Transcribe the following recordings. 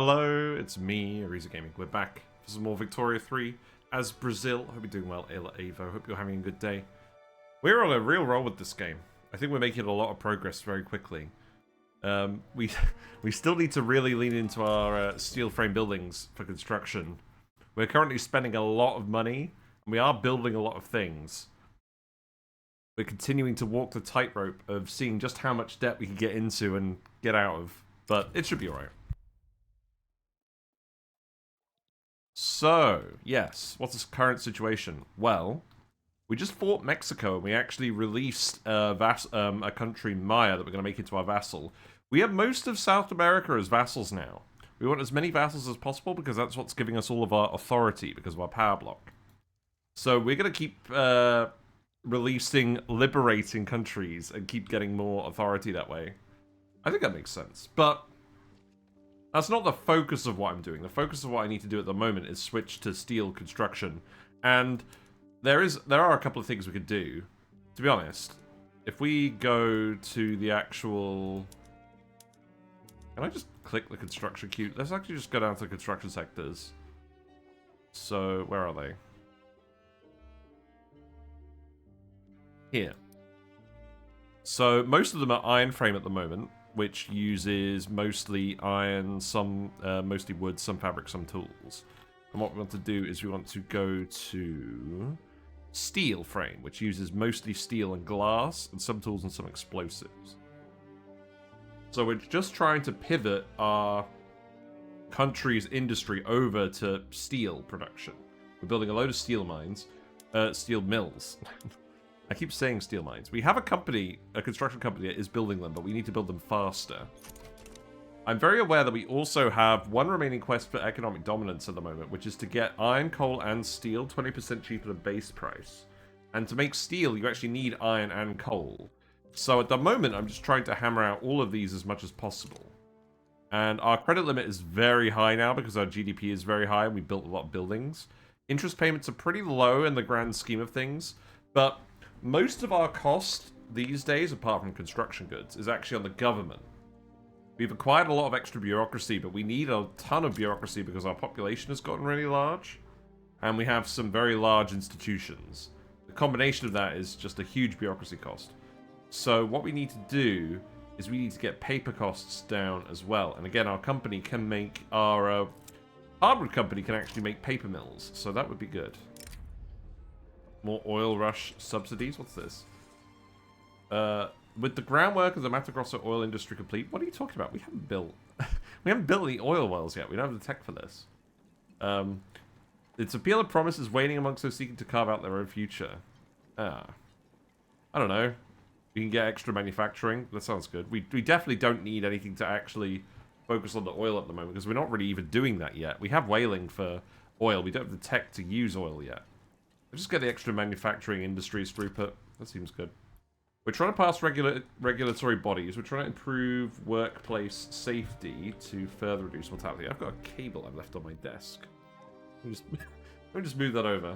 Hello, it's me, Ariza Gaming. We're back for some more Victoria 3 as Brazil. Hope you're doing well, Ayla Avo. Hope you're having a good day. We're on a real roll with this game. I think we're making a lot of progress very quickly. We still need to really lean into our steel frame buildings for construction. We're currently spending a lot of money, and we are building a lot of things. We're continuing to walk the tightrope of seeing just how much debt we can get into and get out of, but it should be alright. So, yes, what's the current situation? Well, we just fought Mexico, and we actually released a country, Maya, that we're going to make into our vassal. We have most of South America as vassals now. We want as many vassals as possible because that's what's giving us all of our authority because of our power block. So we're going to keep liberating countries and keep getting more authority that way. I think that makes sense, but that's not the focus of what I'm doing. The focus of what I need to do at the moment is switch to steel construction. And there are a couple of things we could do. To be honest, if we go to the actual... Can I just click the construction queue? Let's actually just go down to the construction sectors. So, where are they? Here. So, most of them are iron frame at the moment, which uses mostly iron, some mostly wood, some fabric, some tools. And what we want to do is we want to go to steel frame, which uses mostly steel and glass, and some tools and some explosives. So we're just trying to pivot our country's industry over to steel production. We're building a load of steel mines, steel mills. I keep saying steel mines. We have a company, a construction company that is building them, but we need to build them faster. I'm very aware that we also have one remaining quest for economic dominance at the moment, which is to get iron, coal, and steel 20% cheaper than base price. And to make steel, you actually need iron and coal. So at the moment, I'm just trying to hammer out all of these as much as possible. And our credit limit is very high now because our GDP is very high and we built a lot of buildings. Interest payments are pretty low in the grand scheme of things, but most of our cost these days, apart from construction goods, is actually on the government. We've acquired a lot of extra bureaucracy, but we need a ton of bureaucracy because our population has gotten really large, and we have some very large institutions. The combination of that is just a huge bureaucracy cost. So what we need to do is we need to get paper costs down as well. And again, our company can make, our hardwood company can actually make paper mills, so that would be good. More oil rush subsidies. What's this? With the groundwork of the Mato Grosso oil industry complete, what are you talking about? We haven't built any oil wells yet. We don't have the tech for this. Its appeal of promise is waning amongst those seeking to carve out their own future. I don't know. We can get extra manufacturing. That sounds good. We definitely don't need anything to actually focus on the oil at the moment because we're not really even doing that yet. We have whaling for oil. We don't have the tech to use oil yet. We'll just get the extra manufacturing industries throughput. That seems good. We're trying to pass regulatory bodies. We're trying to improve workplace safety to further reduce mortality. I've got a cable I've left on my desk. Let me just move that over.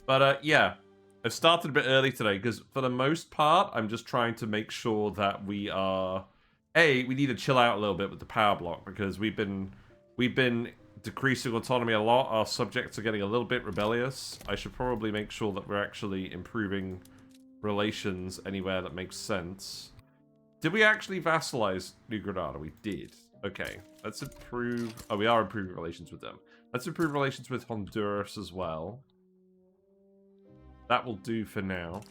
But yeah, I've started a bit early today because for the most part, I'm just trying to make sure that we are... we need to chill out a little bit with the power block because we've been decreasing autonomy a lot. Our subjects are getting a little bit rebellious. I should probably make sure that we're actually improving relations anywhere that makes sense. Did we actually vassalize New Granada? We did. Okay, let's improve... Oh, we are improving relations with them. Let's improve relations with Honduras as well. That will do for now.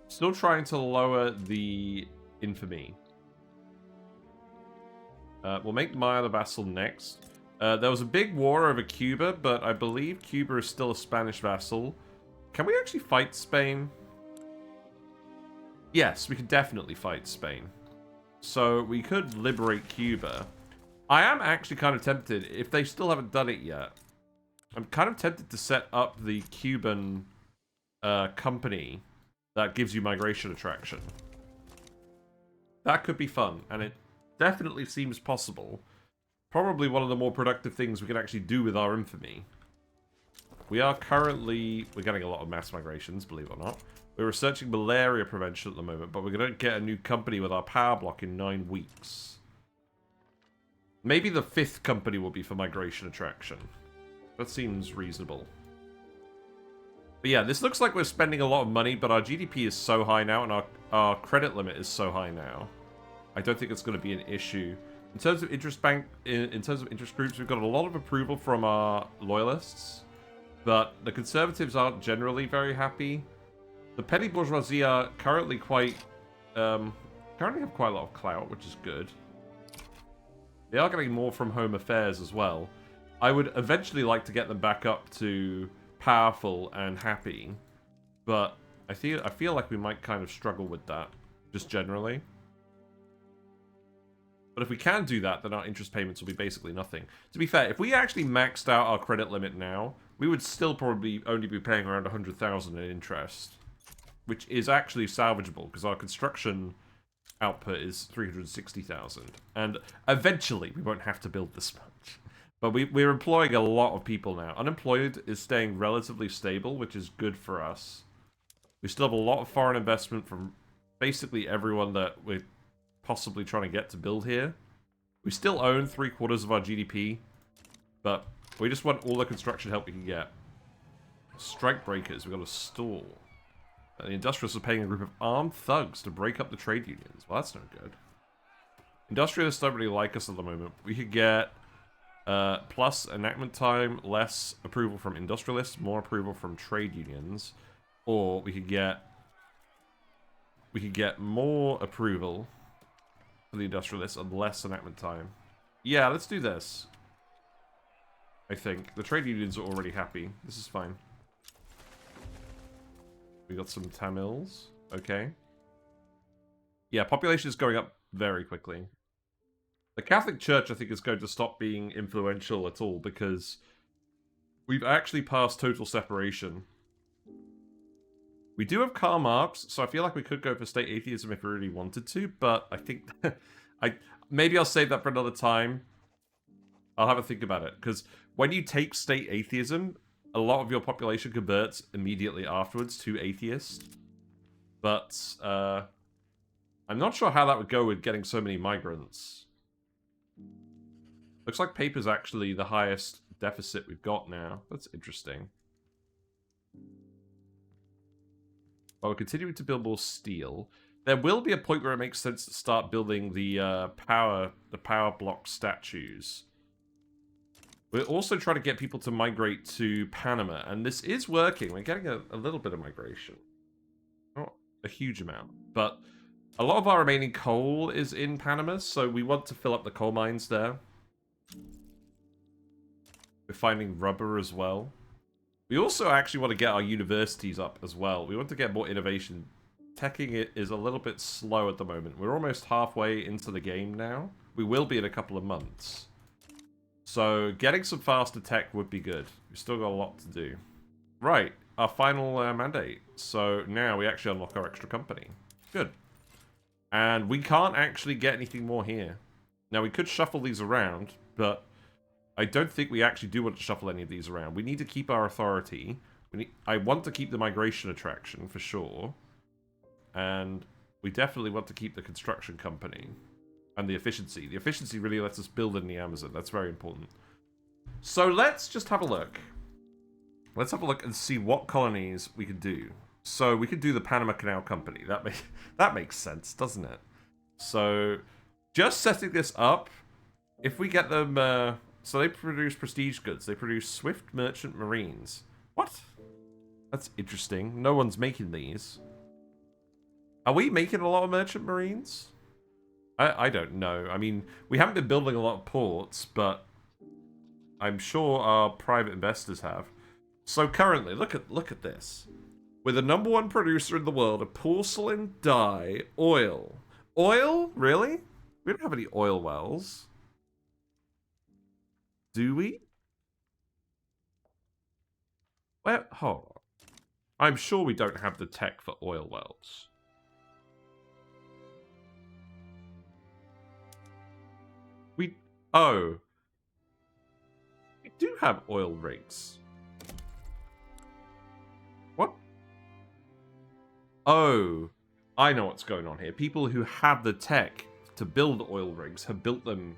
Still trying to lower the infamy. We'll make Maya the vassal next. There was a big war over Cuba, but I believe Cuba is still a Spanish vassal. Can we actually fight Spain? Yes, we could definitely fight Spain. So we could liberate Cuba. I am actually kind of tempted, if they still haven't done it yet, I'm kind of tempted to set up the Cuban company that gives you migration attraction. That could be fun, and it definitely seems possible. Probably one of the more productive things we can actually do with our infamy. We're getting a lot of mass migrations, believe it or not. We're researching malaria prevention at the moment, but we're going to get a new company with our power block in 9 weeks. Maybe the 5th company will be for migration attraction. That seems reasonable. But yeah, this looks like we're spending a lot of money, but our GDP is so high now, and our credit limit is so high now. I don't think it's going to be an issue. In terms of interest in terms of interest groups, we've got a lot of approval from our loyalists, but the Conservatives aren't generally very happy. The petty bourgeoisie are currently currently have quite a lot of clout, which is good. They are getting more from Home Affairs as well. I would eventually like to get them back up to powerful and happy, but I feel like we might kind of struggle with that, just generally. But if we can do that, then our interest payments will be basically nothing. To be fair, if we actually maxed out our credit limit now, we would still probably only be paying around 100,000 in interest, which is actually salvageable because our construction output is 360,000, and eventually we won't have to build this much. But we're employing a lot of people now. Unemployed is staying relatively stable, which is good for us. We still have a lot of foreign investment from basically everyone that we're possibly trying to get to build here. We still own 3/4 of our GDP, but we just want all the construction help we can get. Strike breakers, we've got a stall. The industrialists are paying a group of armed thugs to break up the trade unions. Well, that's no good. Industrialists don't really like us at the moment. We could get plus enactment time, less approval from industrialists, more approval from trade unions, or we could get more approval for the industrialists and less enactment time. Yeah, let's do this. I think the trade unions are already happy. This is fine. We got some Tamils. Okay. Yeah, population is going up very quickly. The Catholic Church, I think, is going to stop being influential at all because we've actually passed total separation. We do have Karl Marx, so I feel like we could go for state atheism if we really wanted to, but I think maybe I'll save that for another time. I'll have a think about it, because when you take state atheism, a lot of your population converts immediately afterwards to atheist. But I'm not sure how that would go with getting so many migrants. Looks like paper's actually the highest deficit we've got now. That's interesting. Well, we're continuing to build more steel. There will be a point where it makes sense to start building the power block statues. We're also trying to get people to migrate to Panama, and this is working. We're getting a little bit of migration. Not a huge amount, but a lot of our remaining coal is in Panama, so we want to fill up the coal mines there. We're finding rubber as well. We also actually want to get our universities up as well. We want to get more innovation. Teching it is a little bit slow at the moment. We're almost halfway into the game now. We will be in a couple of months. So getting some faster tech would be good. We've still got a lot to do. Right, our final mandate. So now we actually unlock our extra company. Good. And we can't actually get anything more here. Now we could shuffle these around, but I don't think we actually do want to shuffle any of these around. We need to keep our authority. I want to keep the migration attraction for sure. And we definitely want to keep the construction company. And the efficiency. The efficiency really lets us build in the Amazon. That's very important. So let's just have a look. Let's have a look and see what colonies we can do. So we could do the Panama Canal Company. That makes sense, doesn't it? So just setting this up, if we get them... so they produce prestige goods. They produce swift merchant marines. What? That's interesting. No one's making these. Are we making a lot of merchant marines? I don't know. I mean, we haven't been building a lot of ports, but I'm sure our private investors have. So currently, look at this. We're the #1 producer in the world of porcelain dye oil. Oil? Really? We don't have any oil wells. Do we? Well, hold on. I'm sure we don't have the tech for oil wells. Oh. We do have oil rigs. What? Oh. I know what's going on here. People who have the tech to build oil rigs have built them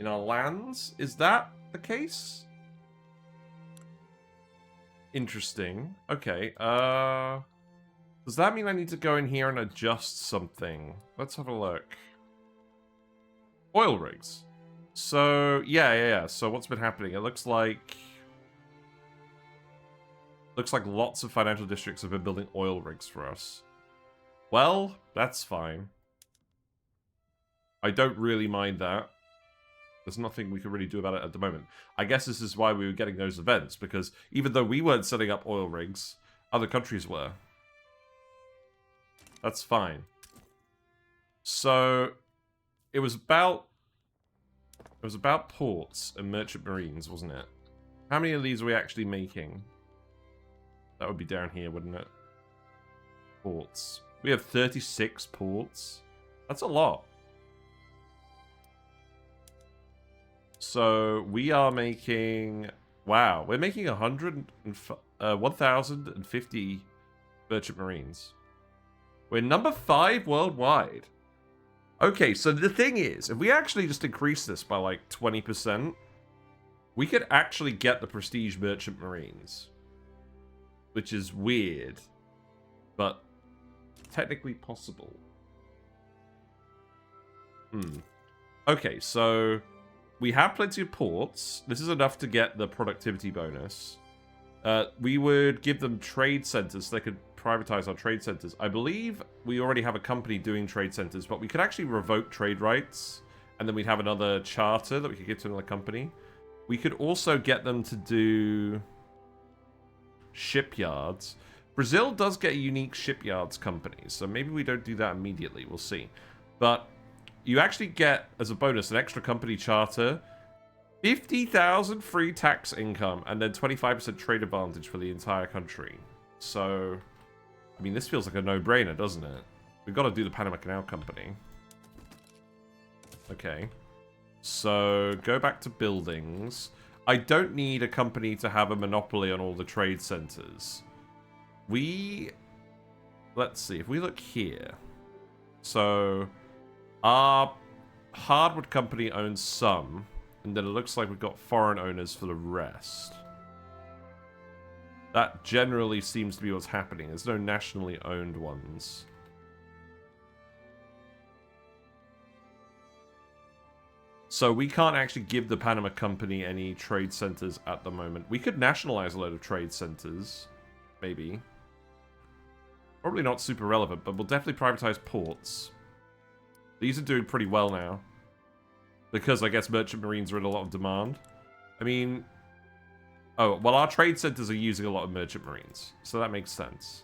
in our lands. Is that the case? Interesting. Okay. Does that mean I need to go in here and adjust something? Let's have a look. Oil rigs. So, yeah. So what's been happening? It looks like lots of financial districts have been building oil rigs for us. Well, that's fine. I don't really mind that. There's nothing we can really do about it at the moment. I guess this is why we were getting those events, because even though we weren't setting up oil rigs, other countries were. That's fine. So, it was about ports and merchant marines, wasn't it? How many of these are we actually making? That would be down here, wouldn't it? Ports. We have 36 ports. That's a lot. So we are making... Wow, we're making 1,050 merchant marines. We're number 5 worldwide. Okay, so the thing is, if we actually just increase this by like 20%, we could actually get the prestige merchant marines. Which is weird, but technically possible. Okay, so we have plenty of ports. This is enough to get the productivity bonus. We would give them trade centers so they could privatize our trade centers. I believe we already have a company doing trade centers, but we could actually revoke trade rights, and then we'd have another charter that we could give to another company. We could also get them to do shipyards. Brazil does get a unique shipyards company, so maybe we don't do that immediately. We'll see. But you actually get, as a bonus, an extra company charter, 50,000 free tax income, and then 25% trade advantage for the entire country. So, I mean, this feels like a no-brainer, doesn't it? We've got to do the Panama Canal Company. Okay. So, go back to buildings. I don't need a company to have a monopoly on all the trade centers. Let's see, if we look here. So, our hardwood company owns some, and then it looks like we've got foreign owners for the rest. That generally seems to be what's happening. There's no nationally owned ones. So we can't actually give the Panama Company any trade centers at the moment. We could nationalize a load of trade centers, maybe. Probably not super relevant, but we'll definitely privatize ports. These are doing pretty well now. Because I guess merchant marines are in a lot of demand. I mean... Oh, well, our trade centers are using a lot of merchant marines. So that makes sense.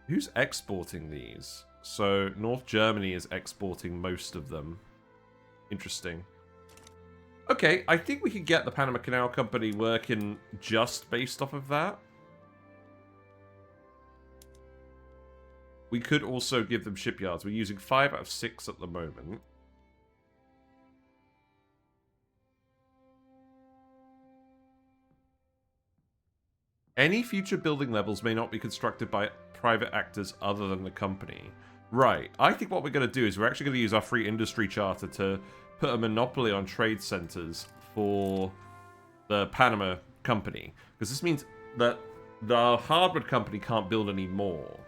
Who's exporting these? So, North Germany is exporting most of them. Interesting. Okay, I think we could get the Panama Canal Company working just based off of that. We could also give them shipyards. We're using 5 out of 6 at the moment. Any future building levels may not be constructed by private actors other than the company. Right. I think what we're going to do is we're actually going to use our free industry charter to put a monopoly on trade centers for the Panama Company. Because this means that the hardwood company can't build any more.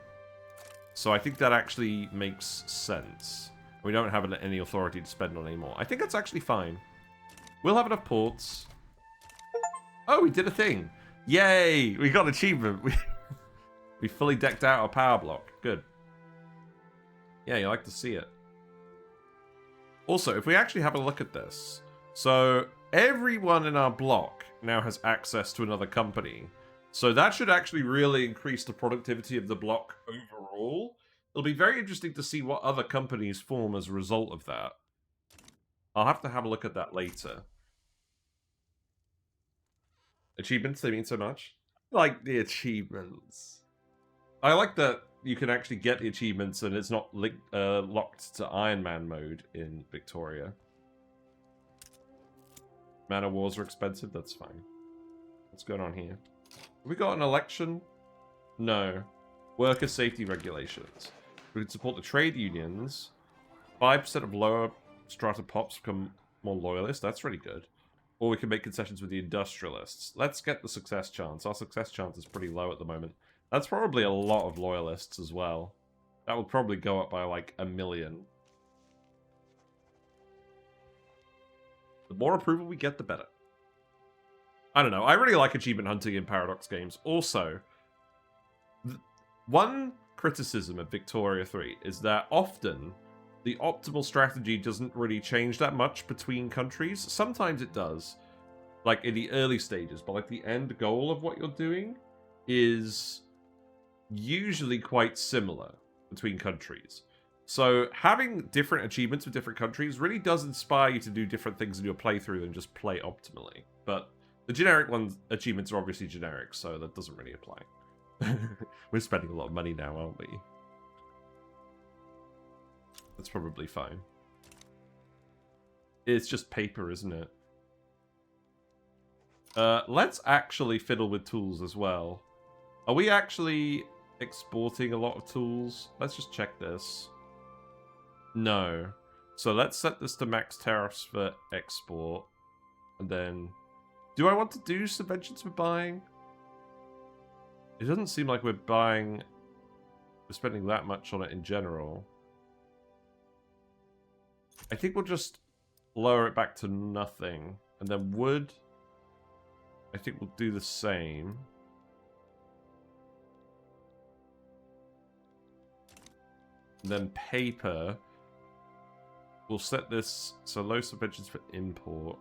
So I think that actually makes sense. We don't have any authority to spend on anymore. I think that's actually fine. We'll have enough ports. Oh, we did a thing. Yay! We got an achievement. We fully decked out our power block. Good. Yeah, you like to see it. Also, if we actually have a look at this. So, everyone in our block now has access to another company. So that should actually really increase the productivity of the block overall. It'll be very interesting to see what other companies form as a result of that. I'll have to have a look at that later. Achievements, they mean so much. I like the achievements. I like that you can actually get the achievements and it's not locked to Iron Man mode in Victoria. Mana wars are expensive, that's fine. What's going on here? Have we got an election? No. Worker safety regulations. We can support the trade unions. 5% of lower strata pops become more loyalist. That's really good. Or we can make concessions with the industrialists. Let's get the success chance. Our success chance is pretty low at the moment. That's probably a lot of loyalists as well. That would probably go up by like 1 million. The more approval we get, the better. I don't know. I really like achievement hunting in Paradox games. Also, one criticism of Victoria 3 is that often the optimal strategy doesn't really change that much between countries. Sometimes it does, like in the early stages, but like the end goal of what you're doing is usually quite similar between countries. So having different achievements with different countries really does inspire you to do different things in your playthrough than just play optimally. But the generic ones, achievements are obviously generic, so that doesn't really apply. We're spending a lot of money now, aren't we? That's probably fine. It's just paper, isn't it? Let's actually fiddle with tools as well. Are we actually exporting a lot of tools? Let's just check this. No. So let's set this to max tariffs for export. And then... do I want to do subventions for buying? It doesn't seem like we're buying... we're spending that much on it in general. I think we'll just lower it back to nothing. And then wood, I think we'll do the same. And then paper, we'll set this, so low subventions for import.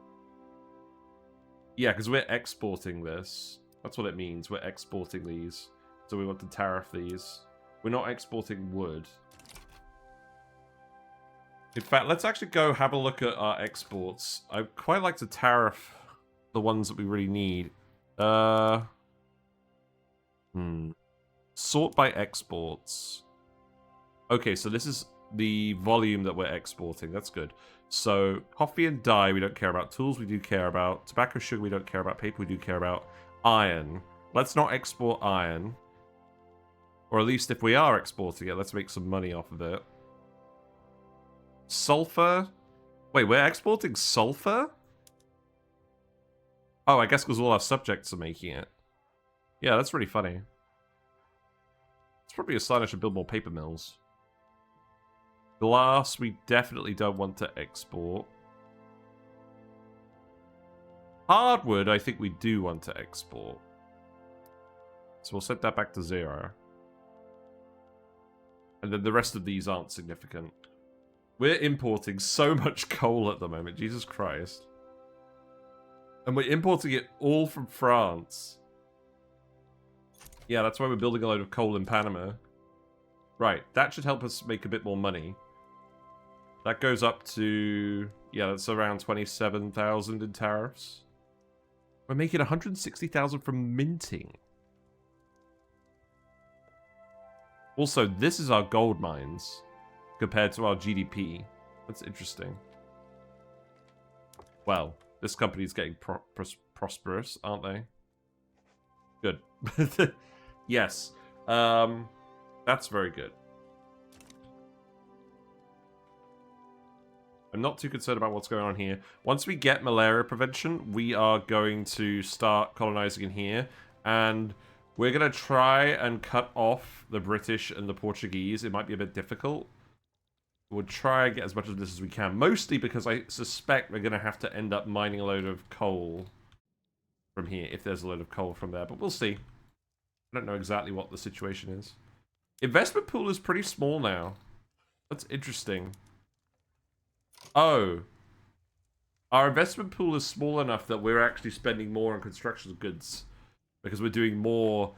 Yeah, because we're exporting this. That's what it means. We're exporting these. So we want to tariff these. We're not exporting wood. In fact, let's actually go have a look at our exports. I'd quite like to tariff the ones that we really need. Sort by exports. Okay, so this is the volume that we're exporting. That's good. So, coffee and dye we don't care about. Tools we do care about. Tobacco, sugar we don't care about. Paper we do care about. Iron. Let's not export iron. Or at least if we are exporting it, let's make some money off of it. Sulfur? Wait, we're exporting sulfur? Oh, I guess because all our subjects are making it. Yeah, that's really funny. It's probably a sign I should build more paper mills. Glass, we definitely don't want to export. Hardwood, I think we do want to export. So we'll set that back to 0. And then the rest of these aren't significant. We're importing so much coal at the moment, Jesus Christ. And we're importing it all from France. Yeah, that's why we're building a load of coal in Panama. Right, that should help us make a bit more money. That goes up to... yeah, that's around 27,000 in tariffs. We're making 160,000 from minting. Also, this is our gold mines compared to our GDP. That's interesting. Well, this company's getting prosperous, aren't they? Good. Yes. That's very good. I'm not too concerned about what's going on here. Once we get malaria prevention, we are going to start colonizing in here. And we're going to try and cut off the British and the Portuguese. It might be a bit difficult. We'll try and get as much of this as we can. Mostly because I suspect we're going to have to end up mining a load of coal from here. If there's a load of coal from there. But we'll see. I don't know exactly what the situation is. Investment pool is pretty small now. That's interesting. Oh. Our investment pool is small enough that we're actually spending more on construction goods. Because we're doing more...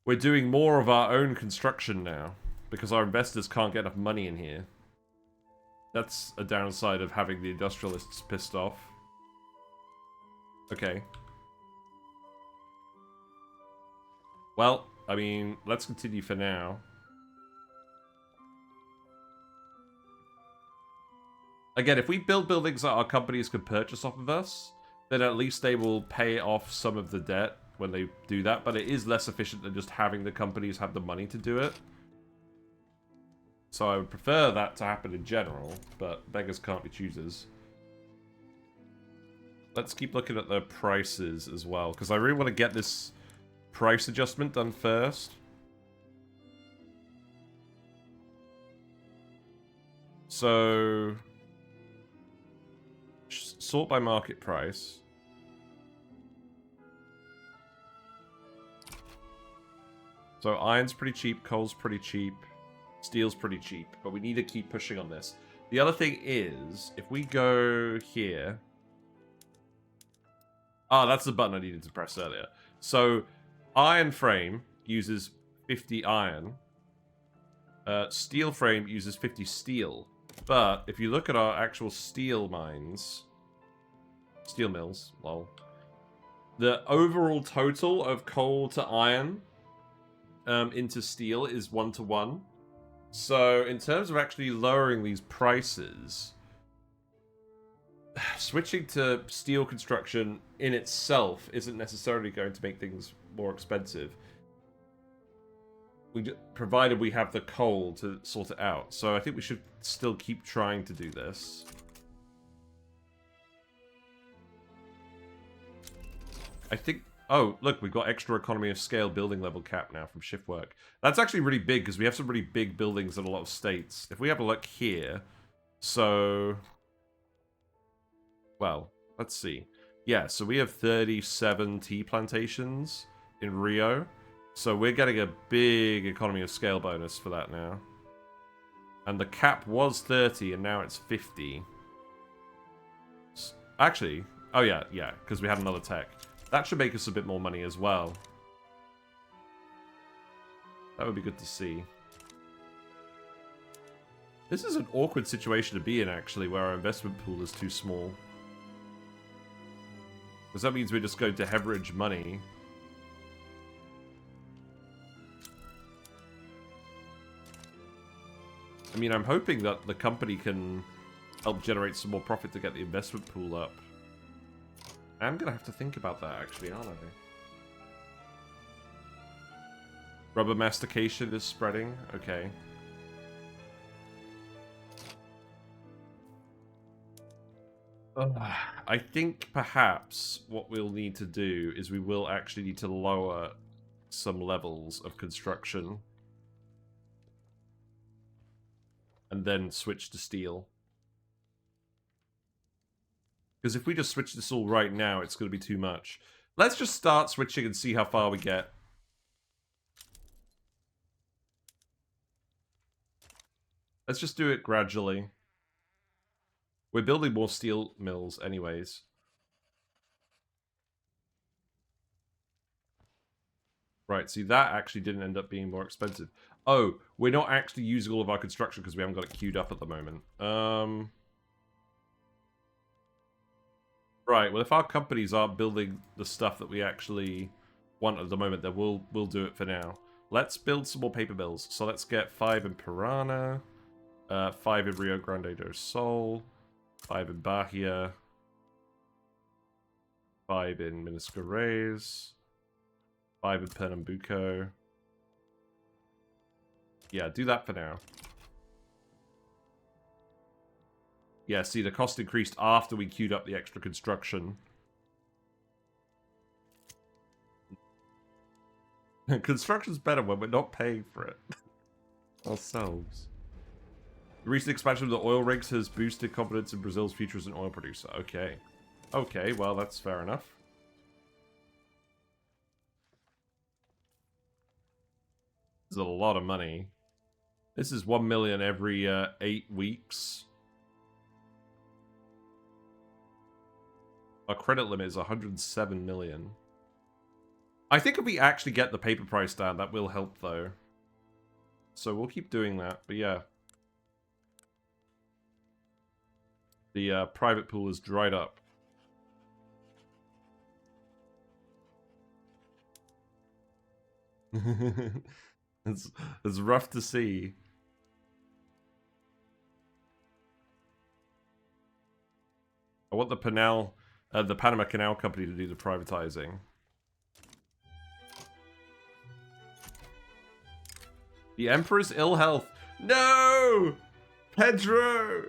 we're doing more of our own construction now. Because our investors can't get enough money in here. That's a downside of having the industrialists pissed off. Okay. Well, I mean, let's continue for now. Again, if we build buildings that our companies can purchase off of us, then at least they will pay off some of the debt when they do that. But it is less efficient than just having the companies have the money to do it. So I would prefer that to happen in general, but beggars can't be choosers. Let's keep looking at the prices as well, because I really want to get this price adjustment done first. So, sort by market price. So iron's pretty cheap, coal's pretty cheap, steel's pretty cheap, but we need to keep pushing on this. The other thing is, if we go here... Ah, that's the button I needed to press earlier. So, iron frame uses 50 iron. Steel frame uses 50 steel. But, if you look at our actual steel mines... Steel mills, lol. The overall total of coal to iron into steel is 1-to-1. So, in terms of actually lowering these prices... Switching to steel construction in itself isn't necessarily going to make things more expensive. Provided we have the coal to sort it out. So I think we should still keep trying to do this. I think... Oh, look, we've got extra economy of scale building level cap now from shift work. That's actually really big because we have some really big buildings in a lot of states. If we have a look here... So... Well, let's see. Yeah, so we have 37 tea plantations in Rio. So we're getting a big economy of scale bonus for that now. And the cap was 30 and now it's 50. Actually, oh yeah, because we had another tech. That should make us a bit more money as well. That would be good to see. This is an awkward situation to be in, actually, where our investment pool is too small. Because that means we're just going to hemorrhage money. I mean, I'm hoping that the company can help generate some more profit to get the investment pool up. I'm going to have to think about that, actually, aren't I? Rubber mastication is spreading? Okay. I think perhaps what we'll need to do is we will actually need to lower some levels of construction. And then switch to steel. Because if we just switch this all right now, it's going to be too much. Let's just start switching and see how far we get. Let's just do it gradually. We're building more steel mills anyways. Right, see, that actually didn't end up being more expensive. Oh, we're not actually using all of our construction because we haven't got it queued up at the moment. Right, well, if our companies aren't building the stuff that we actually want at the moment, then we'll do it for now. Let's build some more paper mills. So let's get 5 in Piranha, 5 in Rio Grande do Sul, 5 in Bahia, 5 in Minas Gerais, 5 in Pernambuco. Yeah, do that for now. Yeah, see, the cost increased after we queued up the extra construction. Construction's better when we're not paying for it ourselves. The recent expansion of the oil rigs has boosted confidence in Brazil's future as an oil producer. Okay. Okay, well, that's fair enough. This is a lot of money. This is 1 million every 8 weeks. Our credit limit is 107 million. I think if we actually get the paper price down, that will help, though. So we'll keep doing that, but yeah. The private pool is dried up. It's rough to see. I want the Panama Canal Company to do the privatizing. The Emperor's ill health. No! Pedro!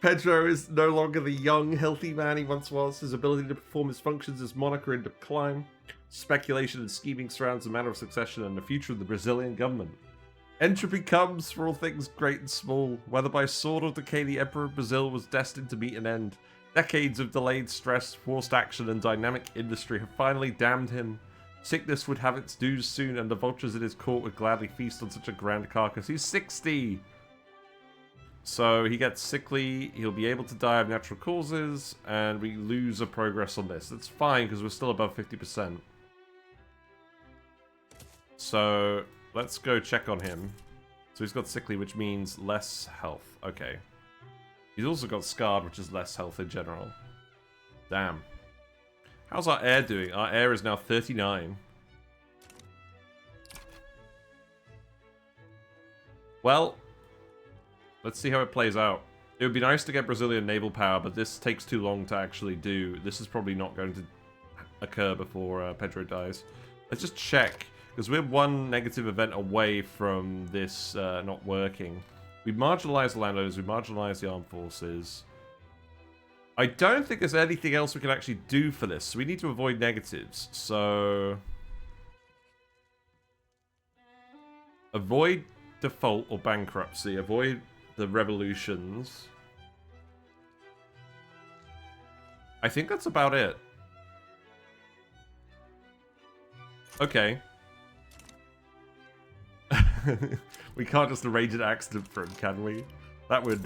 Pedro is no longer the young, healthy man he once was. His ability to perform his functions as monarch are in decline. Speculation and scheming surrounds the matter of succession and the future of the Brazilian government. Entropy comes for all things great and small. Whether by sword or decay, the Emperor of Brazil was destined to meet an end. Decades of delayed stress, forced action, and dynamic industry have finally damned him. Sickness would have its dues soon, and the vultures in his court would gladly feast on such a grand carcass. He's 60! So he gets sickly, he'll be able to die of natural causes, and we lose a progress on this. That's fine, because we're still above 50%. So, let's go check on him. So he's got sickly, which means less health. Okay. He's also got scarred, which is less health in general. Damn. How's our air doing? Our air is now 39. Well, let's see how it plays out. It would be nice to get Brazilian naval power, but this takes too long to actually do. This is probably not going to occur before Pedro dies. Let's just check, because we're one negative event away from this not working. We marginalized the landowners, we marginalized the armed forces. I don't think there's anything else we can actually do for this, so we need to avoid negatives. So, avoid default or bankruptcy, avoid the revolutions. I think that's about it. Okay. We can't just arrange an accident for him, can we? That would,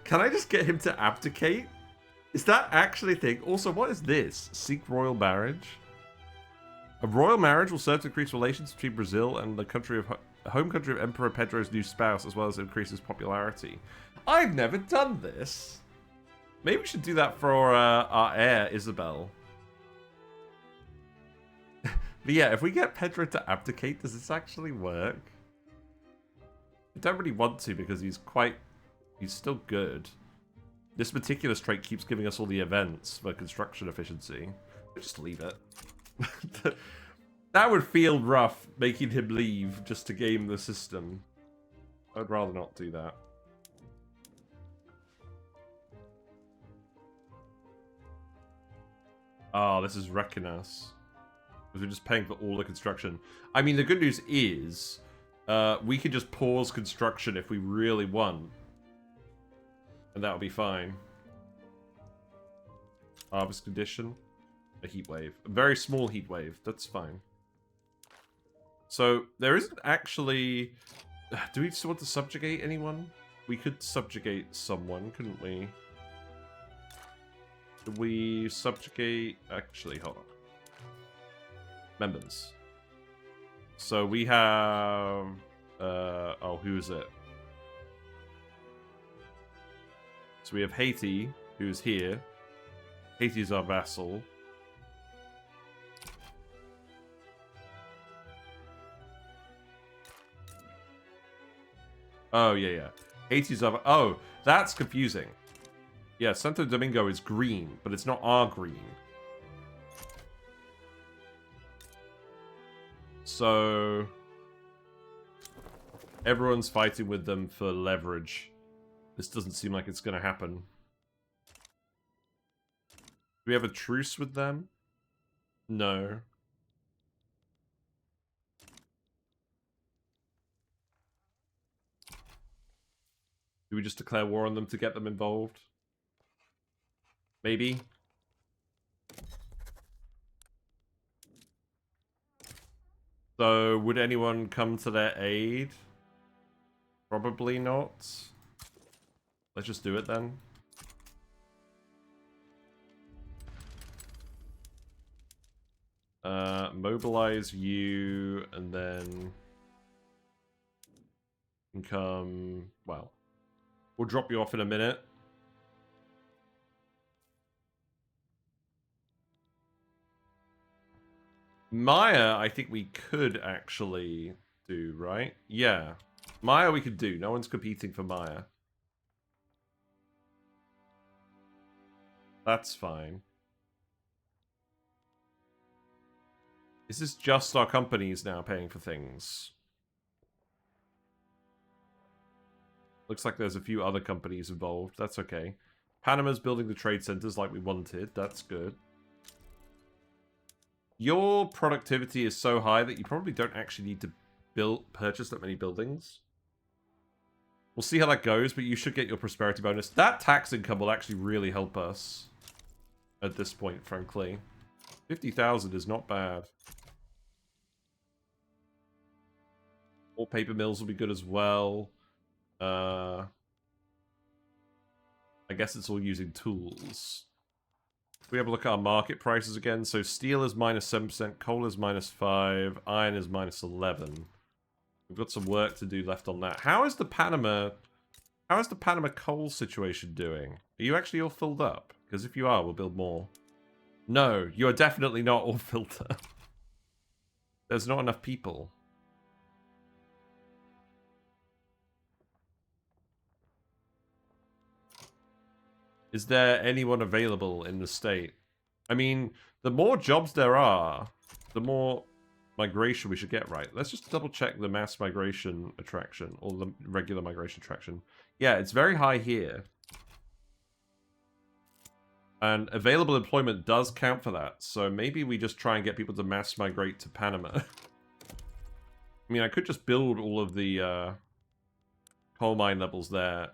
Can I just get him to abdicate? Is that actually a thing? Also, what is this? Seek royal marriage? A royal marriage will serve to increase relations between Brazil and the country of home country of Emperor Pedro's new spouse, as well as increase his popularity. I've never done this. Maybe we should do that for our heir, Isabel. But yeah, if we get Pedro to abdicate, does this actually work? I don't really want to because he's still good. This meticulous trait keeps giving us all the events for construction efficiency. We'll just leave it. That would feel rough, making him leave just to game the system. I'd rather not do that. Oh, this is wrecking us. Because we're just paying for all the construction. I mean, the good news is, we can just pause construction if we really want. And that'll be fine. Harvest condition. A heat wave. A very small heat wave. That's fine. So, there isn't actually... Do we still want to subjugate anyone? We could subjugate someone, couldn't we? Do we subjugate... Actually, hold on. Members. So we have... oh, who is it? So we have Haiti, who's here. Haiti's our vassal. Oh, yeah, yeah. Haiti's our... Oh, that's confusing. Yeah, Santo Domingo is green, but it's not our green. So... everyone's fighting with them for leverage. This doesn't seem like it's going to happen. Do we have a truce with them? No. Do we just declare war on them to get them involved? Maybe. So, would anyone come to their aid? Probably not. Let's just do it then. Mobilize you, and then... you can come... well, we'll drop you off in a minute. Maya, I think we could actually do, right? Yeah. Maya we could do. No one's competing for Maya. That's fine. Is this just our companies now paying for things? Looks like there's a few other companies involved. That's okay. Panama's building the trade centers like we wanted. That's good. Your productivity is so high that you probably don't actually need to purchase that many buildings. We'll see how that goes, but you should get your prosperity bonus. That tax income will actually really help us at this point, frankly. 50,000 is not bad. More paper mills will be good as well. I guess it's all using tools. We have a look at our market prices again. So steel is minus 7%, coal is minus 5, iron is minus 11. We've got some work to do left on that. How is the Panama coal situation doing? Are you actually all filled up? Because if you are, we'll build more. No, you're definitely not all filled up. There's not enough people. Is there anyone available in the state? I mean, the more jobs there are, the more migration we should get, right? Let's just double check the mass migration attraction, or the regular migration attraction. Yeah, it's very high here. And available employment does count for that, so maybe we just try and get people to mass migrate to Panama. I mean, I could just build all of the coal mine levels there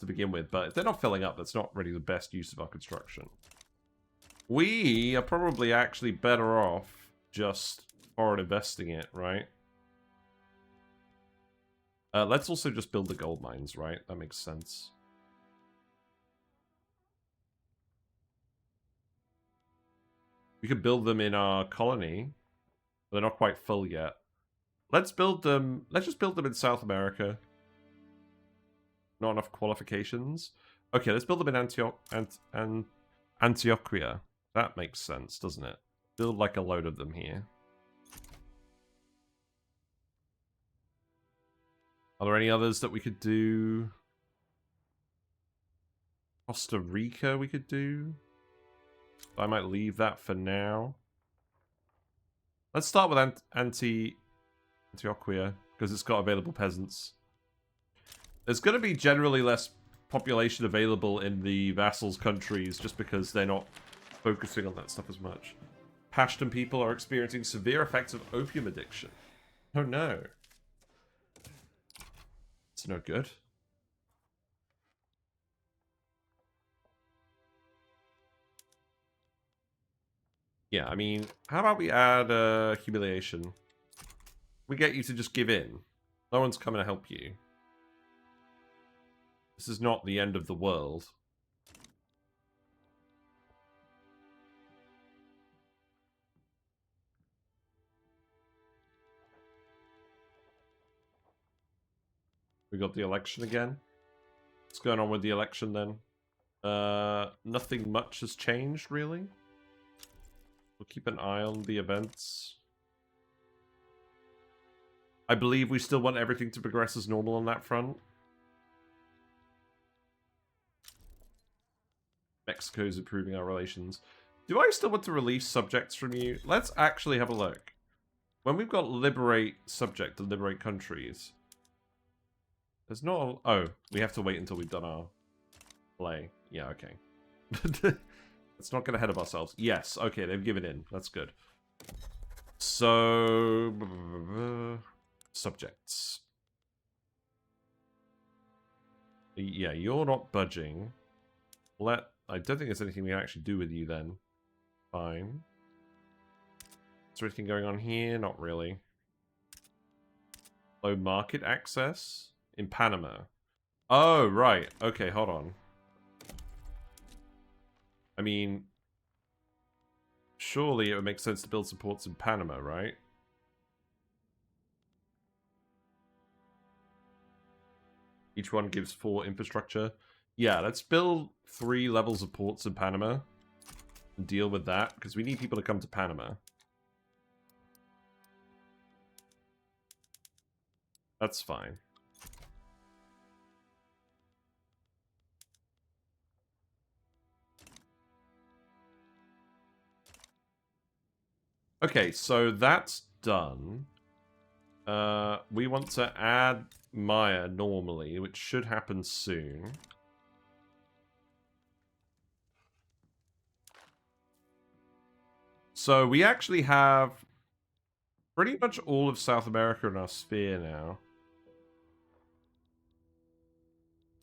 to begin with, but if they're not filling up, that's not really the best use of our construction. We are probably actually better off just foreign investing it, right? Let's also just build the gold mines, right? That makes sense. We could build them in our colony, but they're not quite full yet. Let's build them. Let's just build them in South America. Not enough qualifications. Okay, let's build them in Antioquia. That makes sense, doesn't it? Build like a load of them here. Are there any others that we could do? Costa Rica we could do. I might leave that for now. Let's start with Antioquia, because it's got available peasants. There's going to be generally less population available in the vassals countries just because they're not focusing on that stuff as much. Pashtun people are experiencing severe effects of opium addiction. Oh no. It's no good. Yeah, I mean, how about we add humiliation? We get you to just give in. No one's coming to help you. This is not the end of the world. We got the election again. What's going on with the election then? Nothing much has changed, really. We'll keep an eye on the events. I believe we still want everything to progress as normal on that front. Mexico's improving our relations. Do I still want to release subjects from you? Let's actually have a look. When we've got liberate subject to liberate countries, there's not... Oh, we have to wait until we've done our play. Yeah, okay. Let's not get ahead of ourselves. Yes, okay, they've given in. That's good. So... subjects. Yeah, you're not budging. I don't think there's anything we can actually do with you then. Fine. Is there anything going on here? Not really. Low market access? In Panama. Oh, right. Okay, hold on. I mean... surely it would make sense to build some ports in Panama, right? Each one gives 4 infrastructure. Yeah, let's build 3 levels of ports in Panama. And deal with that, because we need people to come to Panama. That's fine. Okay, so that's done. We want to add Maya normally, which should happen soon. So we actually have pretty much all of South America in our sphere now.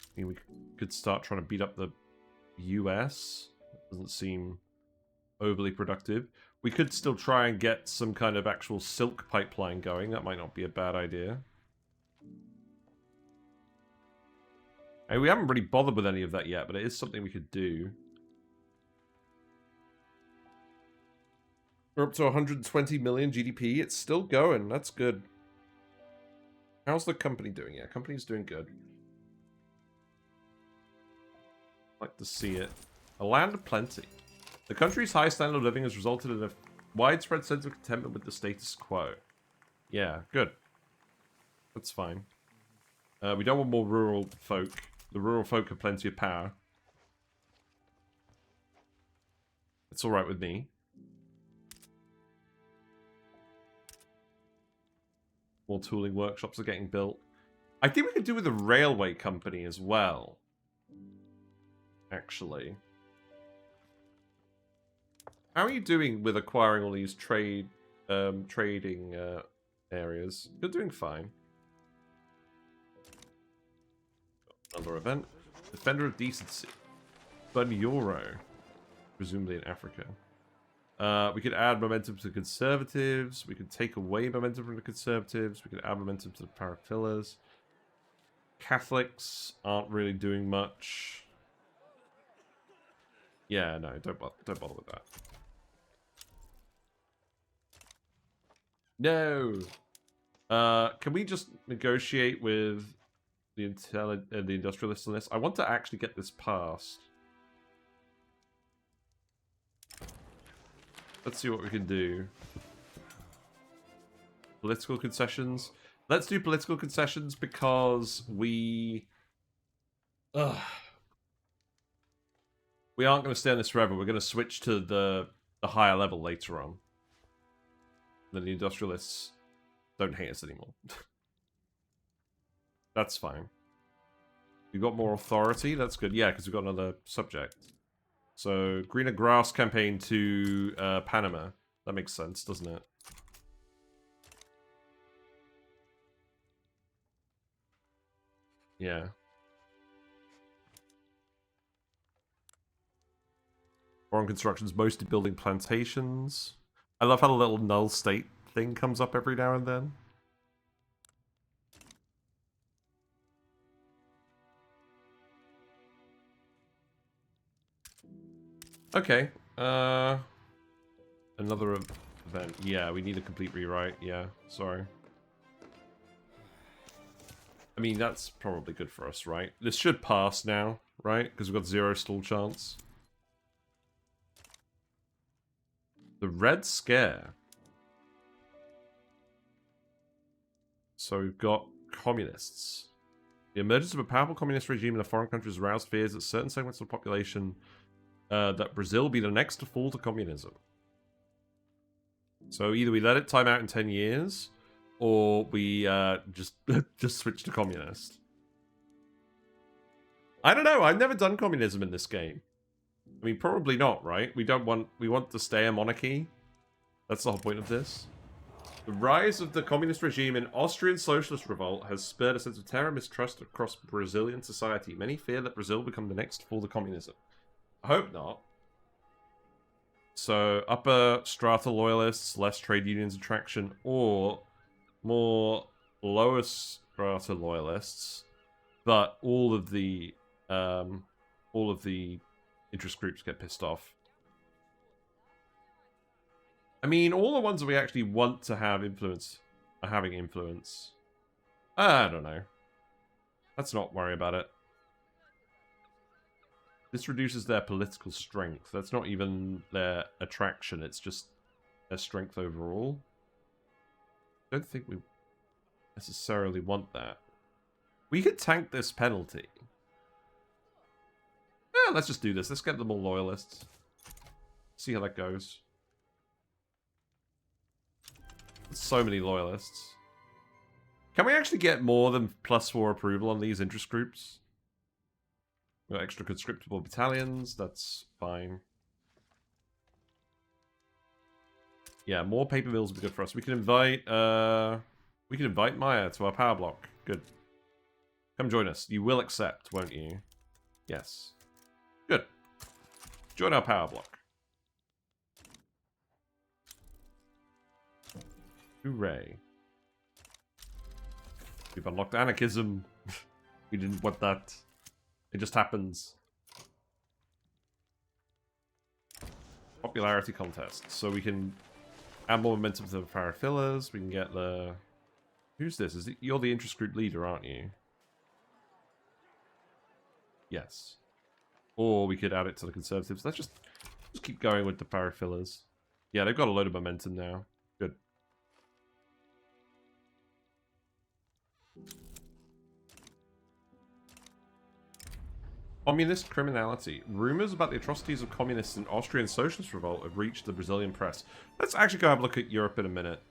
I mean, we could start trying to beat up the US. Doesn't seem overly productive. We could still try and get some kind of actual silk pipeline going. That might not be a bad idea. And we haven't really bothered with any of that yet, but it is something we could do. We're up to 120 million GDP. It's still going. That's good. How's the company doing? Yeah, company's doing good. Like to see it. A land of plenty. The country's high standard of living has resulted in a widespread sense of contentment with the status quo. Yeah, good. That's fine. We don't want more rural folk. The rural folk have plenty of power. It's alright with me. More tooling workshops are getting built. I think we could do with a railway company as well. Actually. How are you doing with acquiring all these trading areas? You're doing fine. Another event. Defender of Decency. Bun Euro. Presumably in Africa. We could add momentum to the Conservatives. We could take away momentum from the Conservatives. We could add momentum to the Parapillars. Catholics aren't really doing much. Yeah, no, don't bother with that. No. Can we just negotiate with the industrialists on this? I want to actually get this passed. Let's see what we can do. Political concessions. Let's do political concessions because we aren't going to stay on this forever. We're going to switch to the higher level later on. Then the industrialists don't hate us anymore. That's fine. We've got more authority. That's good. Yeah, because we've got another subject. So, greener grass campaign to Panama. That makes sense, doesn't it? Yeah. Foreign construction's mostly building plantations. I love how the little null state thing comes up every now and then. Okay. Another event. Yeah, we need a complete rewrite. Yeah, sorry. I mean, that's probably good for us, right? This should pass now, right? Because we've got 0 stall chance. The Red Scare. So we've got communists. The emergence of a powerful communist regime in a foreign country has aroused fears that certain segments of the population that Brazil be the next to fall to communism. So either we let it time out in 10 years, or we just switch to communist. I don't know. I've never done communism in this game. I mean, probably not, right? We want to stay a monarchy. That's the whole point of this. The rise of the communist regime in Austrian socialist revolt has spurred a sense of terror and mistrust across Brazilian society. Many fear that Brazil will become the next to fall to communism. I hope not. So, upper strata loyalists, less trade unions attraction, or more lower strata loyalists, but all of the interest groups get pissed off. I mean, all the ones that we actually want to have influence are having influence. I don't know. Let's not worry about it. This reduces their political strength. That's not even their attraction. It's just their strength overall. I don't think we necessarily want that. We could tank this penalty. Yeah, let's just do this. Let's get them all loyalists. See how that goes. So many loyalists. Can we actually get more than +4 approval on these interest groups? We got extra conscriptable battalions, that's fine. Yeah, more paper mills would be good for us. We can invite Maya to our power block. Good. Come join us. You will accept, won't you? Yes. Good. Join our power block. Hooray. We've unlocked anarchism. We didn't want that. It just happens. Popularity contest. So we can add more momentum to the parafillers. We can get the... Who's this? You're the interest group leader, aren't you? Yes. Or we could add it to the conservatives. Let's just keep going with the parafillers. Yeah, they've got a load of momentum now. Good. Communist criminality. Rumors about the atrocities of communists and Austrian socialist revolt have reached the Brazilian press. Let's actually go have a look at Europe in a minute.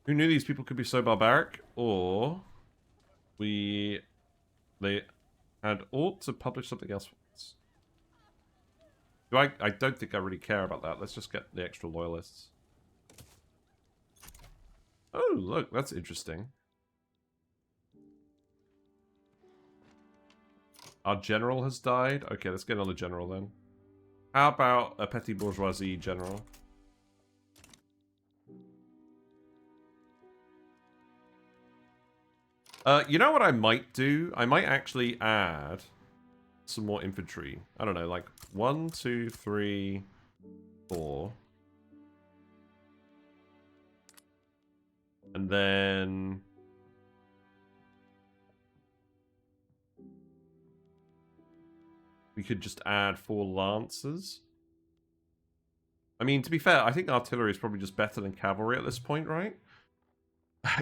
Who knew these people could be so barbaric? Or they had ought to publish something else. I don't think I really care about that. Let's just get the extra loyalists. Oh, look, that's interesting. Our general has died? Okay, let's get on the general then. How about a petty bourgeoisie general? You know what I might do? I might actually add some more infantry. I don't know, like 1, 2, 3, 4. And then... we could just add 4 lancers. I mean, to be fair, I think artillery is probably just better than cavalry at this point, right?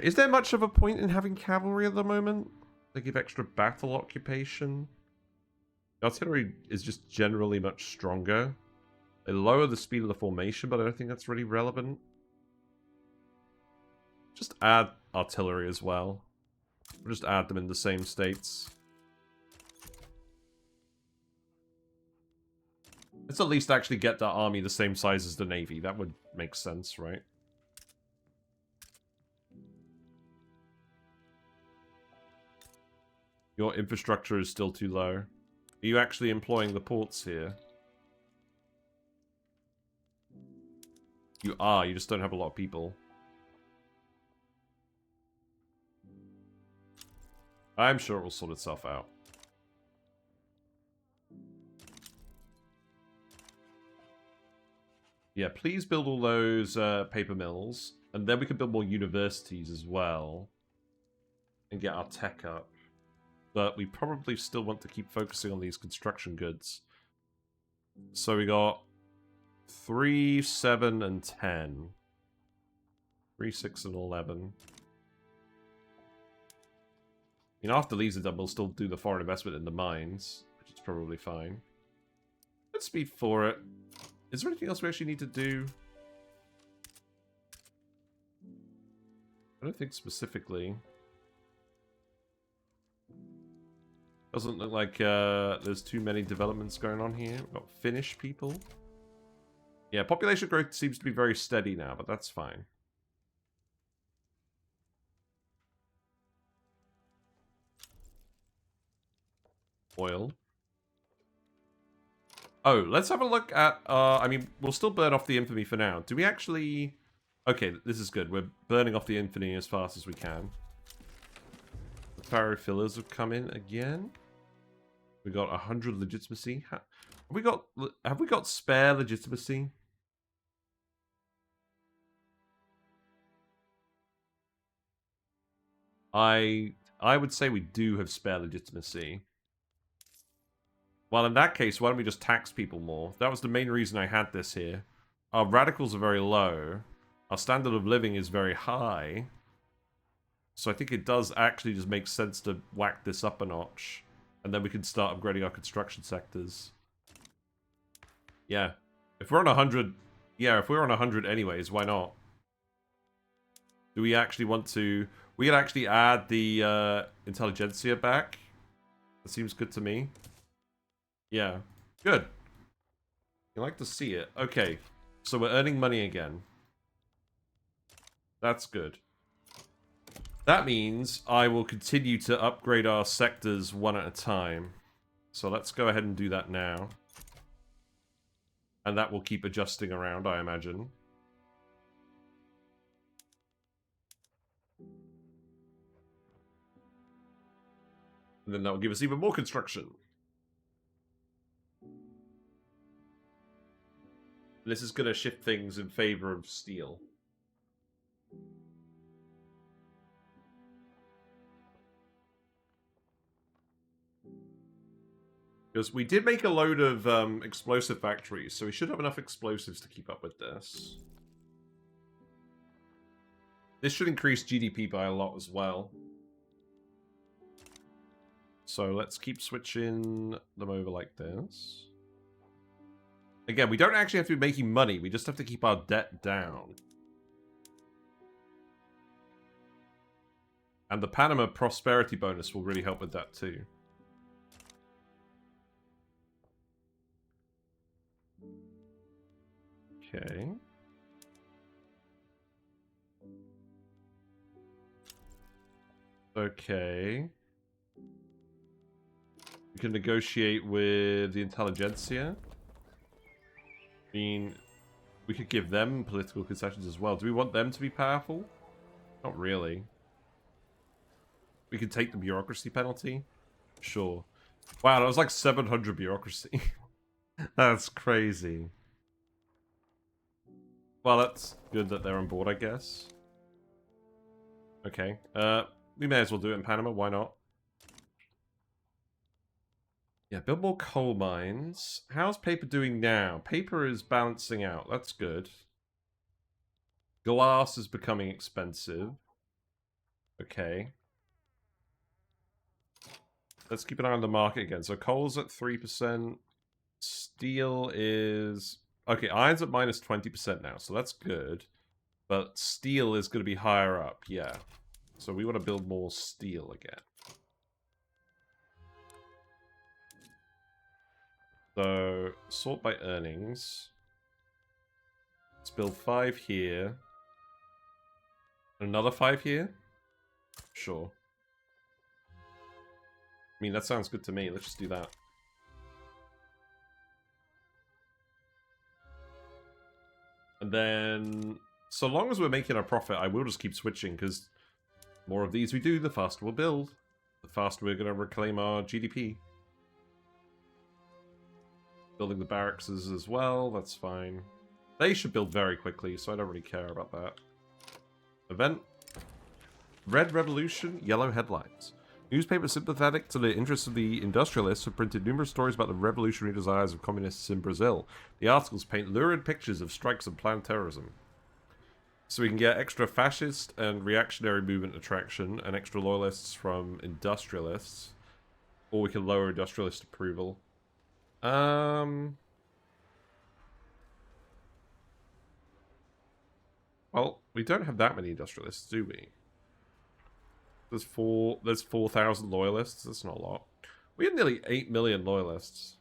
Is there much of a point in having cavalry at the moment? They give extra battle occupation. Artillery is just generally much stronger. They lower the speed of the formation, but I don't think that's really relevant. Just add artillery as well. We'll just add them in the same states. Let's at least actually get the army the same size as the navy. That would make sense, right? Your infrastructure is still too low. Are you actually employing the ports here? You are, you just don't have a lot of people. I'm sure it will sort itself out. Yeah, please build all those paper mills. And then we can build more universities as well. And get our tech up. But we probably still want to keep focusing on these construction goods. So we got 3, 7, and 10. 3, 6, and 11. You know, after these are done, we'll still do the foreign investment in the mines, which is probably fine. Let's speed for it. Is there anything else we actually need to do? I don't think specifically. Doesn't look like there's too many developments going on here. We've got Finnish people. Yeah, population growth seems to be very steady now, but that's fine. Oil. Oh, let's have a look at... I mean, we'll still burn off the infamy for now. Do we actually... Okay, this is good. We're burning off the infamy as fast as we can. The Pharaoh fillers have come in again. We got 100 legitimacy. Have we got spare legitimacy? I would say we do have spare legitimacy. Well, in that case, why don't we just tax people more? That was the main reason I had this here. Our radicals are very low. Our standard of living is very high. So I think it does actually just make sense to whack this up a notch. And then we can start upgrading our construction sectors. Yeah. If we're on 100... Yeah, if we're on 100 anyways, why not? Do we actually want to... We can actually add the intelligentsia back. That seems good to me. Yeah. Good. You like to see it. Okay. So we're earning money again. That's good. That means I will continue to upgrade our sectors one at a time. So let's go ahead and do that now. And that will keep adjusting around, I imagine. And then that will give us even more construction. This is going to shift things in favor of steel. Because we did make a load of explosive factories, so we should have enough explosives to keep up with this. This should increase GDP by a lot as well. So let's keep switching them over like this. Again, we don't actually have to be making money, we just have to keep our debt down. And the Panama prosperity bonus will really help with that too. Okay. Okay. We can negotiate with the intelligentsia. I mean, we could give them political concessions as well. Do we want them to be powerful? Not really. We can take the bureaucracy penalty? Sure. Wow, that was like 700 bureaucracy. That's crazy. Well, that's good that they're on board, I guess. Okay. We may as well do it in Panama. Why not? Yeah, build more coal mines. How's paper doing now? Paper is balancing out. That's good. Glass is becoming expensive. Okay. Let's keep an eye on the market again. So coal's at 3%. Steel is... Okay, iron's at minus 20% now, so that's good. But steel is going to be higher up, yeah. So we want to build more steel again. So, sort by earnings. Let's build 5 here. Another 5 here? Sure. I mean, that sounds good to me. Let's just do that. And then, so long as we're making a profit, I will just keep switching, because more of these we do, the faster we'll build. The faster we're going to reclaim our GDP. Building the barracks as well, that's fine. They should build very quickly, so I don't really care about that. Event. Red Revolution, yellow headlines. Newspapers sympathetic to the interests of the industrialists have printed numerous stories about the revolutionary desires of communists in Brazil. The articles paint lurid pictures of strikes and planned terrorism. So we can get extra fascist and reactionary movement attraction and extra loyalists from industrialists. Or we can lower industrialist approval. Well, we don't have that many industrialists, do we? There's 4,000 loyalists. That's not a lot. We have nearly 8 million loyalists.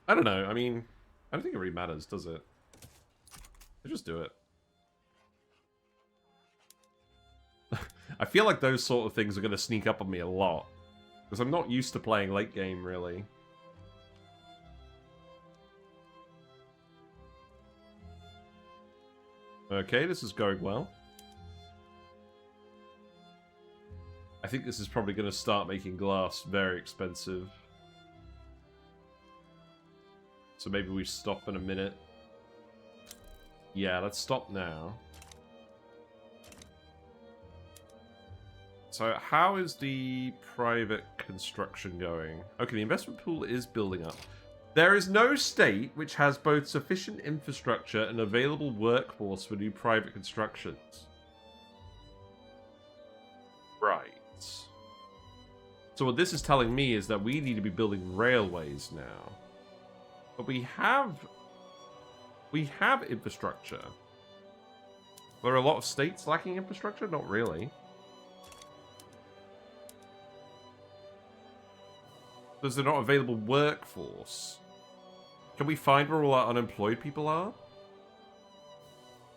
I don't know. I mean, I don't think it really matters, does it? Let's just do it. I feel like those sort of things are going to sneak up on me a lot. Because I'm not used to playing late game, really. Okay, this is going well. I think this is probably going to start making glass very expensive. So maybe we stop in a minute. Yeah, let's stop now. So how is the private construction going? Okay, the investment pool is building up. There is no state which has both sufficient infrastructure and available workforce for new private constructions. Right. So what this is telling me is that we need to be building railways now. But we have infrastructure. There are a lot of states lacking infrastructure? Not really. There's a not available workforce. Can we find where all our unemployed people are?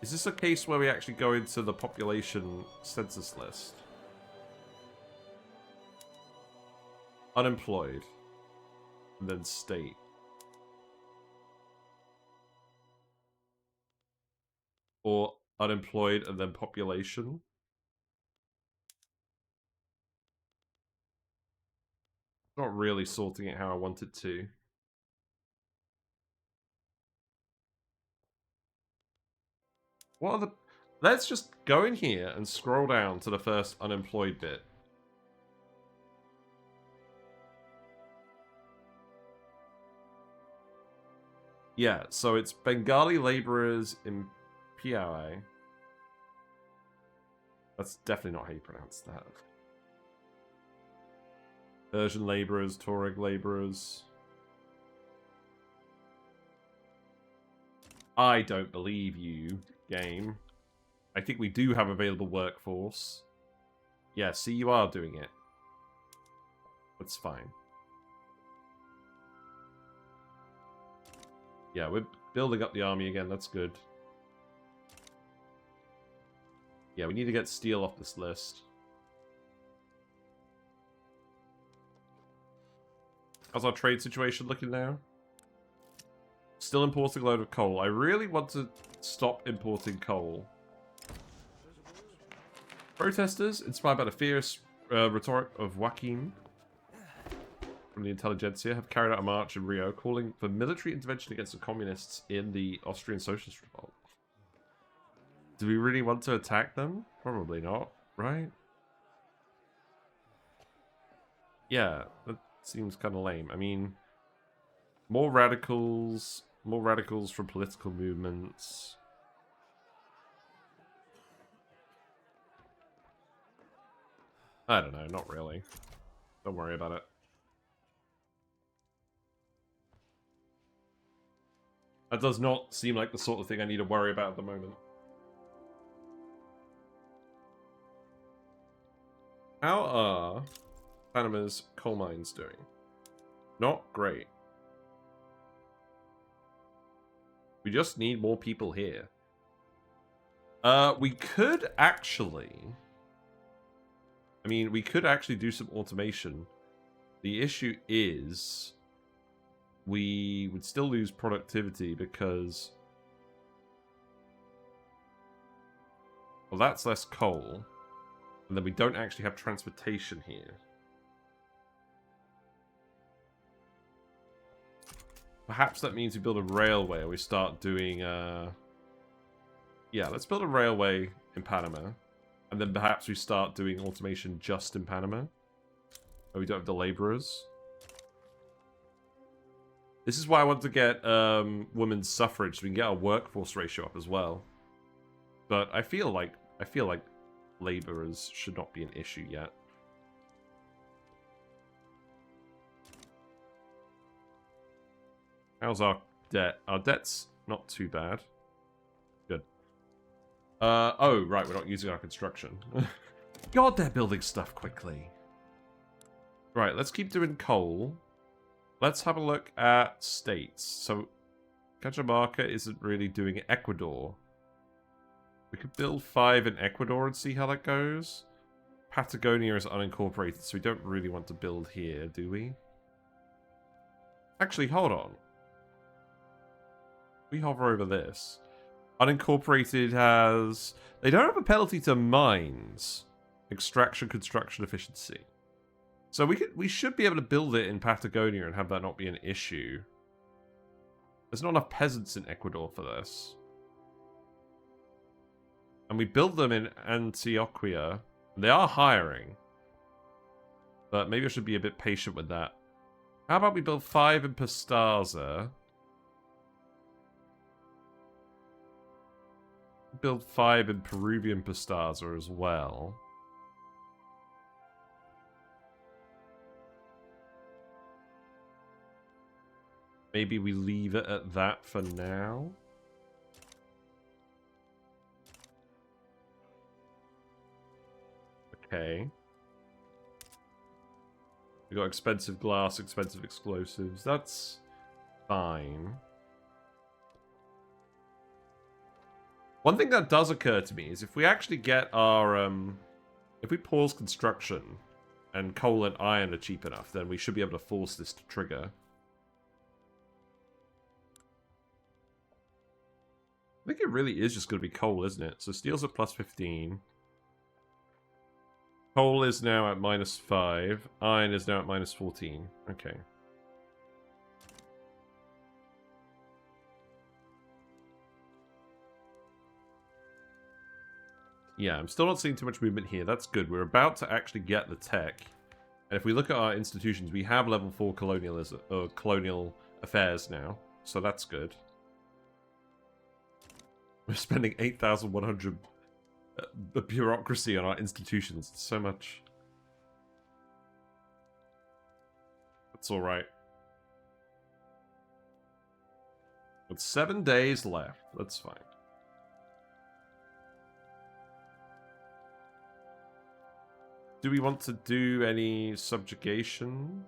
Is this a case where we actually go into the population census list? Unemployed. And then state. Or unemployed and then population. Not really sorting it how I want it to. What are the... Let's just go in here and scroll down to the first unemployed bit. Yeah, so it's Bengali laborers in PI. That's definitely not how you pronounce that. Persian laborers, Tuareg laborers. I don't believe you, game. I think we do have available workforce. Yeah, see, you are doing it. That's fine. Yeah, we're building up the army again. That's good. Yeah, we need to get steel off this list. How's our trade situation looking now? Still importing a load of coal. I really want to stop importing coal. Protesters, inspired by the fierce rhetoric of Joaquin from the intelligentsia, have carried out a march in Rio calling for military intervention against the communists in the Austrian Socialist Revolt. Do we really want to attack them? Probably not, right? Yeah, that seems kind of lame. I mean, more radicals from political movements. I don't know, not really. Don't worry about it. That does not seem like the sort of thing I need to worry about at the moment. How are Panama's coal mines doing? Not great. We just need more people here. We could actually... I mean, we could actually do some automation. The issue is... we would still lose productivity because... well, that's less coal. And then we don't actually have transportation here. Perhaps that means we build a railway or we start doing... yeah, let's build a railway in Panama. And then perhaps we start doing automation just in Panama. Where we don't have the laborers. This is why I want to get women's suffrage, so we can get our workforce ratio up as well. But I feel like laborers should not be an issue yet. How's our debt? Our debt's not too bad. Good. Oh, right, we're not using our construction. God, they're building stuff quickly. Right, let's keep doing coal. Let's have a look at states. So, Cajamarca isn't really doing Ecuador. We could build 5 in Ecuador and see how that goes. Patagonia is unincorporated, so we don't really want to build here, do we? Actually, hold on. We hover over this. Unincorporated has... they don't have a penalty to mines. Extraction, construction, efficiency. So we should be able to build it in Patagonia and have that not be an issue. There's not enough peasants in Ecuador for this. And we build them in Antioquia. They are hiring. But maybe I should be a bit patient with that. How about we build 5 in Pastaza? Build 5 in Peruvian Pastaza as well. Maybe we leave it at that for now. Okay. We got expensive glass, expensive explosives. That's fine. One thing that does occur to me is if we actually get our, if we pause construction and coal and iron are cheap enough, then we should be able to force this to trigger. I think it really is just going to be coal, isn't it? So steel's at plus 15. Coal is now at minus 5. Iron is now at minus 14. Okay. Yeah, I'm still not seeing too much movement here. That's good. We're about to actually get the tech. And if we look at our institutions, we have level 4 colonialism, or colonial affairs now. So that's good. We're spending 8,100 bureaucracy on our institutions. It's so much. That's alright. With 7 days left. That's fine. Do we want to do any subjugation?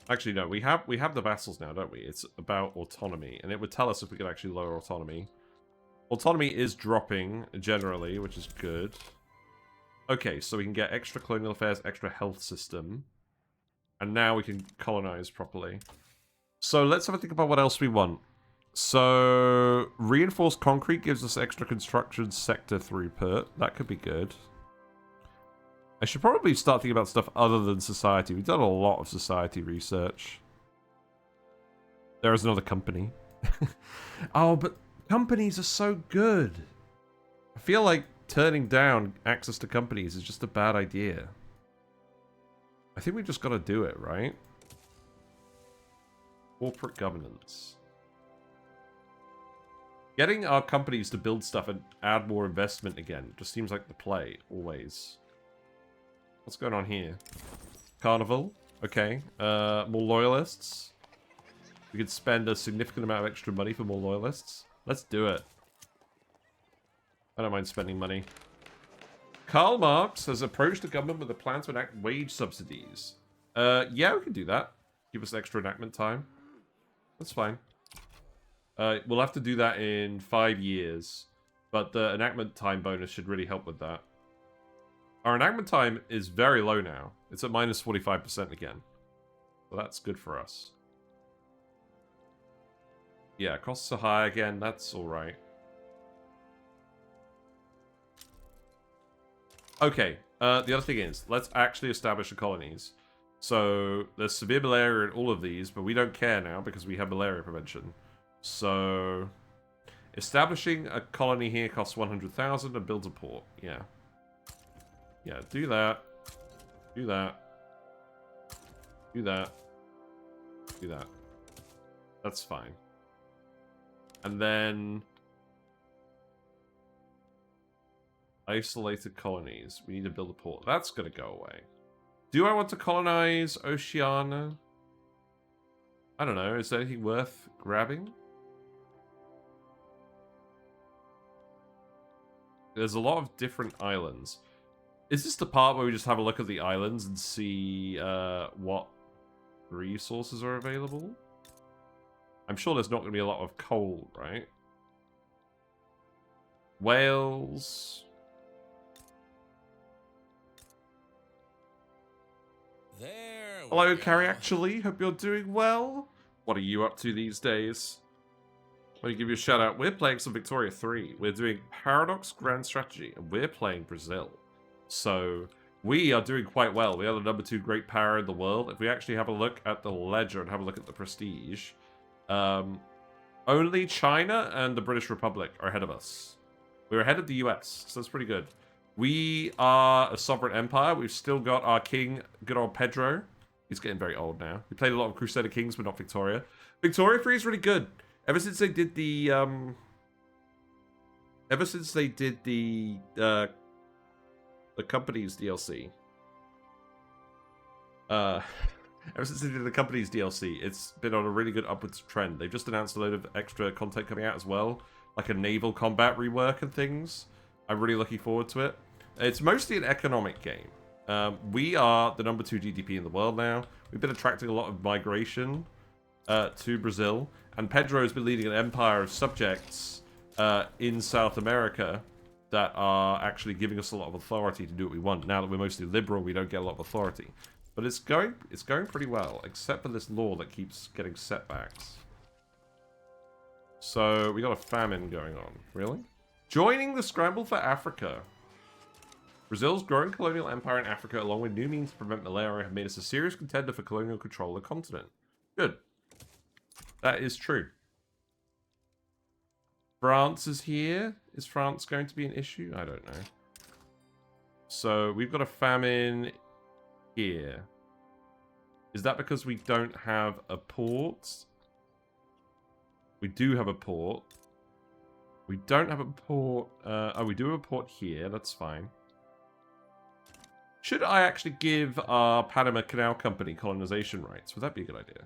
Actually, no. We have the vassals now, don't we? It's about autonomy, and it would tell us if we could actually lower autonomy. Autonomy is dropping generally, which is good. Okay, so we can get extra colonial affairs, extra health system, and now we can colonize properly. So let's have a think about what else we want. So, reinforced concrete gives us extra construction sector throughput. That could be good. I should probably start thinking about stuff other than society. We've done a lot of society research. There is another company. Oh, but companies are so good. I feel like turning down access to companies is just a bad idea. I think we just got to do it, right? Corporate governance. Getting our companies to build stuff and add more investment again just seems like the play, always. What's going on here? Carnival. Okay. More loyalists. We could spend a significant amount of extra money for more loyalists. Let's do it. I don't mind spending money. Karl Marx has approached the government with a plan to enact wage subsidies. Yeah, we can do that. Give us extra enactment time. That's fine. We'll have to do that in 5 years, but the enactment time bonus should really help with that. Our enactment time is very low now. It's at minus 45% again. So that's good for us. Yeah, costs are high again. That's alright. Okay, the other thing is, let's actually establish the colonies. So, there's severe malaria in all of these, but we don't care now because we have malaria prevention. So, establishing a colony here costs 100,000 and builds a port. Yeah. Yeah, do that. Do that. Do that. Do that. That's fine. And then... isolated colonies. We need to build a port. That's going to go away. Do I want to colonize Oceania? I don't know. Is there anything worth grabbing? There's a lot of different islands. Is this the part where we just have a look at the islands and see what resources are available? I'm sure there's not going to be a lot of coal, right? Wales. Hello, Carrie, actually. Hope you're doing well. What are you up to these days? Let me give you a shout out. We're playing some Victoria 3. We're doing Paradox Grand Strategy, and we're playing Brazil. So, we are doing quite well. We are the #2 great power in the world. If we actually have a look at the ledger and have a look at the prestige, only China and the British Republic are ahead of us. We're ahead of the US, so that's pretty good. We are a sovereign empire. We've still got our king, good old Pedro. He's getting very old now. We played a lot of Crusader Kings, but not Victoria. Victoria 3 is really good. Ever since they did the, company's DLC. Ever since they did the company's DLC, it's been on a really good upwards trend. They've just announced a load of extra content coming out as well, like a naval combat rework and things. I'm really looking forward to it. It's mostly an economic game. We are the #2 GDP in the world now. We've been attracting a lot of migration to Brazil, and Pedro's been leading an empire of subjects in South America that are actually giving us a lot of authority to do what we want. Now that we're mostly liberal, we don't get a lot of authority. But it's going pretty well, except for this law that keeps getting setbacks. So we got a famine going on. Really? Joining the scramble for Africa. Brazil's growing colonial empire in Africa, along with new means to prevent malaria, have made us a serious contender for colonial control of the continent. Good. That is true. France is here. Is France going to be an issue? I don't know. So we've got a famine here. Is that because we don't have a port? We do have a port. We don't have a port. Oh, we do have a port here. That's fine. Should I actually give our Panama Canal Company colonization rights? Would that be a good idea?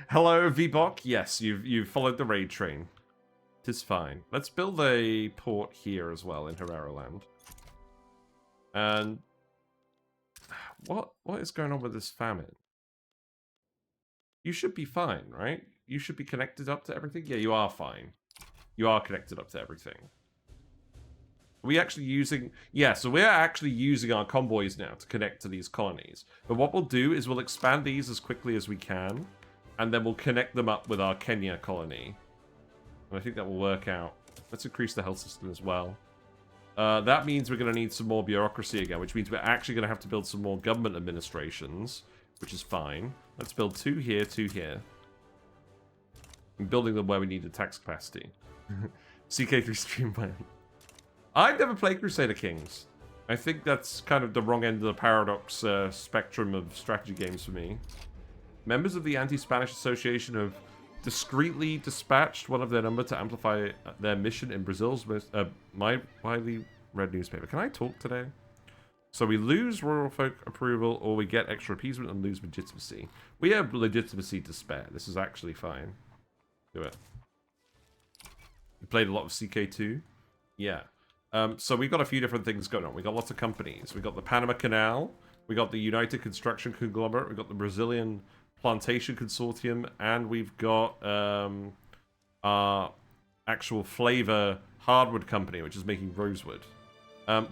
Hello, VBOC. Yes, you've followed the raid train. Tis fine. Let's build a port here as well in Herrera Land. And what is going on with this famine? You should be fine, right? You should be connected up to everything. Yeah, you are fine. You are connected up to everything. Are we actually using... Yeah, so we're actually using our convoys now to connect to these colonies. But what we'll do is we'll expand these as quickly as we can, and then we'll connect them up with our Kenya colony. And I think that will work out. Let's increase the health system as well. That means we're going to need some more bureaucracy again, which means we're actually going to have to build some more government administrations, which is fine. Let's build 2 here, 2 here. I'm building them where we need the tax capacity. CK3 streamline. I've never played Crusader Kings. I think that's kind of the wrong end of the paradox spectrum of strategy games for me. Members of the Anti-Spanish Association have discreetly dispatched one of their number to amplify their mission in Brazil's most widely read newspaper. Can I talk today? So we lose royal folk approval, or we get extra appeasement and lose legitimacy. We have legitimacy to spare. This is actually fine. Do it. You played a lot of CK2? Yeah. So we've got a few different things going on. We've got lots of companies. We've got the Panama Canal. We got the United Construction Conglomerate. We've got the Brazilian Plantation Consortium. And we've got our actual flavor hardwood company, which is making rosewood.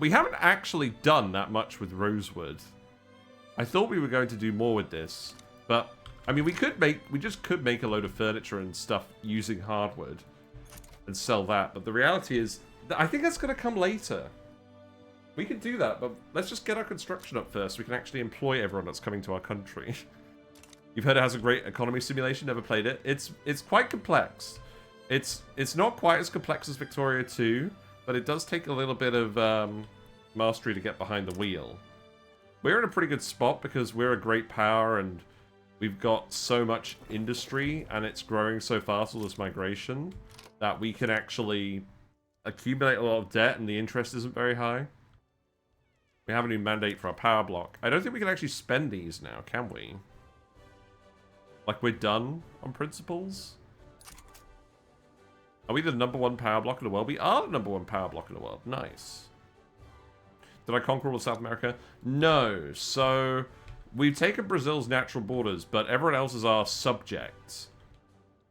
We haven't actually done that much with rosewood. I thought we were going to do more with this. But, I mean, we just could make a load of furniture and stuff using hardwood and sell that. But the reality is, I think that's going to come later. We can do that, but let's just get our construction up first so we can actually employ everyone that's coming to our country. You've heard it has a great economy simulation, never played it. It's quite complex. It's not quite as complex as Victoria 2, but it does take a little bit of mastery to get behind the wheel. We're in a pretty good spot because we're a great power and we've got so much industry and it's growing so fast, all this migration, that we can actually accumulate a lot of debt and the interest isn't very high. We have a new mandate for our power block. I don't think we can actually spend these now, can we? Like, we're done on principles? Are we the #1 power block in the world? We are the #1 power block in the world. Nice. Did I conquer all of South America? No. So, we've taken Brazil's natural borders, but everyone else is our subjects.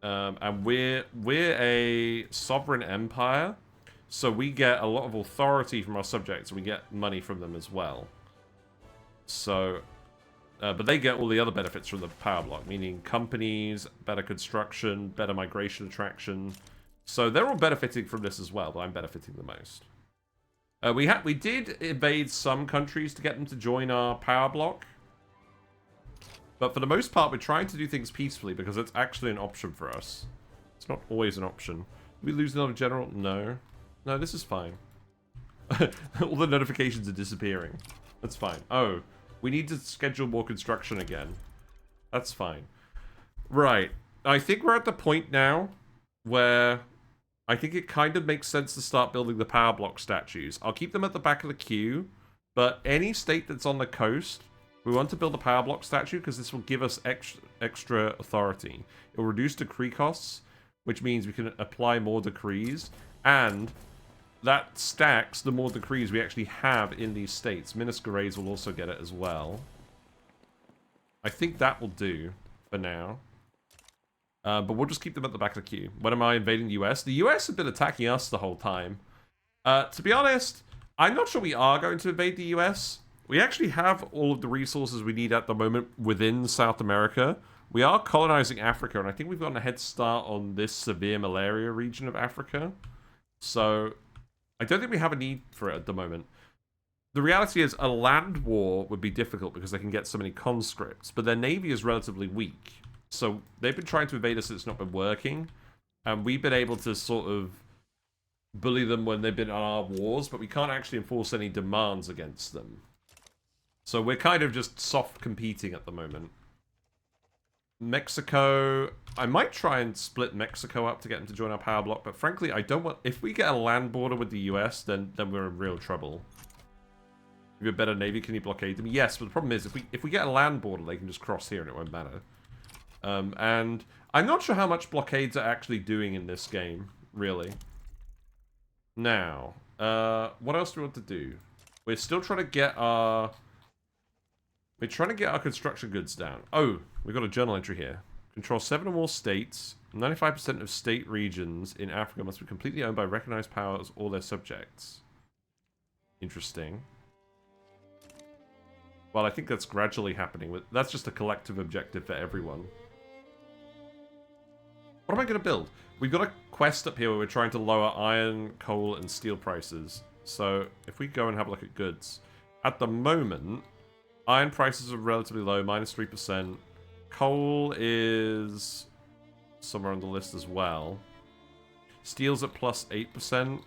And we're a sovereign empire. So we get a lot of authority from our subjects, and we get money from them as well. So, but they get all the other benefits from the power block, meaning companies, better construction, better migration attraction. So they're all benefiting from this as well, but I'm benefiting the most. We did invade some countries to get them to join our power block. But for the most part, we're trying to do things peacefully because it's actually an option for us. It's not always an option. Did we lose another general? No. No, this is fine. All the notifications are disappearing. That's fine. Oh, we need to schedule more construction again. That's fine. Right. I think we're at the point now where I think it kind of makes sense to start building the power block statues. I'll keep them at the back of the queue, but any state that's on the coast, we want to build a power block statue because this will give us extra authority. It will reduce decree costs. which means we can apply more decrees, and that stacks the more decrees we actually have in these states. Miniscarays will also get it as well. I think that will do for now. But we'll just keep them at the back of the queue. When am I invading the US? The US have been attacking us the whole time. To be honest, I'm not sure we are going to invade the US. We actually have all of the resources we need at the moment within South America. We are colonizing Africa, and I think we've gotten a head start on this severe malaria region of Africa. So I don't think we have a need for it at the moment. The reality is a land war would be difficult because they can get so many conscripts, but their navy is relatively weak. So they've been trying to invade us, it's not been working. And we've been able to sort of bully them when they've been on our wars, but we can't actually enforce any demands against them. So we're kind of just soft competing at the moment. Mexico, I might try and split Mexico up to get them to join our power block, but frankly, I don't want... If we get a land border with the US, then we're in real trouble. If you have a better navy, can you blockade them? Yes, but the problem is, if we get a land border, they can just cross here and it won't matter. And I'm not sure how much blockades are actually doing in this game, really. Now, what else do we want to do? We're still trying to get our... We're trying to get our construction goods down. Oh, we've got a journal entry here. Control 7 or more states. 95% of state regions in Africa must be completely owned by recognized powers or their subjects. Interesting. Well, I think that's gradually happening. That's just a collective objective for everyone. What am I going to build? We've got a quest up here where we're trying to lower iron, coal, and steel prices. So if we go and have a look at goods. At the moment... Iron prices are relatively low, -3%. Coal is somewhere on the list as well. Steel's at +8%.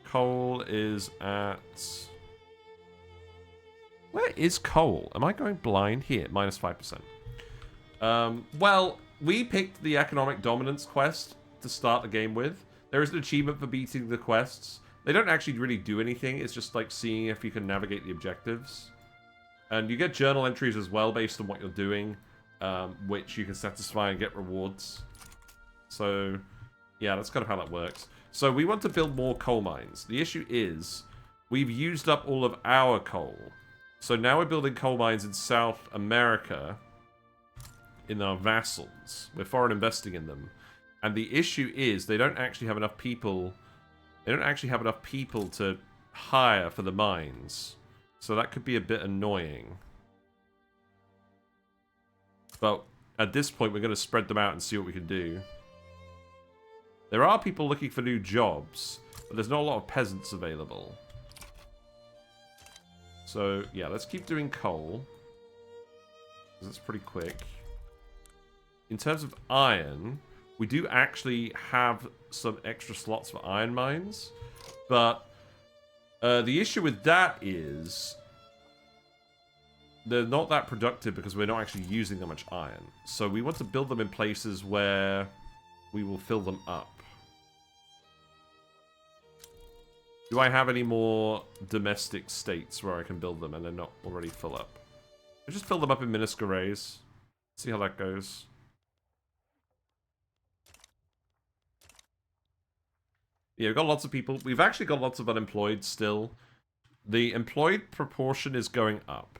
Coal is at... Where is coal? Am I going blind? Here, -5%. Well, we picked the economic dominance quest to start the game with. There is an achievement for beating the quests. They don't actually really do anything. It's just like seeing if you can navigate the objectives. And you get journal entries as well based on what you're doing, which you can satisfy and get rewards. So, yeah, that's kind of how that works. So we want to build more coal mines. The issue is, we've used up all of our coal. So now we're building coal mines in South America, in our vassals. We're foreign investing in them. And the issue is, they don't actually have enough people... They don't actually have enough people to hire for the mines. So that could be a bit annoying. But at this point, we're going to spread them out and see what we can do. There are people looking for new jobs, but there's not a lot of peasants available. So, yeah, let's keep doing coal. That's pretty quick. In terms of iron, we do actually have some extra slots for iron mines, but... the issue with that is they're not that productive because we're not actually using that much iron. So we want to build them in places where we will fill them up. Do I have any more domestic states where I can build them and they're not already full up? I just fill them up in Miniscarays. See how that goes. Yeah, we've got lots of people. We've actually got lots of unemployed still. The employed proportion is going up.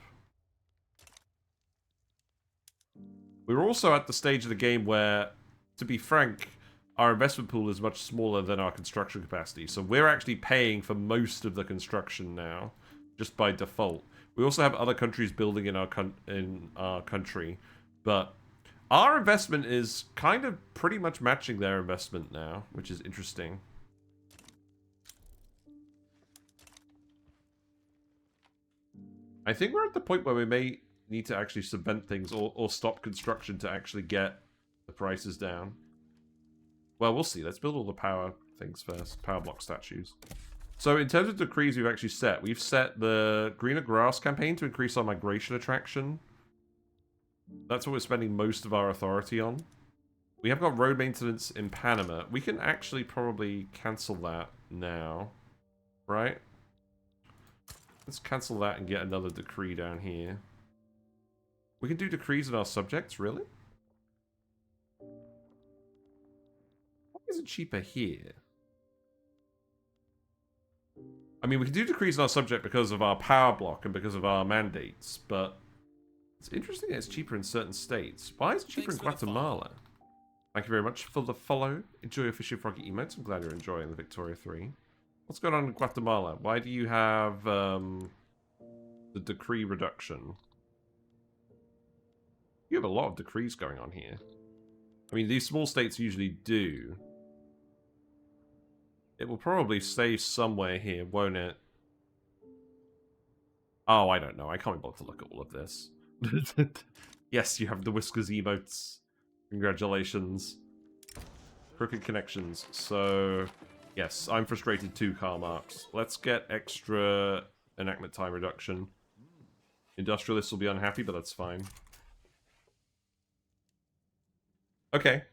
We're also at the stage of the game where, to be frank, our investment pool is much smaller than our construction capacity. So we're actually paying for most of the construction now, just by default. We also have other countries building in our country, but our investment is kind of pretty much matching their investment now, which is interesting. I think we're at the point where we may need to actually subvent things or stop construction to actually get the prices down. Well, we'll see. Let's build all the power things first. Power block statues. So in terms of decrees we've set the greener grass campaign to increase our migration attraction. That's what we're spending most of our authority on. We have got road maintenance in Panama. We can actually probably cancel that now, right? Let's cancel that and get another decree down here. We can do decrees in our subjects, really? Is it cheaper here? I mean, we can do decrease in our subject because of our power block and because of our mandates, but it's interesting that it's cheaper in certain states. Why is it cheaper in Guatemala? Thank you very much for the follow. Enjoy your Fishy Froggy emotes. I'm glad you're enjoying the Victoria 3. What's going on in Guatemala? Why do you have the decree reduction? You have a lot of decrees going on here. I mean, these small states usually do. It will probably stay somewhere here, won't it? Oh, I don't know. I can't be bothered to look at all of this. Yes, you have the Whiskers emotes. Congratulations. Crooked connections. So, yes, I'm frustrated too, Karl Marx. Let's get extra enactment time reduction. Industrialists will be unhappy, but that's fine. Okay.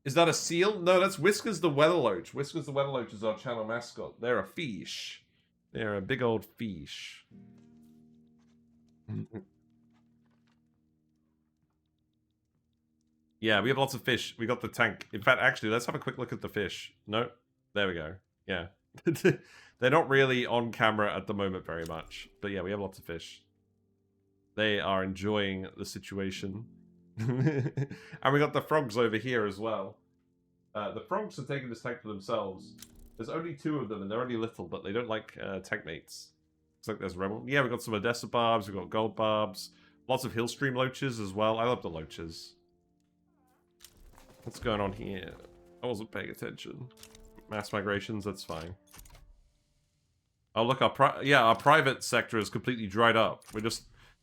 Is that a seal? No, that's Whiskers the Weatherloach. Whiskers the Weatherloach is our channel mascot. They're a fish. They're a big old fish. Yeah, we have lots of fish. We got the tank. In fact, actually, let's have a quick look at the fish. No, there we go. Yeah. They're not really on camera at the moment very much. But yeah, we have lots of fish. They are enjoying the situation. And we got the frogs over here as well. The frogs are taking this tank for themselves. There's only 2 of them, and they're only little, but they don't like tank mates. Looks like there's rebel. Yeah, we got some Odessa barbs. We got gold barbs. Lots of hillstream loaches as well. I love the loaches. What's going on here? I wasn't paying attention. Mass migrations, that's fine. Oh, look, our private sector is completely dried up.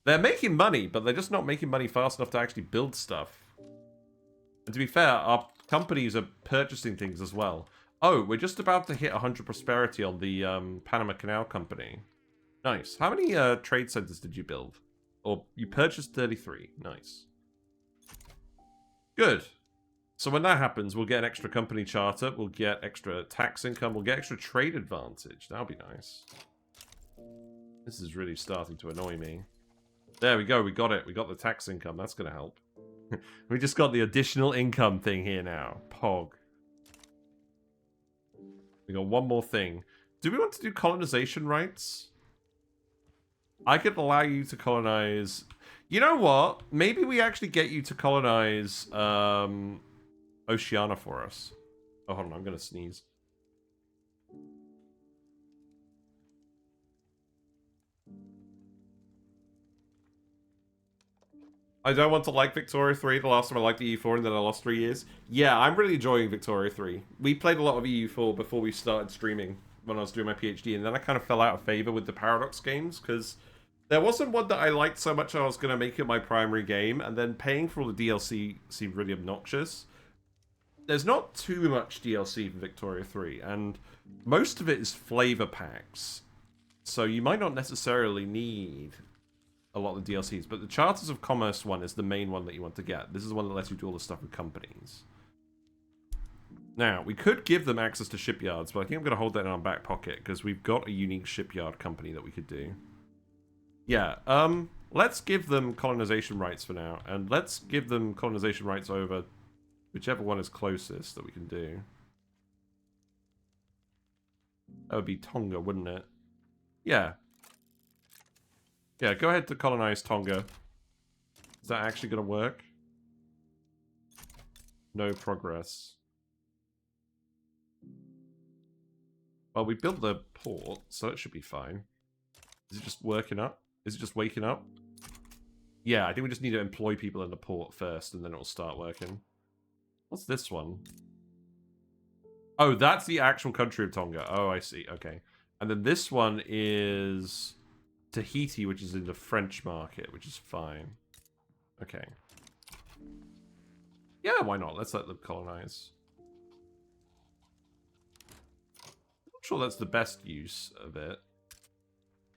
They're making money, but they're just not making money fast enough to actually build stuff. And to be fair, our companies are purchasing things as well. Oh, we're just about to hit 100 prosperity on the Panama Canal Company. Nice. How many trade centers did you build? Or you purchased 33. Nice. Good. So when that happens, we'll get an extra company charter, we'll get extra tax income, we'll get extra trade advantage. That'll be nice. This is really starting to annoy me. There we go, we got it. We got the tax income. That's going to help. We just got the additional income thing here now. Pog. We got one more thing. Do we want to do colonization rights? I could allow you to colonize... You know what? Maybe we actually get you to colonize Oceania for us. Oh, hold on. I'm going to sneeze. I don't want to like Victoria 3. The last time I liked EU4 and then I lost 3 years. Yeah, I'm really enjoying Victoria 3. We played a lot of EU4 before we started streaming when I was doing my PhD, and then I kind of fell out of favor with the Paradox games because there wasn't one that I liked so much I was going to make it my primary game, and then paying for all the DLC seemed really obnoxious. There's not too much DLC for Victoria 3, and most of it is flavor packs. So you might not necessarily need a lot of the DLCs, but the Charters of Commerce one is the main one that you want to get. This is the one that lets you do all the stuff with companies. Now, we could give them access to shipyards, but I think I'm going to hold that in our back pocket, because we've got a unique shipyard company that we could do. Yeah, let's give them colonization rights for now, and let's give them colonization rights over whichever one is closest that we can do. That would be Tonga, wouldn't it? Yeah. Yeah, go ahead to colonize Tonga. Is that actually going to work? No progress. Well, we built the port, so it should be fine. Is it just working up? Is it just waking up? Yeah, I think we just need to employ people in the port first, and then it'll start working. What's this one? Oh, that's the actual country of Tonga. Oh, I see. Okay. And then this one is Tahiti, which is in the French market, which is fine. Okay. Yeah, why not? Let's let them colonize. I'm not sure that's the best use of it.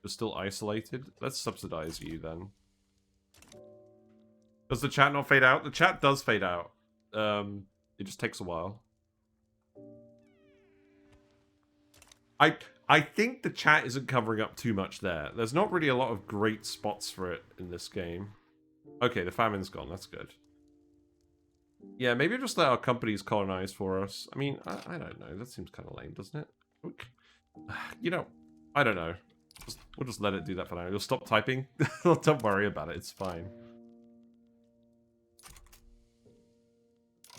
You're still isolated? Let's subsidize you then. Does the chat not fade out? The chat does fade out. It just takes a while. I think the chat isn't covering up too much there. There's not really a lot of great spots for it in this game. Okay, the famine's gone. That's good. Yeah, maybe just let our companies colonize for us. I mean, I don't know. That seems kind of lame, doesn't it? You know, I don't know. We'll just let it do that for now. You'll stop typing. Don't worry about it. It's fine.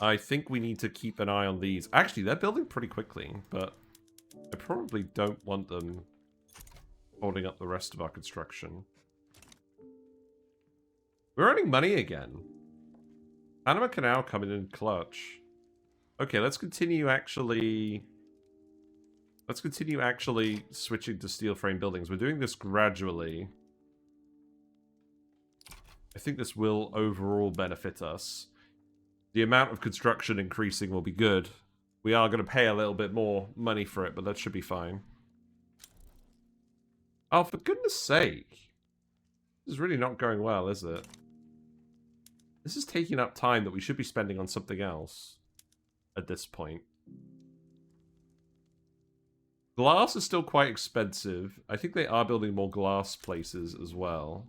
I think we need to keep an eye on these. Actually, they're building pretty quickly, but I probably don't want them holding up the rest of our construction. We're earning money again. Panama Canal coming in clutch. Okay, let's continue actually switching to steel frame buildings. We're doing this gradually. I think this will overall benefit us. The amount of construction increasing will be good. We are going to pay a little bit more money for it, but that should be fine. Oh, for goodness sake. This is really not going well, is it? This is taking up time that we should be spending on something else at this point. Glass is still quite expensive. I think they are building more glass places as well.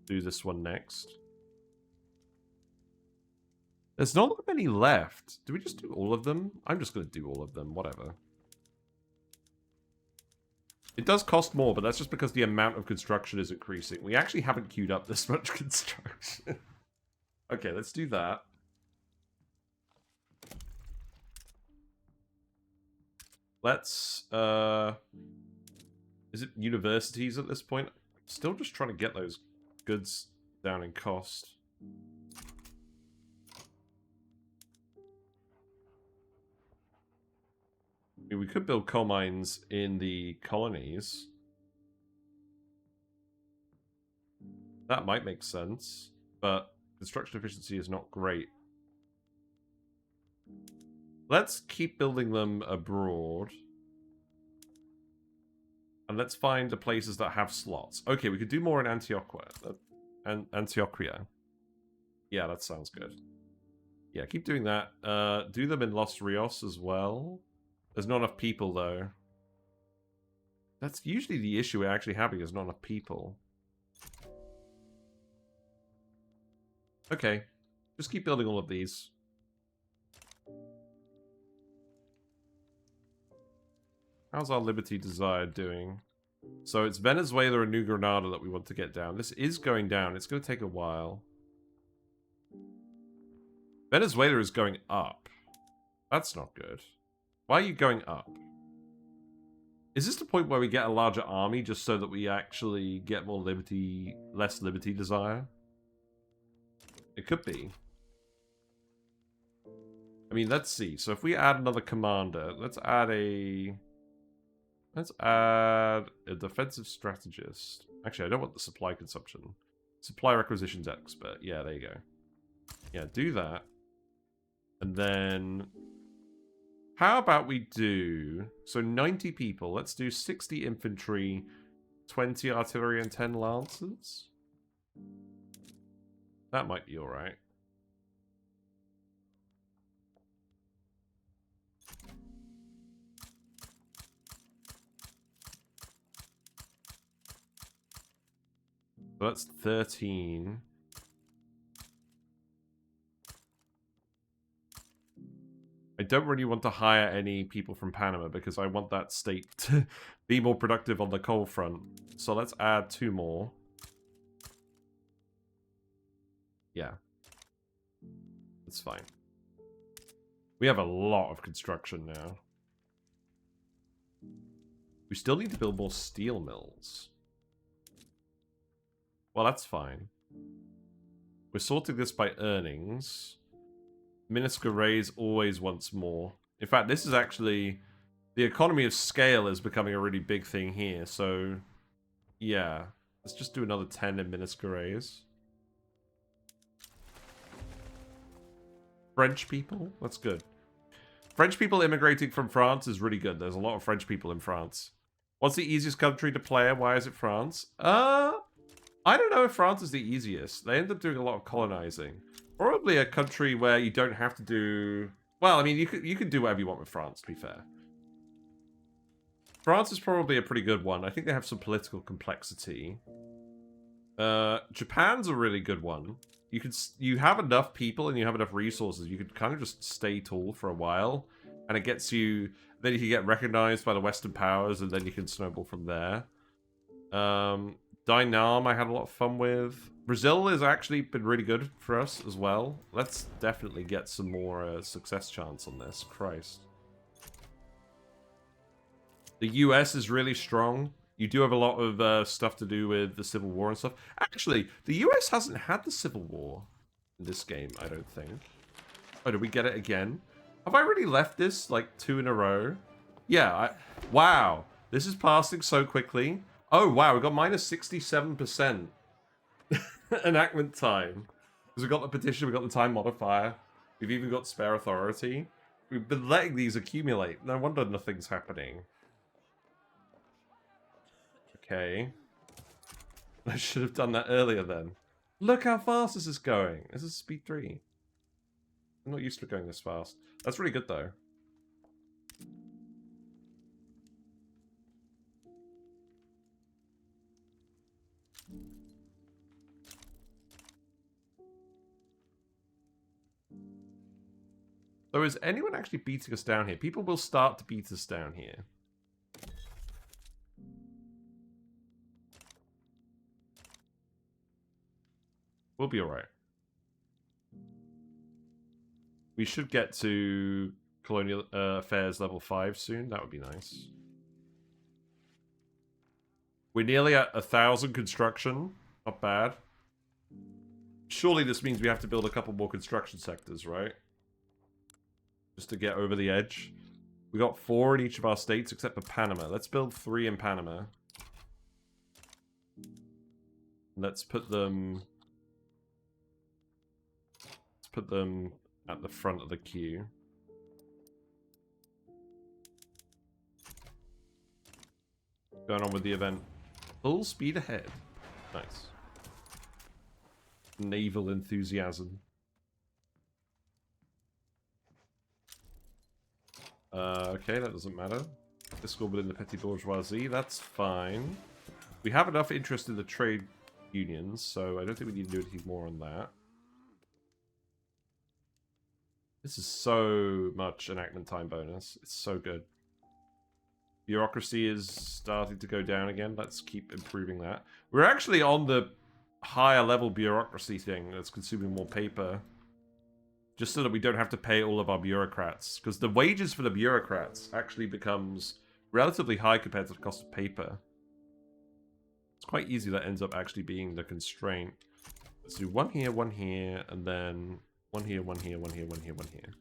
Do this one next. There's not that many left. Do we just do all of them? I'm just going to do all of them. Whatever. It does cost more, but that's just because the amount of construction is increasing. We actually haven't queued up this much construction. Okay, let's do that. Let's, is it universities at this point? Still just trying to get those goods down in cost. I mean, we could build coal mines in the colonies. That might make sense, but construction efficiency is not great. Let's keep building them abroad. And let's find the places that have slots. Okay, we could do more in Antioquia. Antioquia. Yeah, that sounds good. Yeah, keep doing that. Do them in Los Rios as well. There's not enough people, though. That's usually the issue we're actually having, is not enough people. Okay. Just keep building all of these. How's our Liberty Desire doing? So it's Venezuela and New Granada that we want to get down. This is going down. It's going to take a while. Venezuela is going up. That's not good. Why are you going up? Is this the point where we get a larger army just so that we actually get more liberty, less Liberty Desire? It could be. I mean, let's see. So if we add another commander, let's add a defensive strategist. Actually, I don't want the supply consumption. Supply requisitions expert. Yeah, there you go. Yeah, do that. And then how about we do, so 90 people, let's do 60 infantry, 20 artillery, and 10 lancers? That might be alright. So that's 13. I don't really want to hire any people from Panama because I want that state to be more productive on the coal front. So let's add 2 more. Yeah. That's fine. We have a lot of construction now. We still need to build more steel mills. Well, that's fine. We're sorting this by earnings. Minuscule raise always wants more. In fact, this is actually... The economy of scale is becoming a really big thing here, so... Yeah. Let's just do another 10 in minuscule raise. French people? That's good. French people immigrating from France is really good. There's a lot of French people in France. What's the easiest country to play? Why is it France? I don't know if France is the easiest. They end up doing a lot of colonizing. Probably a country where you don't have to do... Well, I mean, you could do whatever you want with France, to be fair. France is probably a pretty good one. I think they have some political complexity. Japan's a really good one. You have enough people and you have enough resources. You could kind of just stay tall for a while, and it gets you. Then you can get recognized by the Western powers, and then you can snowball from there. Dynam, I had a lot of fun with. Brazil has actually been really good for us as well. Let's definitely get some more success chance on this. Christ. The US is really strong. You do have a lot of stuff to do with the Civil War and stuff. Actually, the US hasn't had the Civil War in this game, I don't think. Oh, did we get it again? Have I already left this, like, 2 in a row? Yeah, wow. This is passing so quickly. Oh, wow, we got minus 67% enactment time. Because we got the petition, we got the time modifier. We've even got spare authority. We've been letting these accumulate. No wonder nothing's happening. Okay. I should have done that earlier then. Look how fast this is going. This is speed 3. I'm not used to going this fast. That's really good though. So is anyone actually beating us down here? People will start to beat us down here. We'll be alright. We should get to Colonial Affairs level 5 soon. That would be nice. We're nearly at 1,000 construction. Not bad. Surely this means we have to build a couple more construction sectors, right? Just to get over the edge. We got 4 in each of our states except for Panama. Let's build 3 in Panama. Let's put them at the front of the queue. Going on with the event. Full speed ahead. Nice. Naval enthusiasm. Okay, that doesn't matter. Fiscal within the petty bourgeoisie, that's fine. We have enough interest in the trade unions, so I don't think we need to do anything more on that. This is so much enactment time bonus. It's so good. Bureaucracy is starting to go down again. Let's keep improving that. We're actually on the higher level bureaucracy thing that's consuming more paper. Just so that we don't have to pay all of our bureaucrats. Because the wages for the bureaucrats actually becomes relatively high compared to the cost of paper. It's quite easy that ends up actually being the constraint. Let's do 1 here, and then 1 here, 1 here, 1 here, 1 here, 1 here.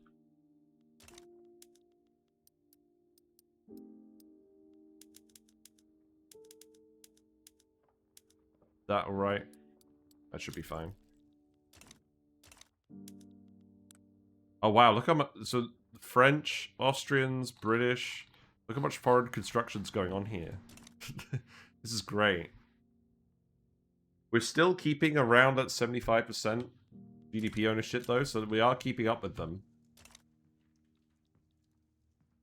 That alright? That should be fine. Oh wow, look how much... So, French, Austrians, British... Look how much foreign construction's going on here. This is great. We're still keeping around that 75% GDP ownership, though, so that we are keeping up with them.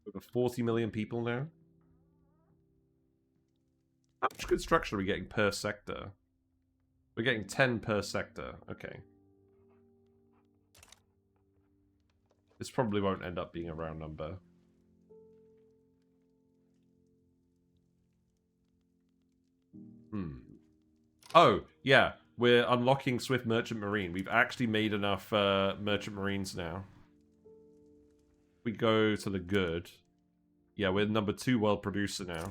Over 40 million people now. How much construction are we getting per sector? We're getting 10 per sector. Okay. This probably won't end up being a round number. Oh, yeah. We're unlocking Swift Merchant Marine. We've actually made enough Merchant Marines now. We go to the good. Yeah, we're number 2 world producer now.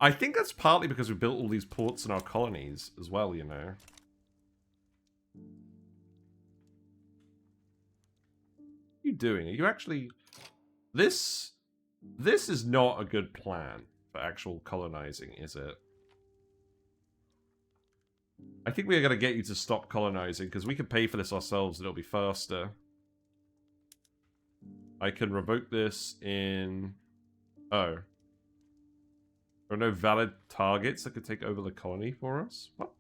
I think that's partly because we built all these ports in our colonies as well, you know. What are you doing? Are you actually... This is not a good plan for actual colonizing, is it? I think we're going to get you to stop colonizing, because we can pay for this ourselves and it'll be faster. I can revoke this in... Oh. There are no valid targets that could take over the colony for us? What?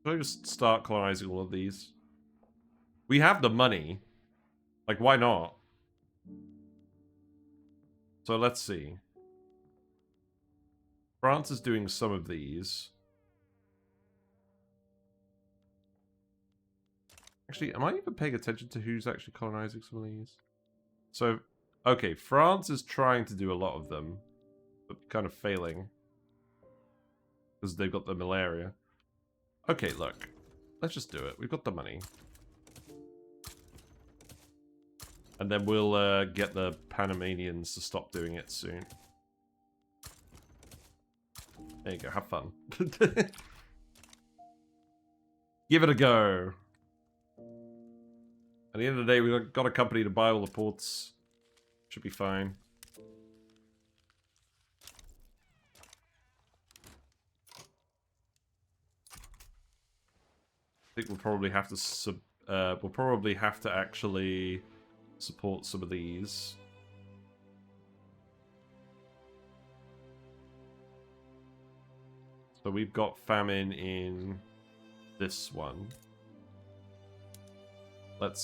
Should I just start colonizing all of these? We have the money. Like, why not? So let's see. France is doing some of these. Actually, am I even paying attention to who's actually colonizing some of these? So, okay, France is trying to do a lot of them, but kind of failing. Because they've got the malaria. Okay, look. Let's just do it. We've got the money. And then we'll get the Panamanians to stop doing it soon. There you go, have fun. Give it a go. At the end of the day, we've got a company to buy all the ports. Should be fine. I think we'll probably have to actually support some of these. So we've got famine in this one. Let's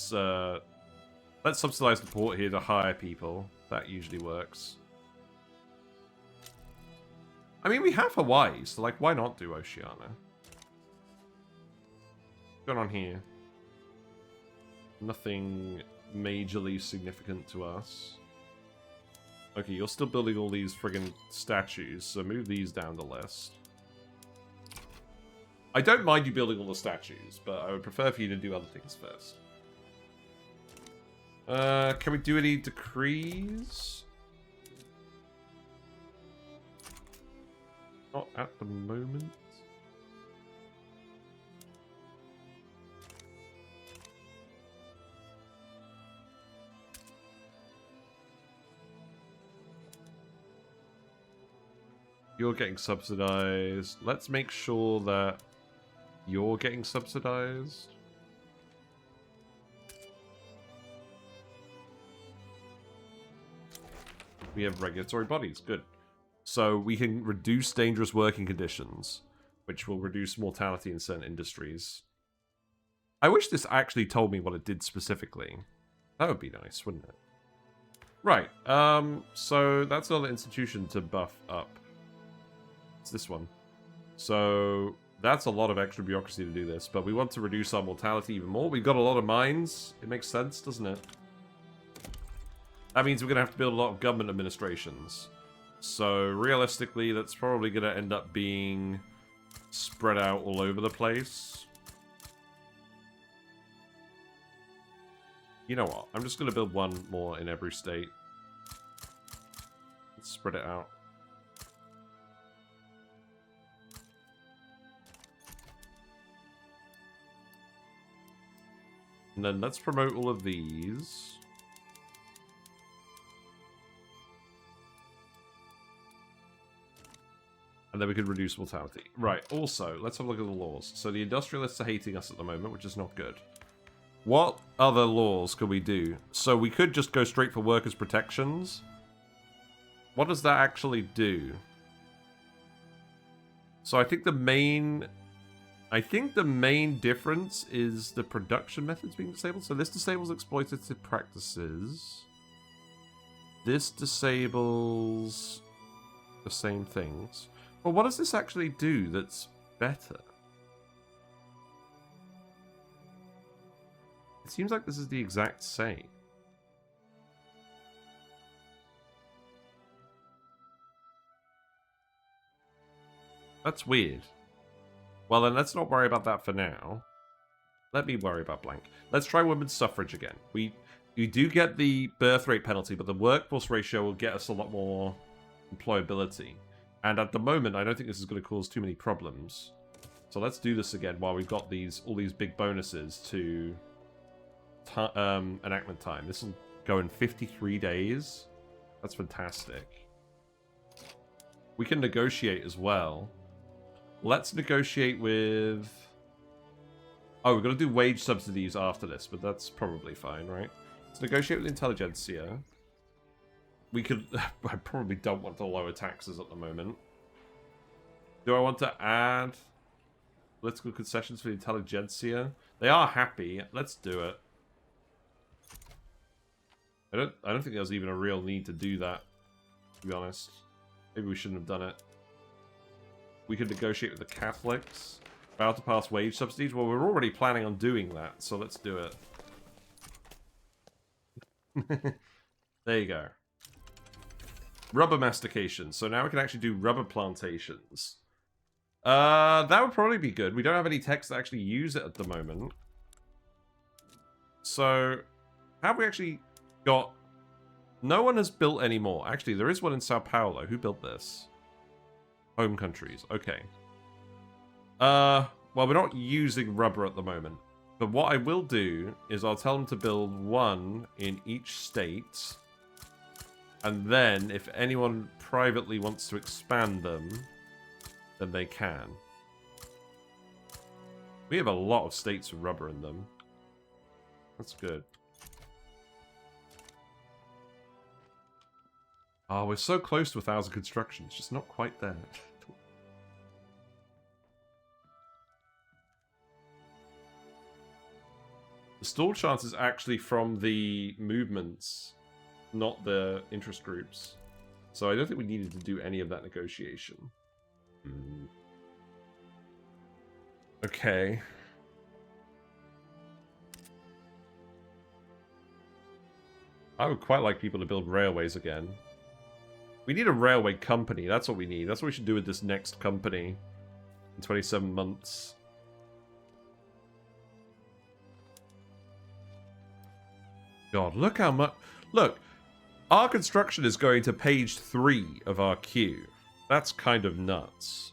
subsidize the port here to hire people. That usually works. I mean, we have Hawaii, so like, why not do Oceania? What's going on here? Nothing majorly significant to us. Okay, you're still building all these friggin' statues, so move these down the list. I don't mind you building all the statues, but I would prefer for you to do other things first. Can we do any decrees? Not at the moment. You're getting subsidized. Let's make sure that you're getting subsidized. We have regulatory bodies. Good. So we can reduce dangerous working conditions, which will reduce mortality in certain industries. I wish this actually told me what it did specifically. That would be nice, wouldn't it? Right. So that's another institution to buff up. It's this one. So that's a lot of extra bureaucracy to do this, but we want to reduce our mortality even more. We've got a lot of mines. It makes sense, doesn't it? That means we're going to have to build a lot of government administrations. So realistically, that's probably going to end up being spread out all over the place. You know what? I'm just going to build one more in every state. Let's spread it out. And then let's promote all of these. And then we could reduce mortality. Right, also, let's have a look at the laws. So the industrialists are hating us at the moment, which is not good. What other laws could we do? So we could just go straight for workers' protections. What does that actually do? So I think the main difference is the production methods being disabled. So this disables exploitative practices. This disables the same things. Well, what does this actually do that's better? It seems like this is the exact same. That's weird. Well, then let's not worry about that for now. Let me worry about blank. Let's try women's suffrage again. We do get the birth rate penalty, but the workforce ratio will get us a lot more employability. And at the moment, I don't think this is going to cause too many problems. So let's do this again while we've got all these big bonuses to enactment time. This will go in 53 days. That's fantastic. We can negotiate as well. Let's negotiate with... Oh, we're going to do wage subsidies after this, but that's probably fine, right? Let's negotiate with intelligentsia. We could... I probably don't want to lower taxes at the moment. Do I want to add political concessions for the intelligentsia? They are happy. Let's do it. I don't think there's even a real need to do that, to be honest. Maybe we shouldn't have done it. We could negotiate with the Catholics. About to pass wage subsidies. Well, we're already planning on doing that, so let's do it. There you go. Rubber mastication. So now we can actually do rubber plantations. That would probably be good. We don't have any techs that actually use it at the moment. So, have we actually got... No one has built any more. Actually, there is one in Sao Paulo. Who built this? Home countries. Okay. Well, we're not using rubber at the moment. But what I will do is I'll tell them to build one in each state. And then, if anyone privately wants to expand them, then they can. We have a lot of states with rubber in them. That's good. Oh, we're so close to 1,000 construction. It's just not quite there. The stall chance is actually from the movements, not the interest groups. So I don't think we needed to do any of that negotiation. Okay. I would quite like people to build railways again. We need a railway company. That's what we need. That's what we should do with this next company in 27 months. God, look how much... Look, our construction is going to page 3 of our queue. That's kind of nuts.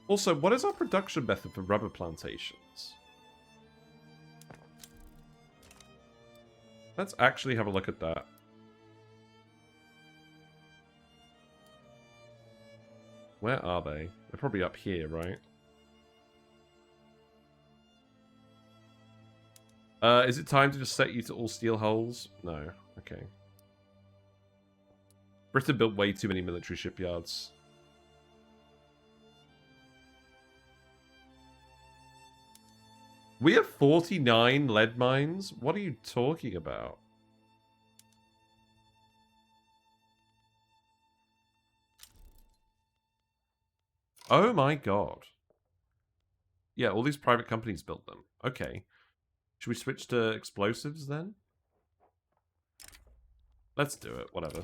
Also, what is our production method for rubber plantations? Let's actually have a look at that. Where are they? They're probably up here, right? Is it time to just set you to all steel hulls? No. Okay. Britain built way too many military shipyards. We have 49 lead mines? What are you talking about? Oh my god. Yeah, all these private companies built them. Okay. Should we switch to explosives then? Let's do it. Whatever.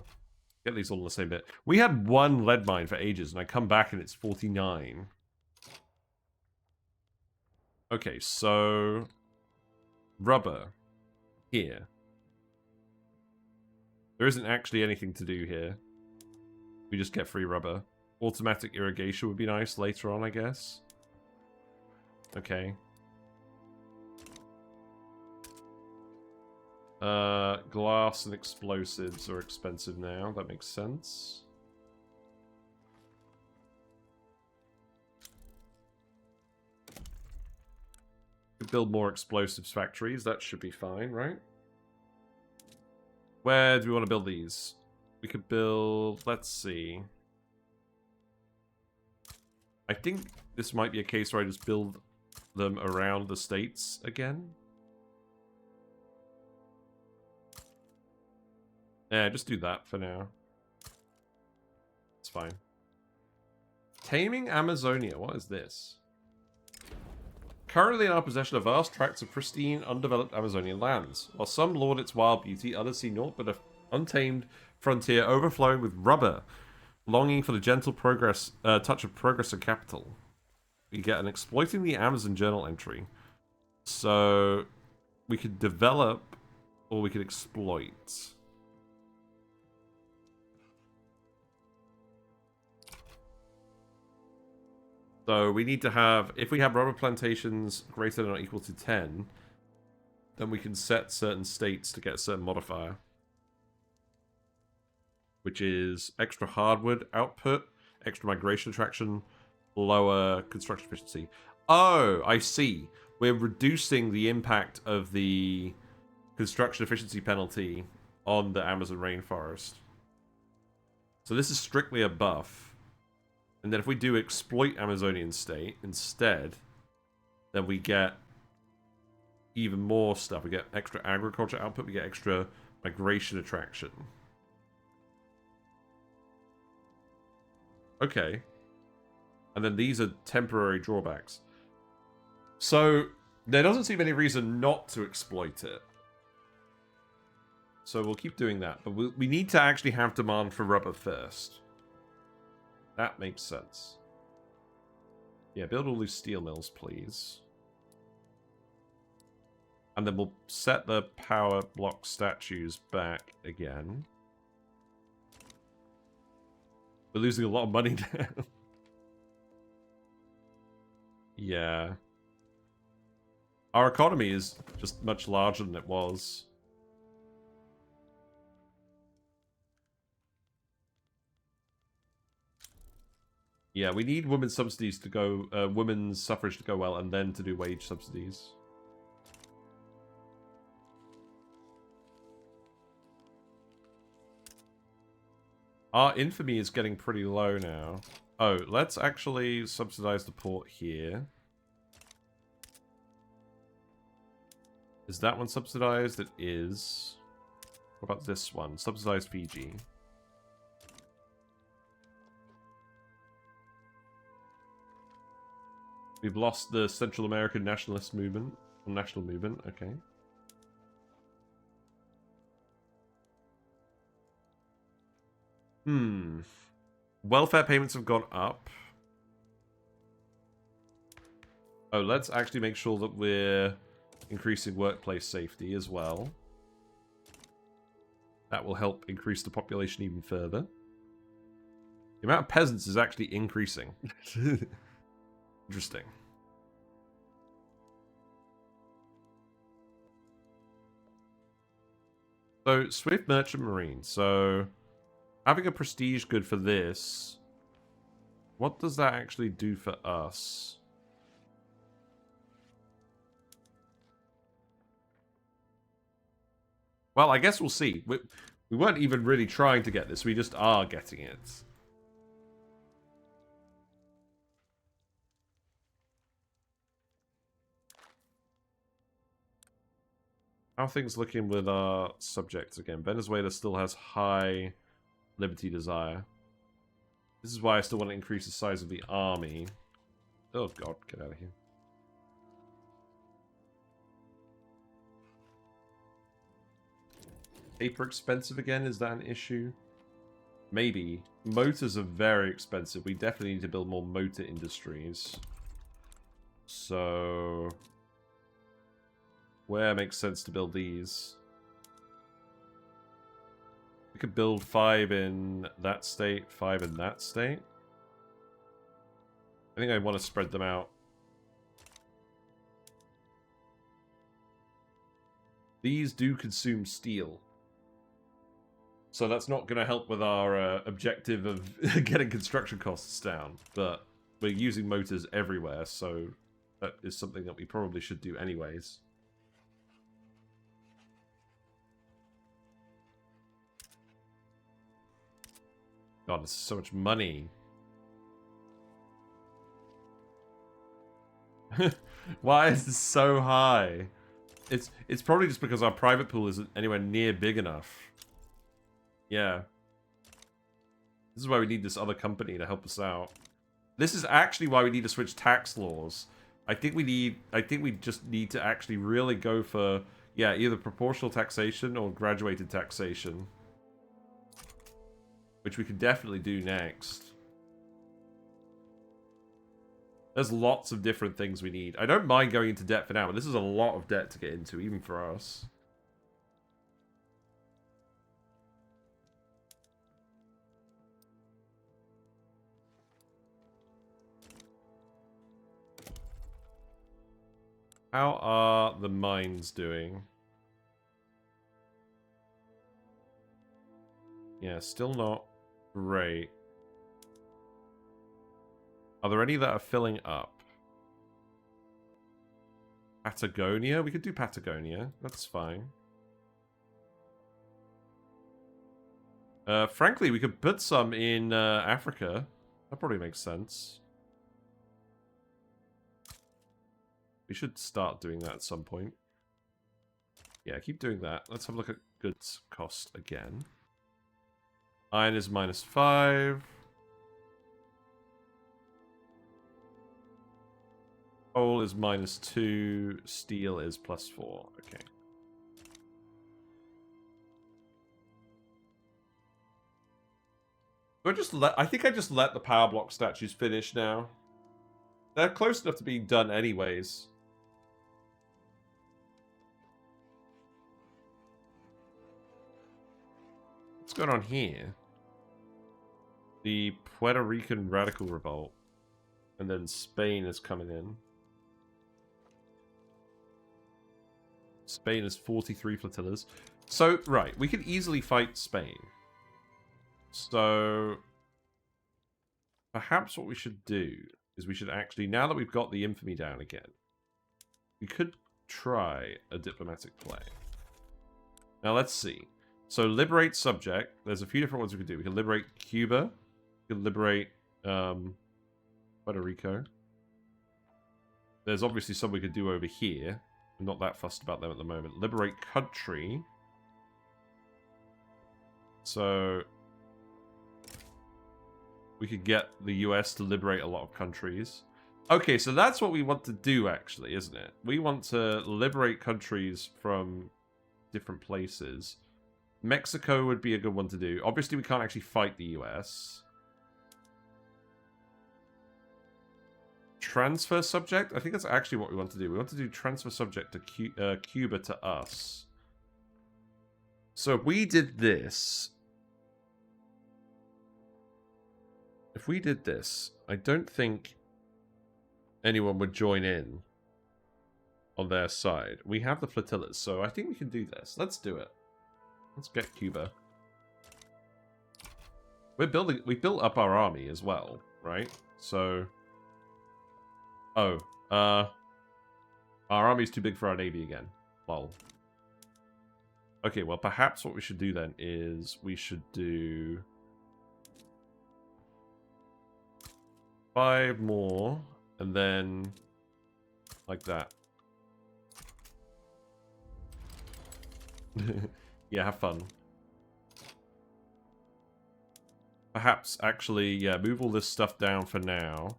Get these all in the same bit. We had one lead mine for ages, and I come back and it's 49. Okay, so... Rubber. Here. There isn't actually anything to do here. We just get free rubber. Automatic irrigation would be nice later on, I guess. Okay. Glass and explosives are expensive now. That makes sense. Could build more explosives factories. That should be fine, right? Where do we want to build these? We could build... Let's see. I think this might be a case where I just build them around the states again. Yeah, just do that for now. It's fine. Taming Amazonia. What is this? Currently in our possession are vast tracts of pristine, undeveloped Amazonian lands. While some laud its wild beauty, others see naught but an untamed frontier overflowing with rubber, longing for the gentle progress, touch of progress and capital. We get an exploiting the Amazon journal entry. So we could develop or we could exploit. So we need to have, if we have rubber plantations greater than or equal to 10, then we can set certain states to get a certain modifier. Which is extra hardwood output, extra migration attraction, lower construction efficiency. Oh, I see. We're reducing the impact of the construction efficiency penalty on the Amazon rainforest. So this is strictly a buff. And then if we do exploit Amazonian state instead, then we get even more stuff. We get extra agriculture output, we get extra migration attraction. Okay. And then these are temporary drawbacks. So there doesn't seem any reason not to exploit it. So we'll keep doing that. But we need to actually have demand for rubber first. That makes sense. Yeah, build all these steel mills, please. And then we'll set the power block statues back again. We're losing a lot of money now. Yeah. Our economy is just much larger than it was. Yeah, we need women's subsidies to go, women's suffrage to go well, and then to do wage subsidies. Our infamy is getting pretty low now. Oh, let's actually subsidize the port here. Is that one subsidized? It is. What about this one? Subsidized Fiji. We've lost the Central American nationalist movement. National movement, okay. Welfare payments have gone up. Oh, let's actually make sure that we're increasing workplace safety as well. That will help increase the population even further. The amount of peasants is actually increasing. Interesting. So, Swift Merchant Marine. So, having a prestige good for this. What does that actually do for us? Well, I guess we'll see. We weren't even really trying to get this. We just are getting it. How are things looking with our subjects again? Venezuela still has high liberty desire. This is why I still want to increase the size of the army. Oh god, get out of here. Paper expensive again? Is that an issue? Maybe. Motors are very expensive. We definitely need to build more motor industries. So... where makes sense to build these? We could build 5 in that state, 5 in that state. I think I want to spread them out. These do consume steel. So that's not going to help with our objective of getting construction costs down. But we're using motors everywhere, so that is something that we probably should do anyways. God, this is so much money. Why is this so high? It's probably just because our private pool isn't anywhere near big enough. Yeah. This is why we need this other company to help us out. This is actually why we need to switch tax laws. I think we just need to actually really go for, yeah, either proportional taxation or graduated taxation. Which we can definitely do next. There's lots of different things we need. I don't mind going into debt for now, but this is a lot of debt to get into, even for us. How are the mines doing? Yeah, still not great. Are there any that are filling up? Patagonia? We could do Patagonia. That's fine. Frankly, we could put some in Africa. That probably makes sense. We should start doing that at some point. Yeah, keep doing that. Let's have a look at goods cost again. Iron is -5. Coal is -2. Steel is +4. Okay. I think I just let the power block statues finish now. They're close enough to being done anyways. What's going on here? The Puerto Rican Radical Revolt. And then Spain is coming in. Spain is 43 flotillas. So, right, we could easily fight Spain. So, perhaps what we should do is we should actually, now that we've got the infamy down again, we could try a diplomatic play. Now, let's see. So, liberate subject. There's a few different ones we could do. We can liberate Cuba. We can liberate Puerto Rico. There's obviously some we could do over here. I'm not that fussed about them at the moment. Liberate country. So we could get the US to liberate a lot of countries. Okay, so that's what we want to do, actually, isn't it? We want to liberate countries from different places. Mexico would be a good one to do. Obviously, we can't actually fight the US. Transfer subject? I think that's actually what we want to do. We want to do transfer subject to Cuba to us. So if we did this... If we did this, I don't think anyone would join in on their side. We have the flotillas, so I think we can do this. Let's do it. Let's get Cuba. We built up our army as well, right? So... Oh, our army's too big for our navy again. Lol. Okay, well, perhaps what we should do then is we should do 5 more, and then like that. Yeah, have fun. Perhaps actually, yeah, move all this stuff down for now.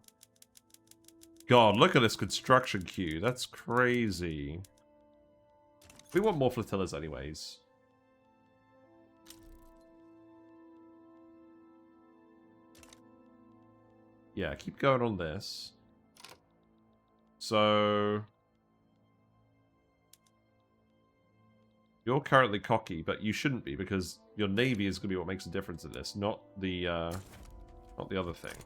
God, look at this construction queue. That's crazy. We want more flotillas anyways. Yeah, keep going on this. So... You're currently cocky, but you shouldn't be, because your navy is going to be what makes a difference in this, not the other thing.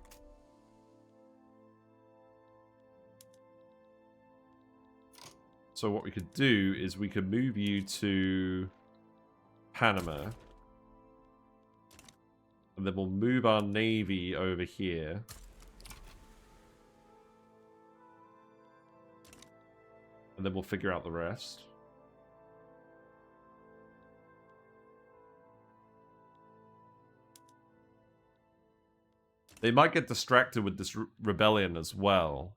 So what we could do is we could move you to Panama. And then we'll move our navy over here. And then we'll figure out the rest. They might get distracted with this rebellion as well.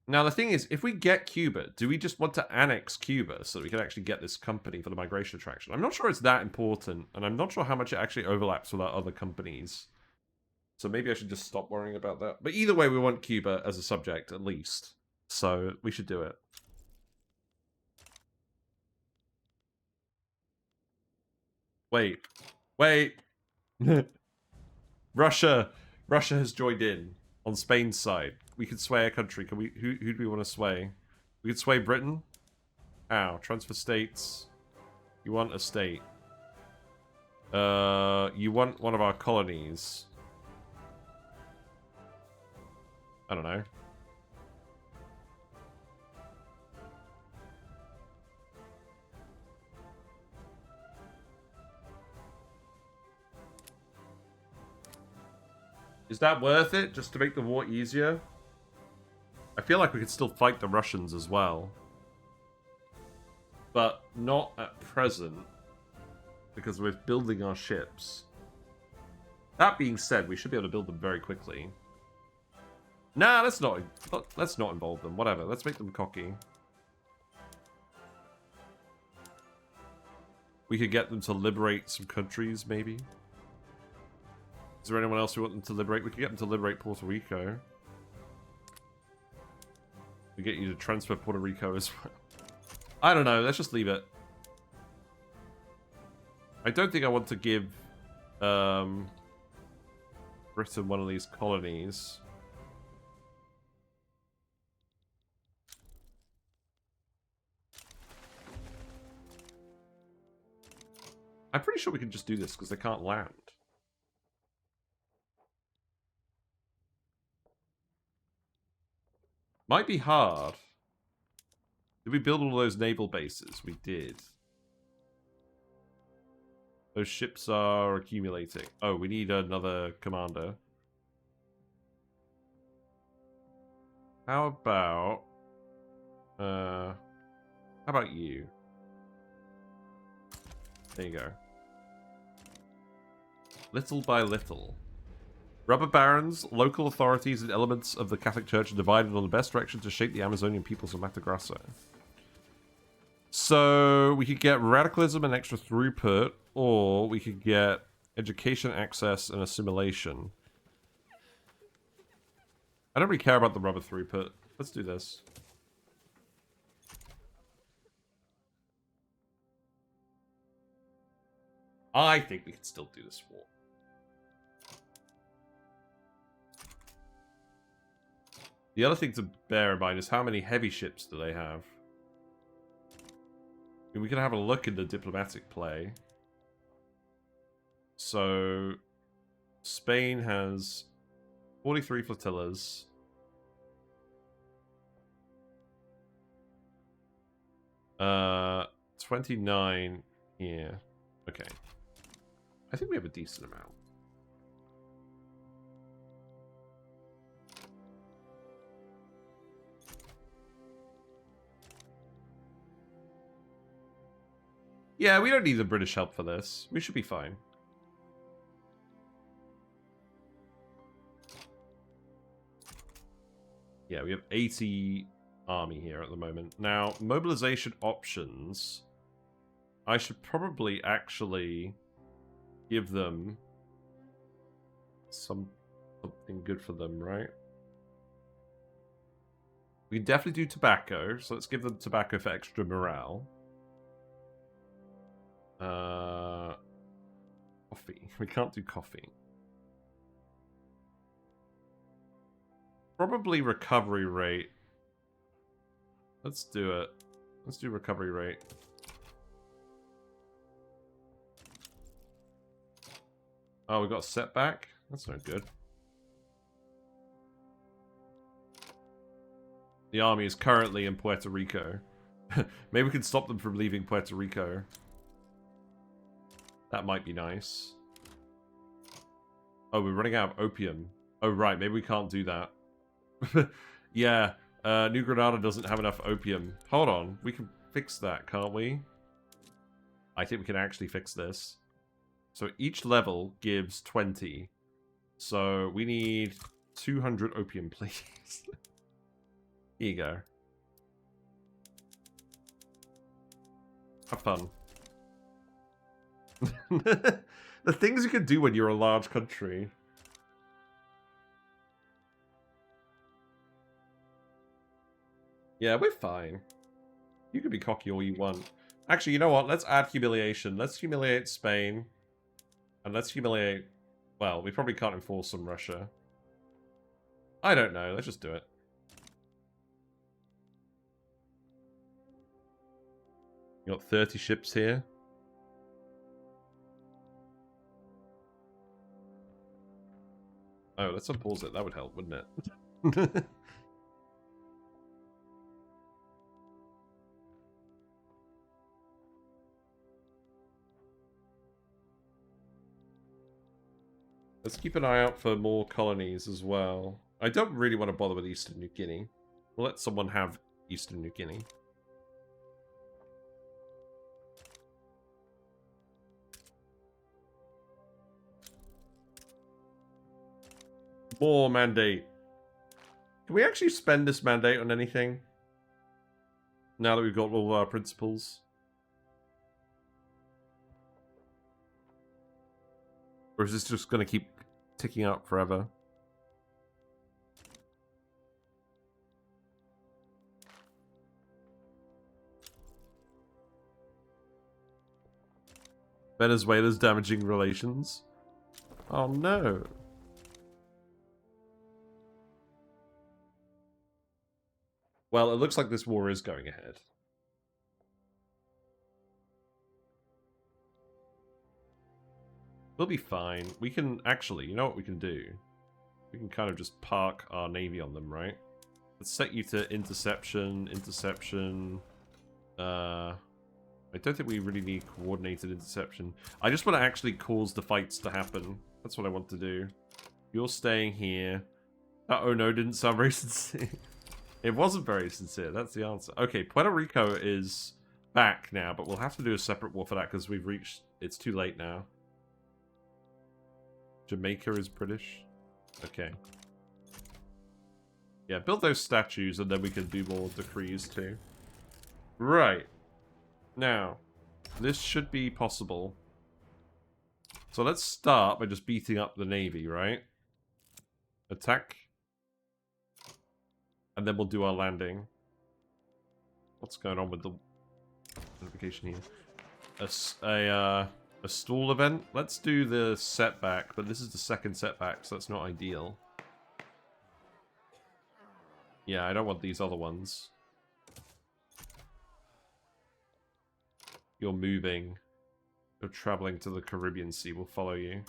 Now, the thing is, if we get Cuba, do we just want to annex Cuba so that we can actually get this company for the migration attraction? I'm not sure it's that important, and I'm not sure how much it actually overlaps with our other companies. So maybe I should just stop worrying about that. But either way, we want Cuba as a subject, at least. So we should do it. Wait. Wait! Russia has joined in on Spain's side. We could sway a country. Can we? Who do we want to sway? We could sway Britain. Ow. Transfer states. You want a state. You want one of our colonies. I don't know. Is that worth it, just to make the war easier? I feel like we could still fight the Russians as well. But not at present, because we're building our ships. That being said, we should be able to build them very quickly. Nah, let's not involve them. Whatever, let's make them cocky. We could get them to liberate some countries, maybe. Is there anyone else we want them to liberate? We could get them to liberate Puerto Rico. We get you to transfer Puerto Rico as well. I don't know. Let's just leave it. I don't think I want to give Britain one of these colonies. I'm pretty sure we can just do this because they can't land. Might be hard. Did we build all those naval bases? We did. Those ships are accumulating. Oh, we need another commander. How about... how about you? There you go. Little by little. Rubber barons, local authorities, and elements of the Catholic Church are divided on the best direction to shape the Amazonian peoples of Mato Grosso. So we could get radicalism and extra throughput, or we could get education, access, and assimilation. I don't really care about the rubber throughput. Let's do this. I think we can still do this war. The other thing to bear in mind is how many heavy ships do they have? I mean, we can have a look in the diplomatic play. So, Spain has 43 flotillas. Uh, 29 here. Okay. I think we have a decent amount. Yeah, we don't need the British help for this. We should be fine. Yeah, we have 80 army here at the moment. Now, mobilization options. I should probably actually give them something good for them, right? We can definitely do tobacco, so let's give them tobacco for extra morale. Coffee. We can't do coffee. Probably recovery rate. Let's do it. Let's do recovery rate. Oh, we got a setback? That's not good. The army is currently in Puerto Rico. Maybe we can stop them from leaving Puerto Rico. That might be nice. Oh, we're running out of opium. Oh, right. Maybe we can't do that. Yeah. New Granada doesn't have enough opium. Hold on. We can fix that, can't we? I think we can actually fix this. So each level gives 20. So we need 200 opium, please. Here you go. Have fun. The things you can do when you're a large country. Yeah, we're fine. You can be cocky all you want. Actually, you know what? Let's add humiliation. Let's humiliate Spain. And let's humiliate... Well, we probably can't enforce some Russia. I don't know. Let's just do it. You got 30 ships here. Oh, let's unpause it. That would help, wouldn't it? Let's keep an eye out for more colonies as well. I don't really want to bother with Eastern New Guinea. We'll let someone have Eastern New Guinea. More mandate. Can we actually spend this mandate on anything? Now that we've got all our principles. Or is this just going to keep ticking up forever? Venezuela's damaging relations. Oh no. Well, it looks like this war is going ahead. We'll be fine. We can actually, you know what we can do? We can kind of just park our navy on them, right? Let's set you to interception, interception. I don't think we really need coordinated interception. I just want to actually cause the fights to happen. That's what I want to do. You're staying here. That oh no didn't sound very sincere. It wasn't very sincere, that's the answer. Okay, Puerto Rico is back now, but we'll have to do a separate war for that because we've reached... It's too late now. Jamaica is British. Okay. Yeah, build those statues and then we can do more decrees too. Right. Now, this should be possible. So let's start by just beating up the navy, right? Attack. And then we'll do our landing. What's going on with the notification here? A stall event. Let's do the setback, but this is the second setback, so that's not ideal. Yeah, I don't want these other ones. You're moving. You're traveling to the Caribbean Sea. We'll follow you.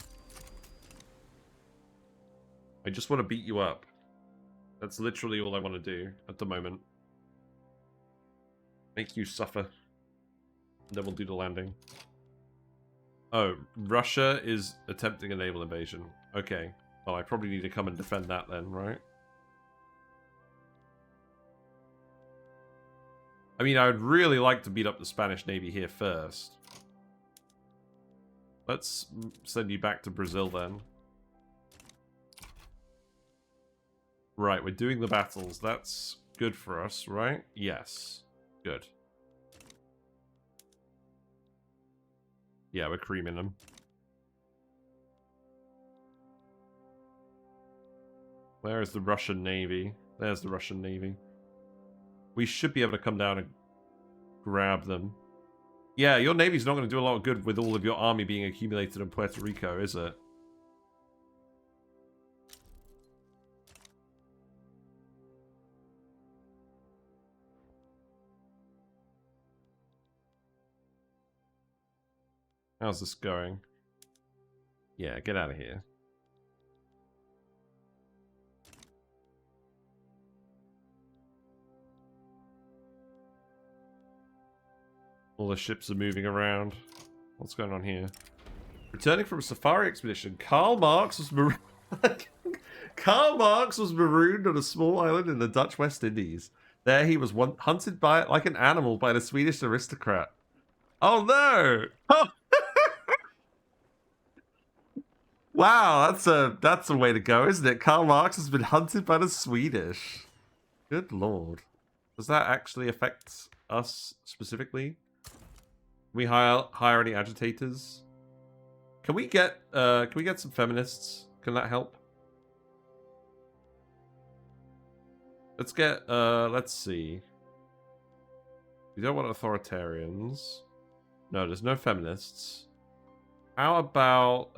I just want to beat you up. That's literally all I want to do at the moment. Make you suffer. And then we'll do the landing. Oh, Russia is attempting a naval invasion. Okay. Well, I probably need to come and defend that then, right? I mean, I would really like to beat up the Spanish Navy here first. Let's send you back to Brazil then. Right, we're doing the battles. That's good for us, right? Yes. Good. Yeah, we're creaming them. Where is the Russian Navy? There's the Russian Navy. We should be able to come down and grab them. Yeah, your Navy's not going to do a lot of good with all of your army being accumulated in Puerto Rico, is it? How's this going? Yeah, get out of here. All the ships are moving around. What's going on here? Returning from a safari expedition, Karl Marx was marooned. Karl Marx was marooned on a small island in the Dutch West Indies. There he was hunted by like an animal by the Swedish aristocrat. Oh no! Oh. Wow, that's a way to go, isn't it? Karl Marx has been hunted by the Swedish. Good lord. Does that actually affect us specifically? Can we hire any agitators? Can we get some feminists? Can that help? Let's get let's see. We don't want authoritarians. No, there's no feminists. How about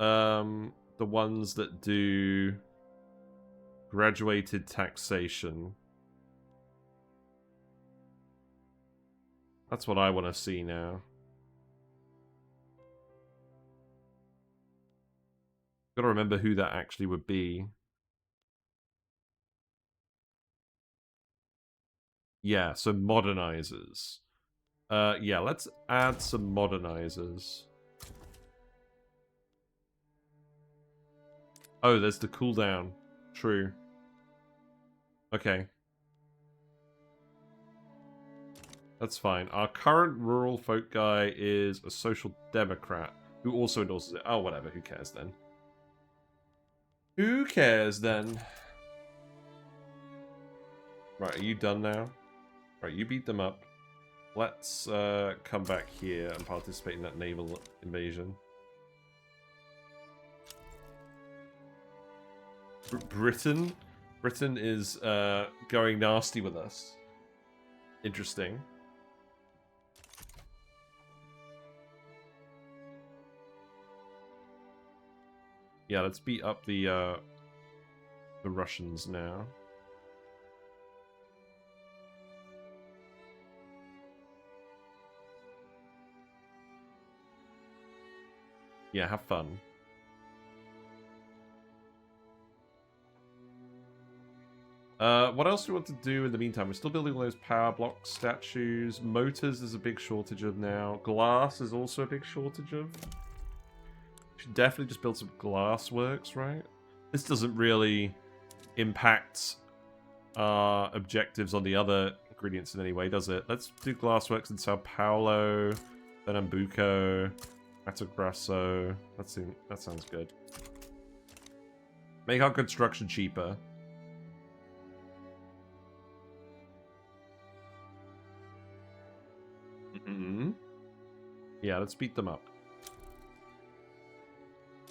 the ones that do graduated taxation? That's what I want to see now. Got to remember who that actually would be. Yeah, so modernizers. Yeah, let's add some modernizers. Oh, there's the cooldown. True. Okay. That's fine. Our current rural folk guy is a social democrat who also endorses it. Oh, whatever. Who cares then? Who cares then? Right, are you done now? Right, you beat them up. Let's come back here and participate in that naval invasion. Britain? Britain is going nasty with us. Interesting. Yeah, let's beat up the Russians now. Yeah, have fun. What else do we want to do in the meantime? We're still building all those power block statues. Motors is a big shortage of now. Glass is also a big shortage of. Should definitely just build some glass works, right? This doesn't really impact our objectives on the other ingredients in any way, does it? Let's do glassworks in Sao Paulo, Pernambuco, Mato Grosso. That sounds good. Make our construction cheaper. Yeah, let's beat them up.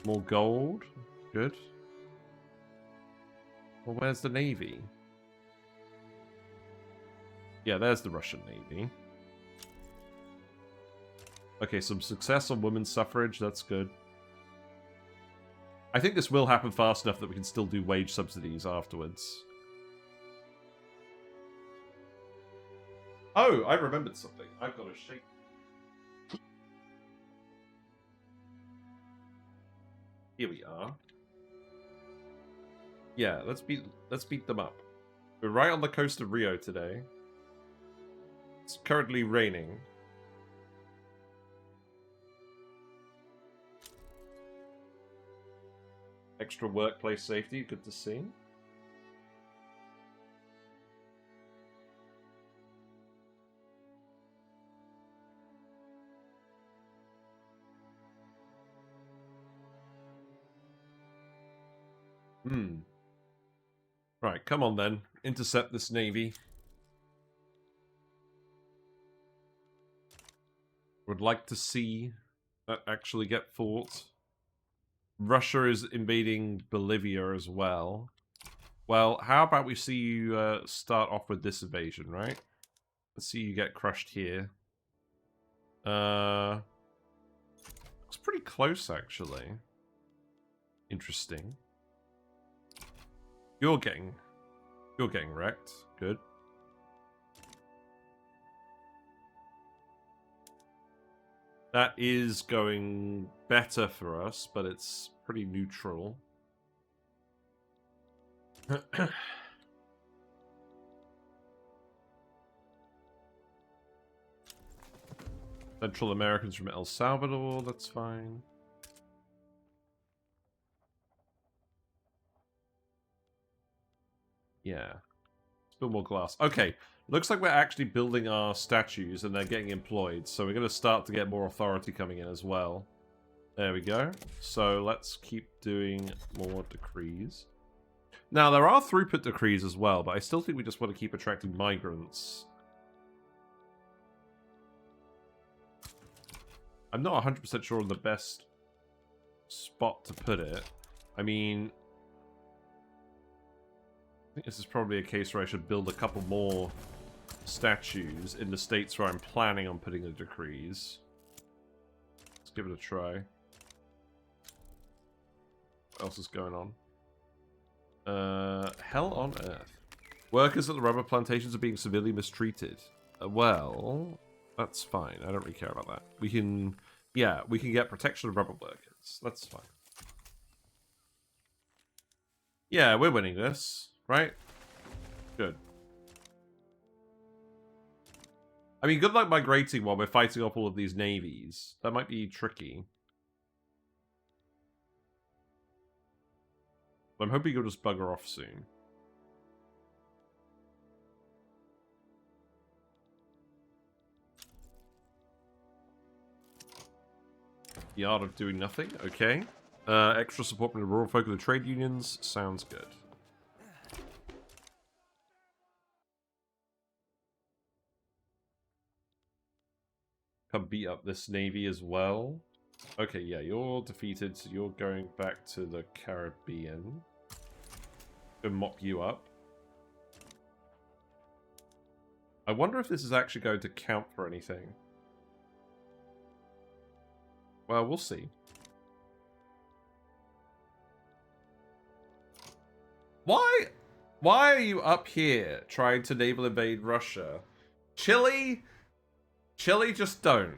More gold. Good. Well, where's the Navy? Yeah, there's the Russian Navy. Okay, some success on women's suffrage. That's good. I think this will happen fast enough that we can still do wage subsidies afterwards. Oh, I remembered something. I've got a shake. Here we are. Yeah, let's beat them up. We're right on the coast of Rio today. It's currently raining. Extra workplace safety, good to see. Right, come on then. Intercept this navy. Would like to see that actually get fought. Russia is invading Bolivia as well. Well, how about we see you start off with this invasion, right? Let's see you get crushed here. Looks pretty close, actually. Interesting. You're getting wrecked. Good. That is going better for us, but it's pretty neutral. Central Americans from El Salvador, that's fine. Yeah. Let's build more glass. Okay, looks like we're actually building our statues and they're getting employed, so we're going to start to get more authority coming in as well. There we go. So let's keep doing more decrees. Now, there are throughput decrees as well, but I still think we just want to keep attracting migrants. I'm not 100% sure on the best spot to put it. I mean, I think this is probably a case where I should build a couple more statues in the states where I'm planning on putting the decrees. Let's give it a try. What else is going on? Hell on earth. Workers at the rubber plantations are being severely mistreated. Well, that's fine. I don't really care about that. We can, yeah, we can get protection of rubber workers. That's fine. Yeah, we're winning this, right? Good. I mean, good luck migrating while we're fighting off all of these navies. That might be tricky. I'm hoping you'll just bugger off soon. The art of doing nothing, okay. Extra support from the rural folk of the trade unions, sounds good. Come beat up this navy as well. Okay, yeah, you're defeated, so you're going back to the Caribbean. Go mop you up. I wonder if this is actually going to count for anything. Well, we'll see. Why? Why are you up here trying to naval invade Russia? Chile? Chile, just don't.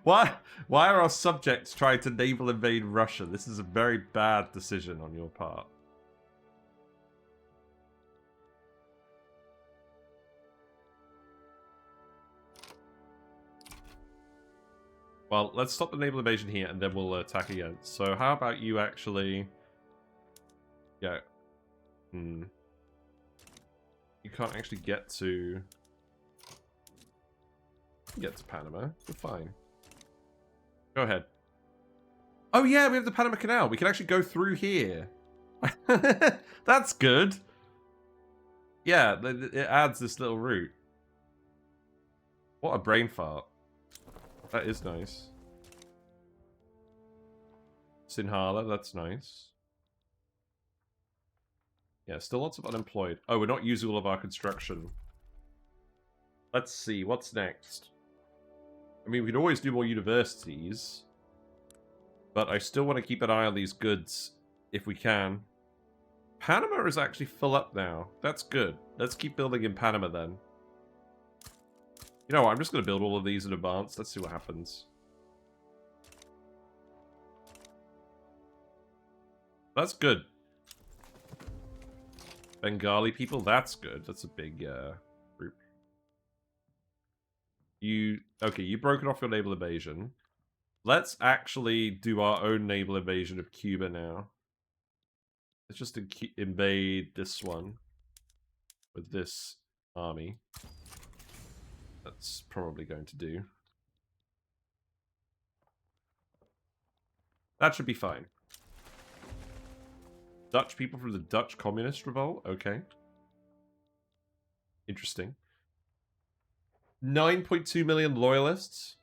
Why are our subjects trying to naval invade Russia? This is a very bad decision on your part. Well, let's stop the naval invasion here, and then we'll attack again. So how about you actually... Yeah. You can't actually get to... Get to Panama. We're fine. Go ahead. Oh yeah, we have the Panama Canal. We can actually go through here. That's good. Yeah, it adds this little route. What a brain fart. That is nice. Sinhala, that's nice. Yeah, still lots of unemployed. Oh, we're not using all of our construction. Let's see, what's next? I mean, we could always do more universities. But I still want to keep an eye on these goods if we can. Panama is actually full up now. That's good. Let's keep building in Panama then. You know what, I'm just going to build all of these in advance. Let's see what happens. That's good. Bengali people, that's good. That's a big group. Okay, you've broken off your naval invasion. Let's actually do our own naval invasion of Cuba now. Let's just invade this one with this army. That's probably going to do. That should be fine. Dutch people from the Dutch Communist Revolt? Okay. Interesting. 9.2 million loyalists?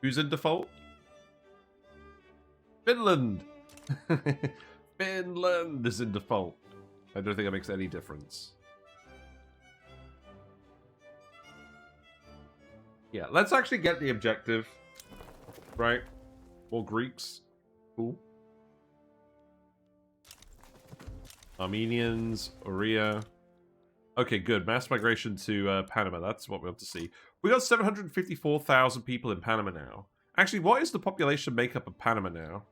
Who's in default? Finland! Finland is in default. I don't think that makes any difference. Yeah, let's actually get the objective. Right? More Greeks. Cool. Armenians, Oria. Okay, good. Mass migration to Panama. That's what we want to see. We got 754,000 people in Panama now. Actually, what is the population makeup of Panama now?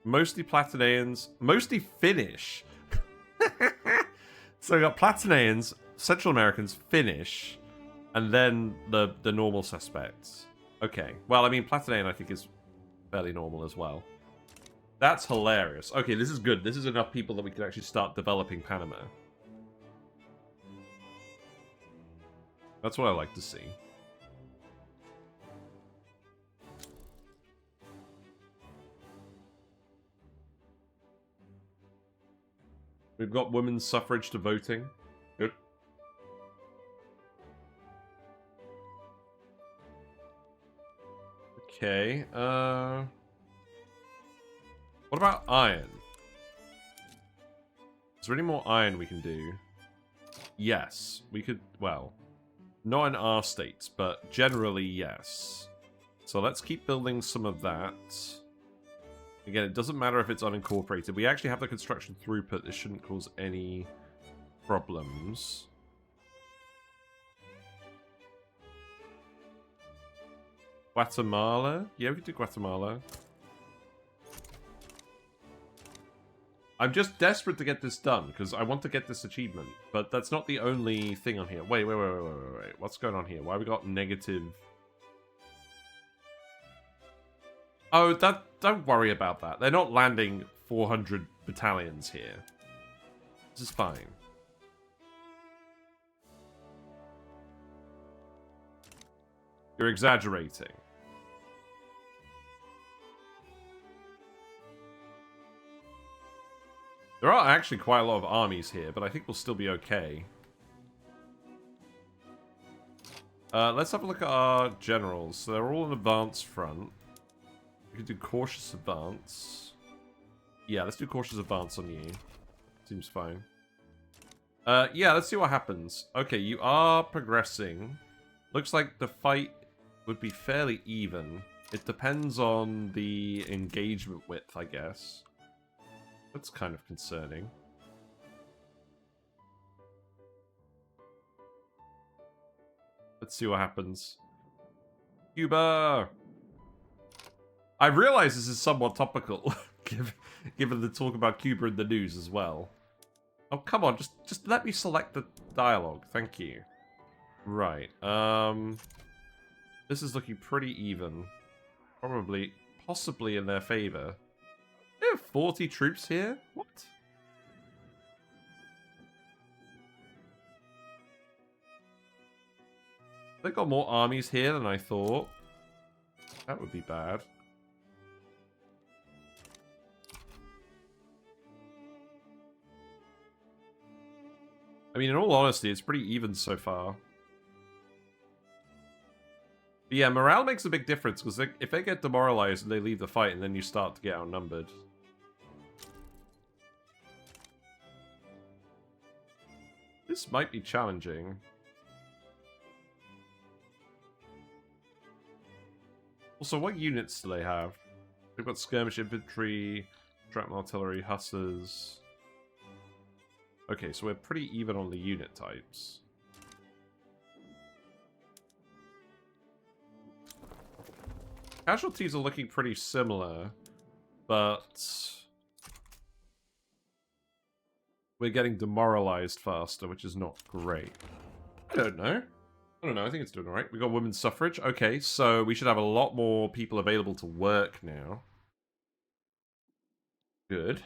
Mostly Platinaeans, mostly Finnish. So we got Platinaeans, Central Americans, Finnish, and then the normal suspects. Okay. Well, I mean, Platinaean I think is fairly normal as well. That's hilarious. Okay, this is good. This is enough people that we can actually start developing Panama. That's what I like to see. We've got women's suffrage to voting. Good. Okay, what about iron? Is there any more iron we can do? Yes, we could, well, not in our states, but generally, yes. So let's keep building some of that. Again, it doesn't matter if it's unincorporated. We actually have the construction throughput. This shouldn't cause any problems. Guatemala? Yeah, we can do Guatemala. I'm just desperate to get this done, because I want to get this achievement. But that's not the only thing on here. Wait. What's going on here? Why have we got negative... Oh, don't worry about that. They're not landing 400 battalions here. This is fine. You're exaggerating. There are actually quite a lot of armies here, but I think we'll still be okay. Let's have a look at our generals. So they're all in advance front. We can do cautious advance. Yeah, let's do cautious advance on you. Seems fine. Yeah, let's see what happens. Okay, you are progressing. Looks like the fight would be fairly even. It depends on the engagement width, I guess. That's kind of concerning. Let's see what happens. Cuba! I realize this is somewhat topical, given the talk about Cuba in the news as well. Oh, come on, just let me select the dialogue. Thank you. Right, this is looking pretty even. Probably, possibly in their favor. They have 40 troops here? What? They got more armies here than I thought. That would be bad. I mean, in all honesty, it's pretty even so far. But yeah, morale makes a big difference, because if they get demoralized and they leave the fight, and then you start to get outnumbered. This might be challenging. Also, what units do they have? They've got skirmish infantry, shrapnel artillery, hussars. Okay, so we're pretty even on the unit types. Casualties are looking pretty similar, but we're getting demoralized faster, which is not great. I don't know. I think it's doing alright. We got women's suffrage. Okay, so we should have a lot more people available to work now. Good.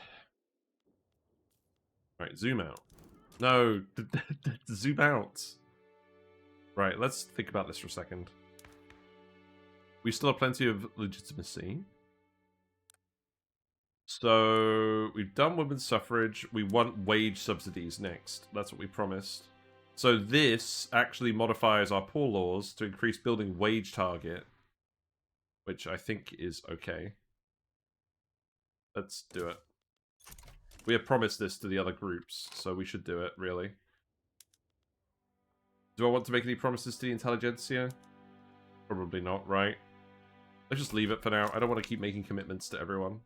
Right, zoom out. No, zoom out. Right, let's think about this for a second. We still have plenty of legitimacy. So, we've done women's suffrage. We want wage subsidies next. That's what we promised. So this actually modifies our poor laws to increase building wage target, which I think is okay. Let's do it. We have promised this to the other groups, so we should do it, really. Do I want to make any promises to the intelligentsia? Probably not, right? Let's just leave it for now. I don't want to keep making commitments to everyone.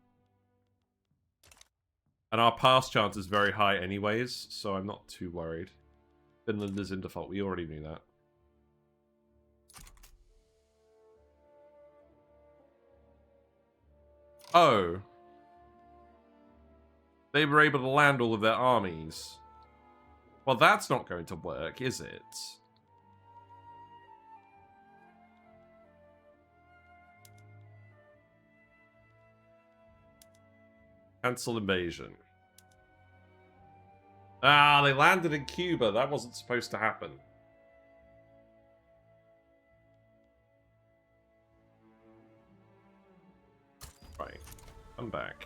And our pass chance is very high anyways, so I'm not too worried. Finland is in default. We already knew that. Oh. They were able to land all of their armies. Well, that's not going to work, is it? Cancel invasion. Ah, they landed in Cuba. That wasn't supposed to happen. Right. I'm back.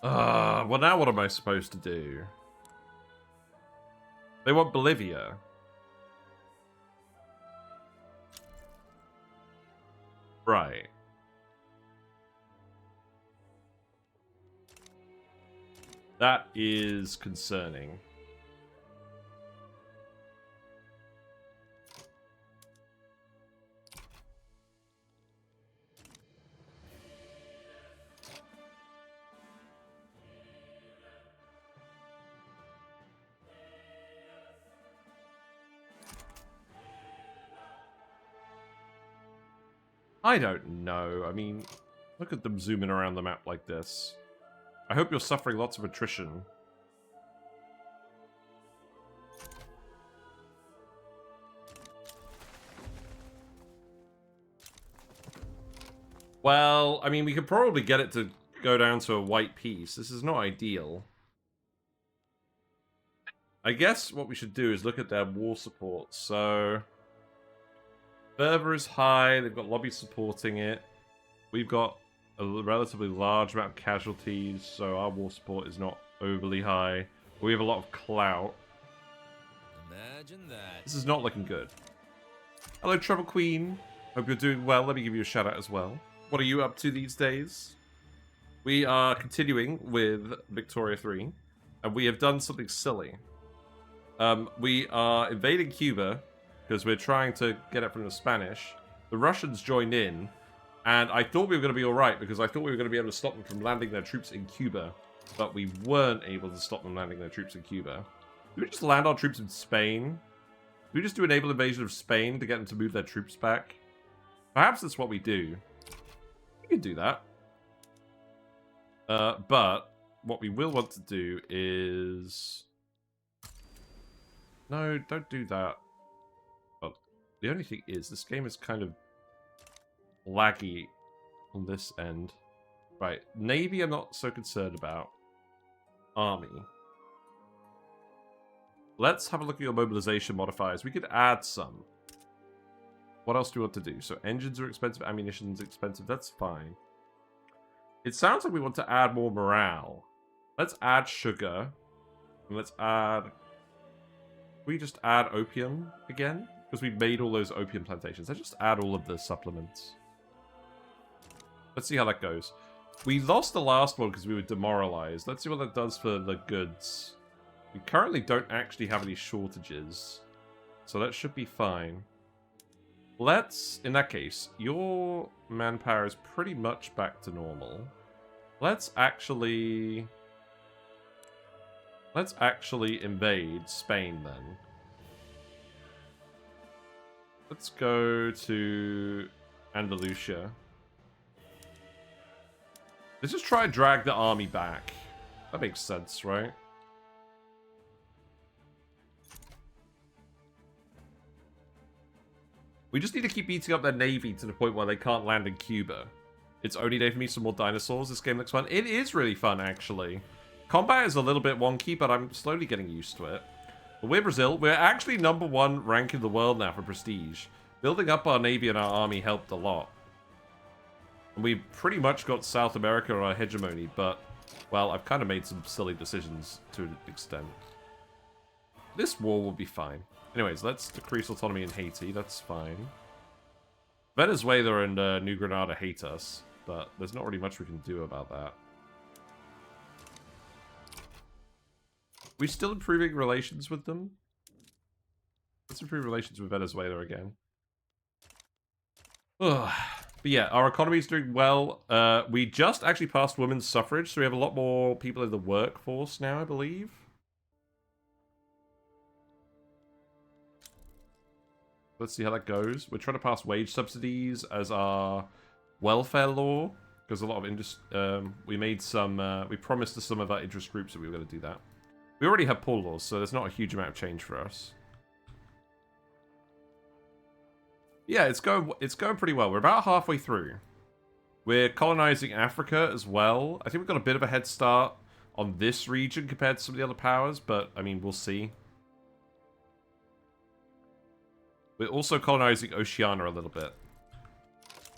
Well now what am I supposed to do? They want Bolivia. Right. That is concerning. I don't know. I mean, look at them zooming around the map like this. I hope you're suffering lots of attrition. Well, I mean, we could probably get it to go down to a white piece. This is not ideal. I guess what we should do is look at their war support. So, fervor is high. They've got lobbies supporting it. We've got a relatively large amount of casualties, so our war support is not overly high. We have a lot of clout. Imagine that. This is not looking good. Hello, Trouble Queen. Hope you're doing well. Let me give you a shout out as well. What are you up to these days? We are continuing with Victoria 3. And we have done something silly. We are invading Cuba because we're trying to get it from the Spanish. The Russians joined in, and I thought we were going to be alright because I thought we were going to be able to stop them from landing their troops in Cuba, but we weren't able to stop them landing their troops in Cuba. Did we just land our troops in Spain? Did we just do a naval invasion of Spain to get them to move their troops back? Perhaps that's what we do. We could do that. But what we will want to do is... No, don't do that. But the only thing is, this game is kind of laggy on this end. Right, Navy I'm not so concerned about. Army. Let's have a look at your mobilization modifiers. We could add some. What else do we want to do? So engines are expensive, ammunition's expensive, that's fine. It sounds like we want to add more morale. Let's add sugar. And let's add... we just add opium again? Because we made all those opium plantations. Let's just add all of the supplements. Let's see how that goes. We lost the last one because we were demoralized. Let's see what that does for the goods. We currently don't actually have any shortages. So that should be fine. Let's, in that case, your manpower is pretty much back to normal. Let's actually invade Spain then. Let's go to Andalusia. Let's just try and drag the army back. That makes sense, right? We just need to keep beating up their navy to the point where they can't land in Cuba. It's only day for me some more dinosaurs. This game looks fun. It is really fun, actually. Combat is a little bit wonky, but I'm slowly getting used to it. But we're Brazil. We're actually #1 rank in the world now for prestige. Building up our navy and our army helped a lot. And we've pretty much got South America on our hegemony, but, well, I've kind of made some silly decisions to an extent. This war will be fine. Anyways, let's decrease autonomy in Haiti. That's fine. Venezuela and New Granada hate us, but there's not really much we can do about that. We still improving relations with them? Let's improve relations with Venezuela again. Ugh. But yeah, our economy is doing well. We just actually passed women's suffrage, so we have a lot more people in the workforce now, I believe. Let's see how that goes. We're trying to pass wage subsidies as our welfare law, because a lot of we made some. We promised to some of our interest groups that we were going to do that. We already have poor laws, so there's not a huge amount of change for us. Yeah, it's going pretty well. We're about halfway through. We're colonizing Africa as well. I think we've got a bit of a head start on this region compared to some of the other powers, but I mean, we'll see. We're also colonizing Oceania a little bit.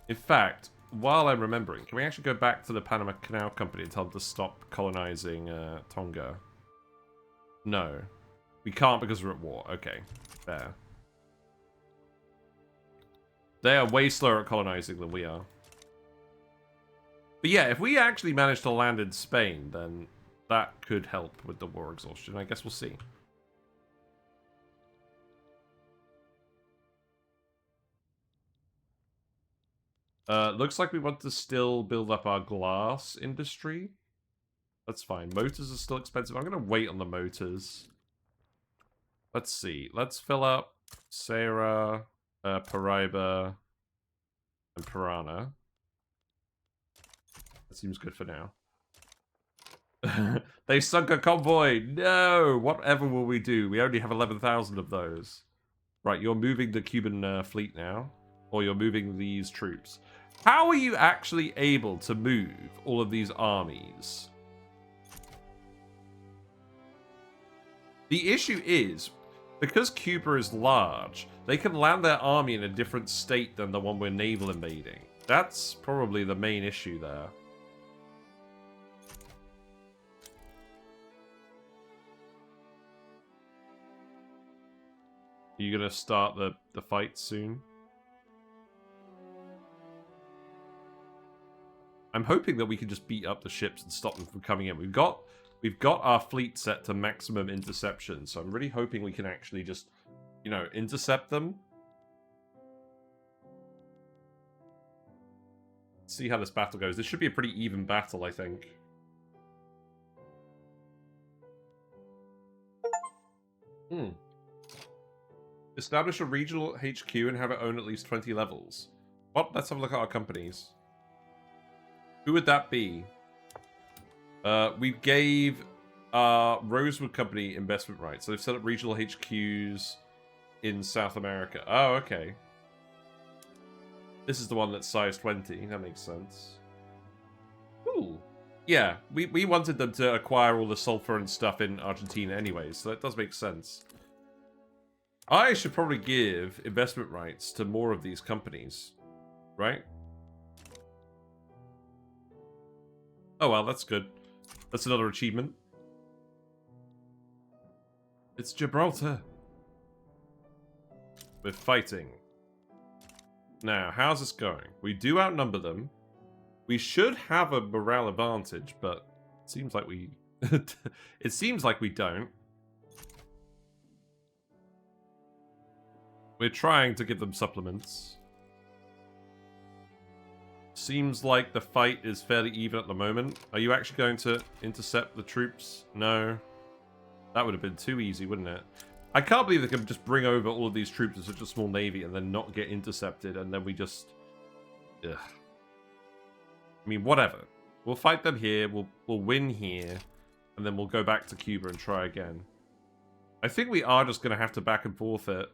In fact, while I'm remembering, can we actually go back to the Panama Canal Company and tell them to stop colonizing Tonga? No. We can't because we're at war. Okay, fair. They are way slower at colonizing than we are. But yeah, if we actually manage to land in Spain, then that could help with the war exhaustion. I guess we'll see. Looks like we want to still build up our glass industry. That's fine. Motors are still expensive. I'm going to wait on the motors. Let's see. Let's fill up Sarah, Paraiba, and Piranha. That seems good for now. They sunk a convoy! No! Whatever will we do? We only have 11,000 of those. Right, you're moving the Cuban fleet now. Or you're moving these troops. How are you actually able to move all of these armies? The issue is, because Cuba is large, they can land their army in a different state than the one we're naval invading. That's probably the main issue there. Are you going to start the fight soon? I'm hoping that we can just beat up the ships and stop them from coming in. We've got we've got our fleet set to maximum interception, so I'm really hoping we can actually just, you know, intercept them. See how this battle goes. This should be a pretty even battle, I think. Establish a regional HQ and have it own at least 20 levels. Well, let's have a look at our companies. Who would that be? We gave Rosewood Company investment rights. So they've set up regional HQs in South America. Oh, okay. This is the one that's size 20. That makes sense. Ooh. Yeah, we wanted them to acquire all the sulfur and stuff in Argentina anyways, so that does make sense. I should probably give investment rights to more of these companies, right? Oh well, that's good. That's another achievement. It's Gibraltar. We're fighting. Now, how's this going? We do outnumber them. We should have a morale advantage, but it seems like we... it seems like we don't. We're trying to give them supplements. Seems like the fight is fairly even at the moment. Are you actually going to intercept the troops? No. That would have been too easy, wouldn't it? I can't believe they can just bring over all of these troops in such a small navy and then not get intercepted, and then we just... Ugh. I mean, whatever. We'll fight them here, we'll win here, and then we'll go back to Cuba and try again. I think we are just going to have to back and forth it.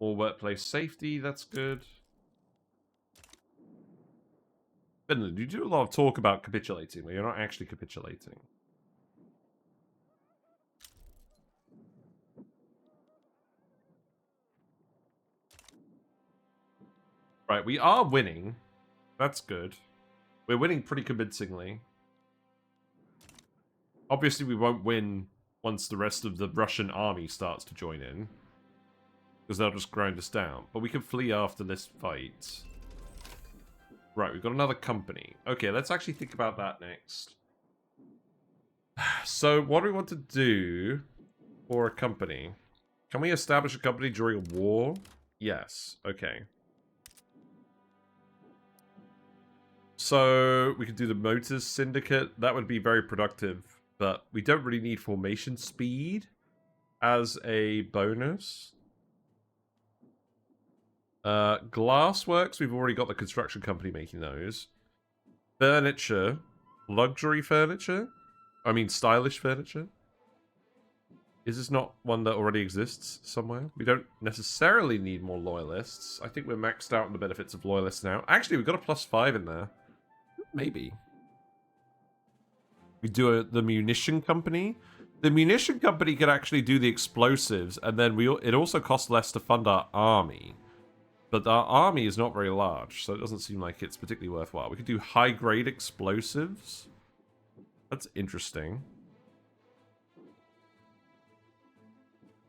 More workplace safety, that's good. Finland, you do a lot of talk about capitulating, but you're not actually capitulating. Right, we are winning. That's good. We're winning pretty convincingly. Obviously, we won't win once the rest of the Russian army starts to join in, because they'll just grind us down. But we can flee after this fight. Right, we've got another company. Okay, let's actually think about that next. So, what do we want to do for a company? Can we establish a company during a war? Yes. Okay. So, we could do the Motors Syndicate. That would be very productive, but we don't really need formation speed as a bonus. Glassworks, we've already got the construction company making those. Furniture. Luxury furniture? I mean, stylish furniture? Is this not one that already exists somewhere? We don't necessarily need more loyalists. I think we're maxed out on the benefits of loyalists now. Actually, we've got a +5 in there. Maybe. We do the munition company. The munition company could actually do the explosives, and then it also costs less to fund our army. But our army is not very large, so it doesn't seem like it's particularly worthwhile. We could do high-grade explosives. That's interesting.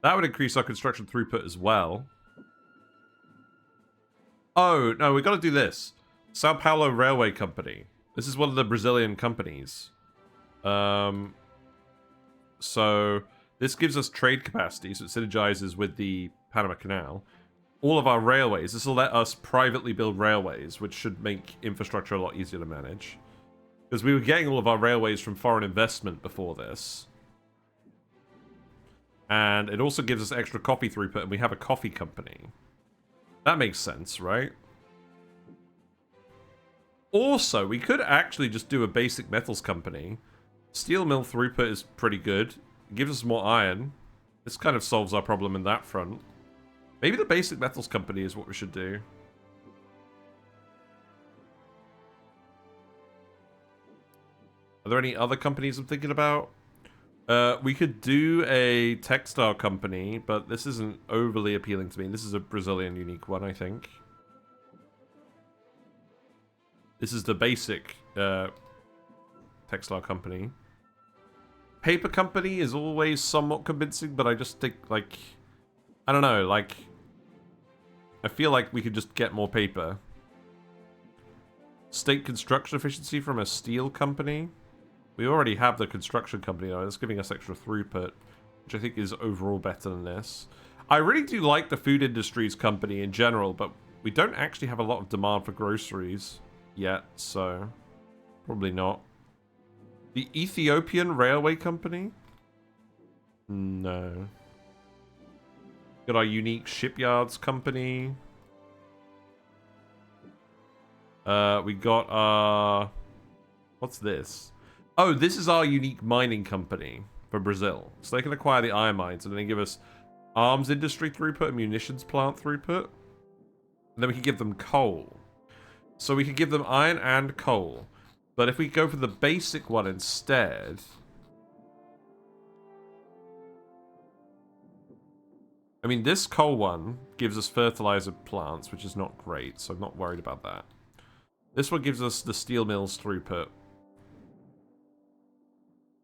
That would increase our construction throughput as well. Oh, no, we've got to do this. Sao Paulo Railway Company. This is one of the Brazilian companies. So, this gives us trade capacity, so it synergizes with the Panama Canal. All of our railways. This will let us privately build railways, which should make infrastructure a lot easier to manage. Because we were getting all of our railways from foreign investment before this. And it also gives us extra coffee throughput, and we have a coffee company. That makes sense, right? Also, we could actually just do a basic metals company. Steel mill throughput is pretty good. It gives us more iron. This kind of solves our problem in that front. Maybe the basic metals company is what we should do. Are there any other companies I'm thinking about? We could do a textile company, but this isn't overly appealing to me. This is a Brazilian unique one, I think. This is the basic textile company. Paper company is always somewhat convincing, but I just think, like... I don't know, like... I feel like we could just get more paper. State construction efficiency from a steel company. We already have the construction company though. It's giving us extra throughput, which I think is overall better than this. I really do like the food industries company in general, but we don't actually have a lot of demand for groceries yet, so probably not. The Ethiopian Railway Company? No. Got our unique shipyards company. We got our... What's this? Oh, this is our unique mining company for Brazil. So they can acquire the iron mines and then give us arms industry throughput and munitions plant throughput. And then we can give them coal. So we can give them iron and coal. But if we go for the basic one instead... I mean, this coal one gives us fertilizer plants, which is not great, so I'm not worried about that. This one gives us the steel mills throughput.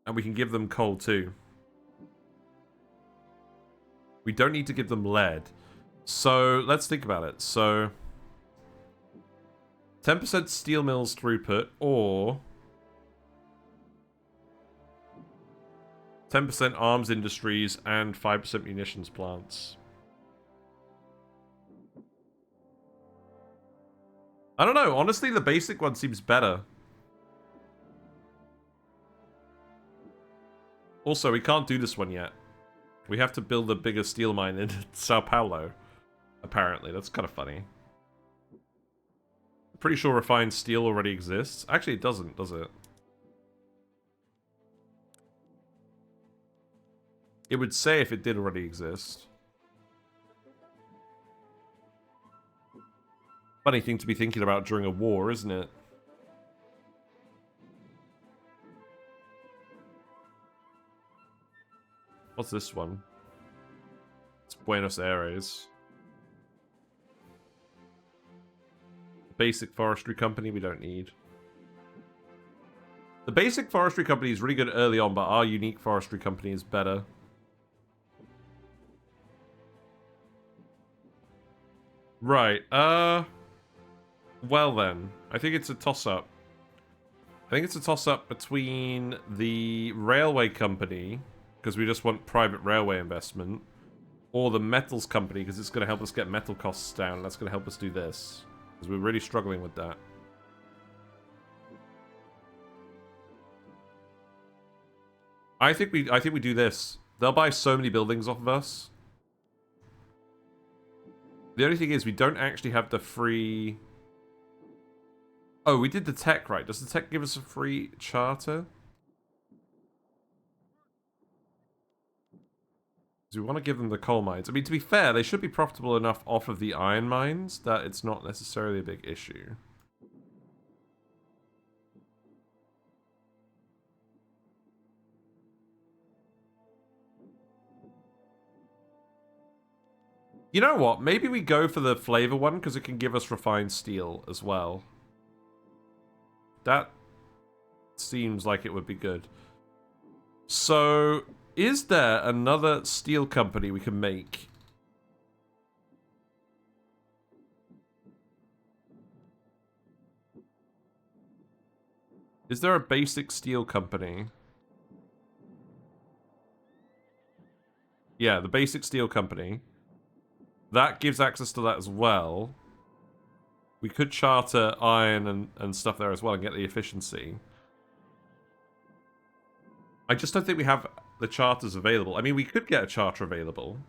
And we can give them coal too. We don't need to give them lead. So, let's think about it. So, 10% steel mills throughput, or 10% arms industries and 5% munitions plants. I don't know. Honestly, the basic one seems better. Also, we can't do this one yet. We have to build a bigger steel mine in Sao Paulo. Apparently. That's kind of funny. I'm pretty sure refined steel already exists. Actually, it doesn't, does it? It would say if it did already exist. Funny thing to be thinking about during a war, isn't it? What's this one? It's Buenos Aires. Basic forestry company we don't need. The basic forestry company is really good early on, but our unique forestry company is better. Right, well then, I think it's a toss-up. I think it's a toss-up between the railway company, because we just want private railway investment, or the metals company, because it's going to help us get metal costs down, and that's going to help us do this. Because we're really struggling with that. I think we do this. They'll buy so many buildings off of us. The only thing is we don't actually have the free... Oh, we did the tech, right? Does the tech give us a free charter? Do we want to give them the coal mines? I mean, to be fair, they should be profitable enough off of the iron mines that it's not necessarily a big issue. You know what? Maybe we go for the flavor one because it can give us refined steel as well. That seems like it would be good. So, is there another steel company we can make? Is there a basic steel company? Yeah, the basic steel company. That gives access to that as well. We could charter iron and stuff there as well and get the efficiency. I just don't think we have the charters available. I mean, we could get a charter available.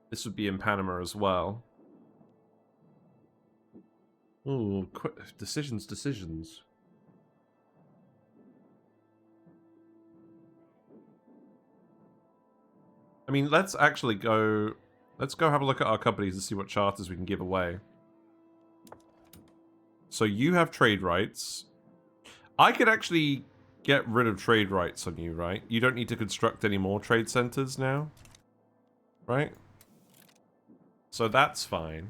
This would be in Panama as well. Ooh, decisions. I mean, let's actually go... Let's go have a look at our companies and see what charters we can give away. So you have trade rights. I could actually get rid of trade rights on you, right? You don't need to construct any more trade centers now. Right? So that's fine.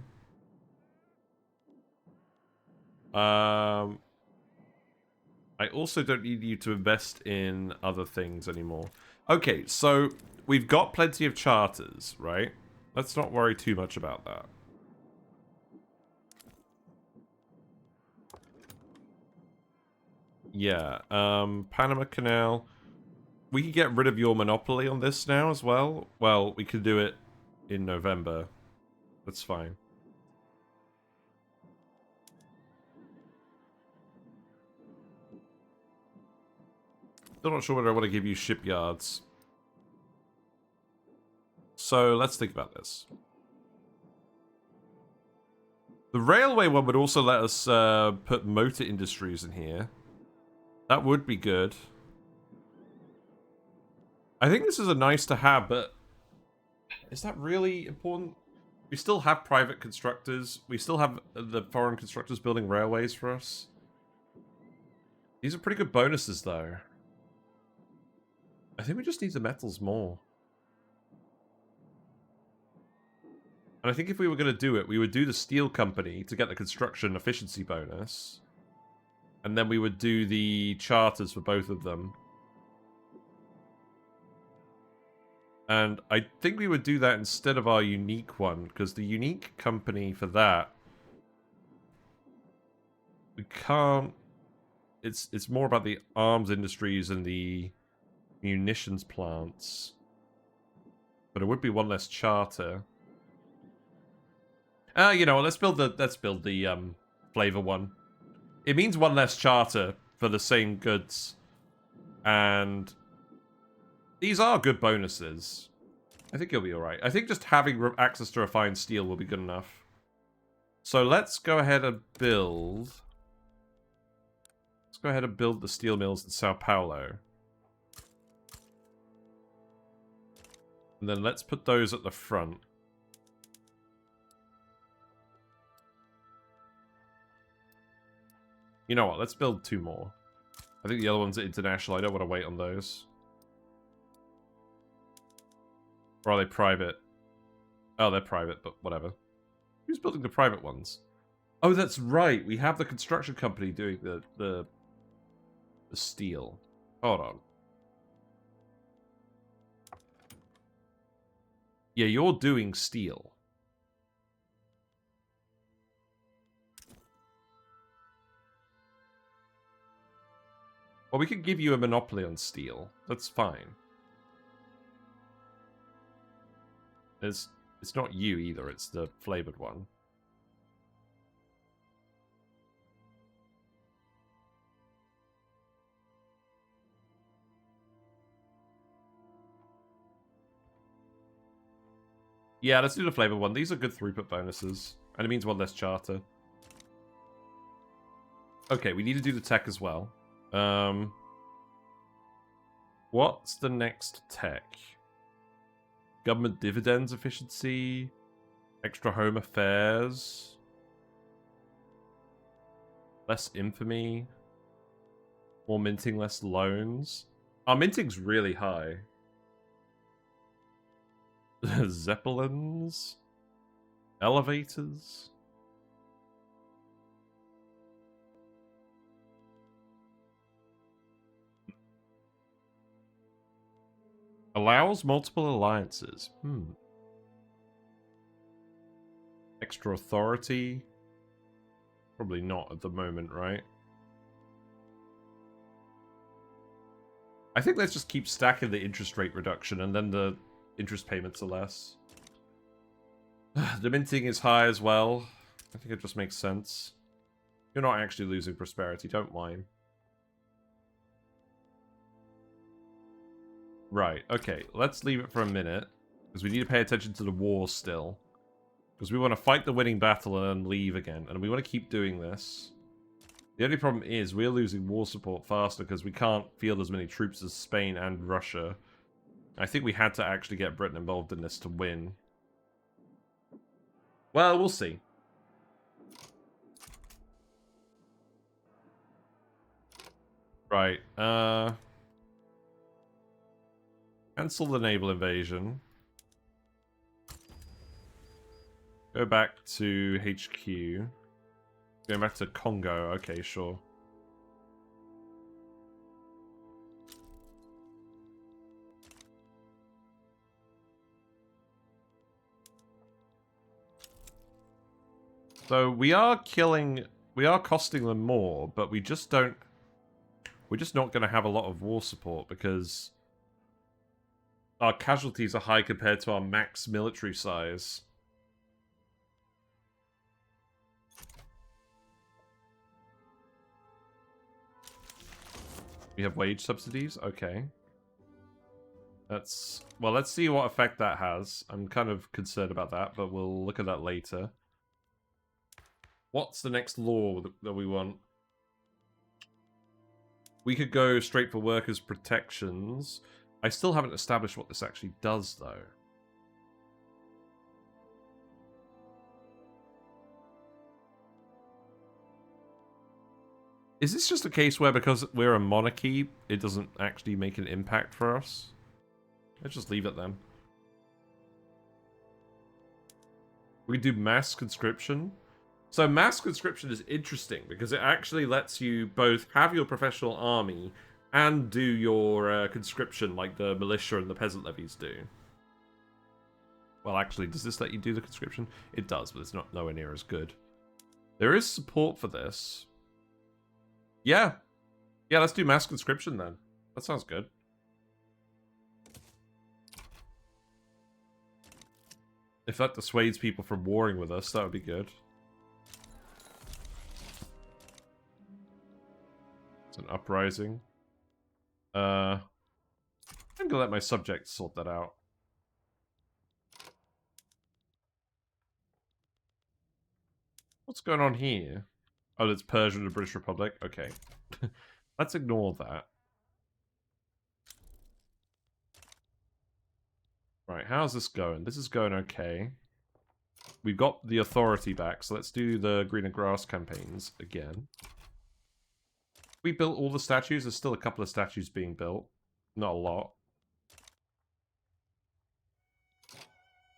I also don't need you to invest in other things anymore. Okay, so we've got plenty of charters, right? Let's not worry too much about that. Yeah, Panama Canal. We could get rid of your monopoly on this now as well. Well, we could do it in November. That's fine. Still not sure whether I want to give you shipyards. So let's think about this. The railway one would also let us put motor industries in here. That would be good. I think this is a nice to have, but is that really important? We still have private constructors. We still have the foreign constructors building railways for us. These are pretty good bonuses, though. I think we just need the metals more. And I think if we were going to do it, we would do the steel company to get the construction efficiency bonus. And then we would do the charters for both of them. And I think we would do that instead of our unique one, because the unique company for that, we can't... It's more about the arms industries and the munitions plants. But it would be one less charter. You know, let's build the flavor one. It means one less charter for the same goods. And these are good bonuses. I think you'll be alright. I think just having access to refined steel will be good enough. So let's go ahead and build... Let's go ahead and build the steel mills in Sao Paulo. And then let's put those at the front. You know what? Let's build 2 more. I think the other ones are international. I don't want to wait on those. Or are they private? Oh, they're private, but whatever. Who's building the private ones? Oh, that's right. We have the construction company doing the steel. Hold on. Yeah, you're doing steel. Well, we could give you a monopoly on steel. That's fine. It's not you either, it's the flavored one. Yeah, let's do the flavored one. These are good throughput bonuses. And it means one less charter. Okay, we need to do the tech as well. What's the next tech? Government dividends efficiency? Extra home affairs? Less infamy? More minting, less loans? Our minting's really high. Zeppelins? Elevators? Allows multiple alliances. Extra authority? Probably not at the moment, right? I think let's just keep stacking the interest rate reduction and then the interest payments are less. The minting is high as well. I think it just makes sense. You're not actually losing prosperity, don't whine. Right, okay. Let's leave it for a minute. Because we need to pay attention to the war still. Because we want to fight the winning battle and leave again. And we want to keep doing this. The only problem is we're losing war support faster because we can't field as many troops as Spain and Russia. I think we had to actually get Britain involved in this to win. Well, we'll see. Right, cancel the naval invasion. Go back to HQ. Going back to Congo. Okay, sure. So we are costing them more, but we just don't... We're just not going to have a lot of war support because our casualties are high compared to our max military size. We have wage subsidies? Okay. That's... Well, let's see what effect that has. I'm kind of concerned about that, but we'll look at that later. What's the next law that we want? We could go straight for workers' protections. I still haven't established what this actually does, though. Is this just a case where because we're a monarchy, it doesn't actually make an impact for us? Let's just leave it then. We do mass conscription. So mass conscription is interesting because it actually lets you both have your professional army and do your conscription like the militia and the peasant levies do. Well, actually, does this let you do the conscription? It does, but it's not nowhere near as good. There is support for this. Yeah. Yeah, let's do mass conscription then. That sounds good. If that dissuades people from warring with us, that would be good. It's an uprising. I'm gonna let my subjects sort that out. What's going on here? Oh, it's Persia and the British Republic? Okay. Let's ignore that. Right, how's this going? This is going okay. We've got the authority back, so let's do the greener grass campaigns again. We built all the statues. There's still a couple of statues being built. Not a lot.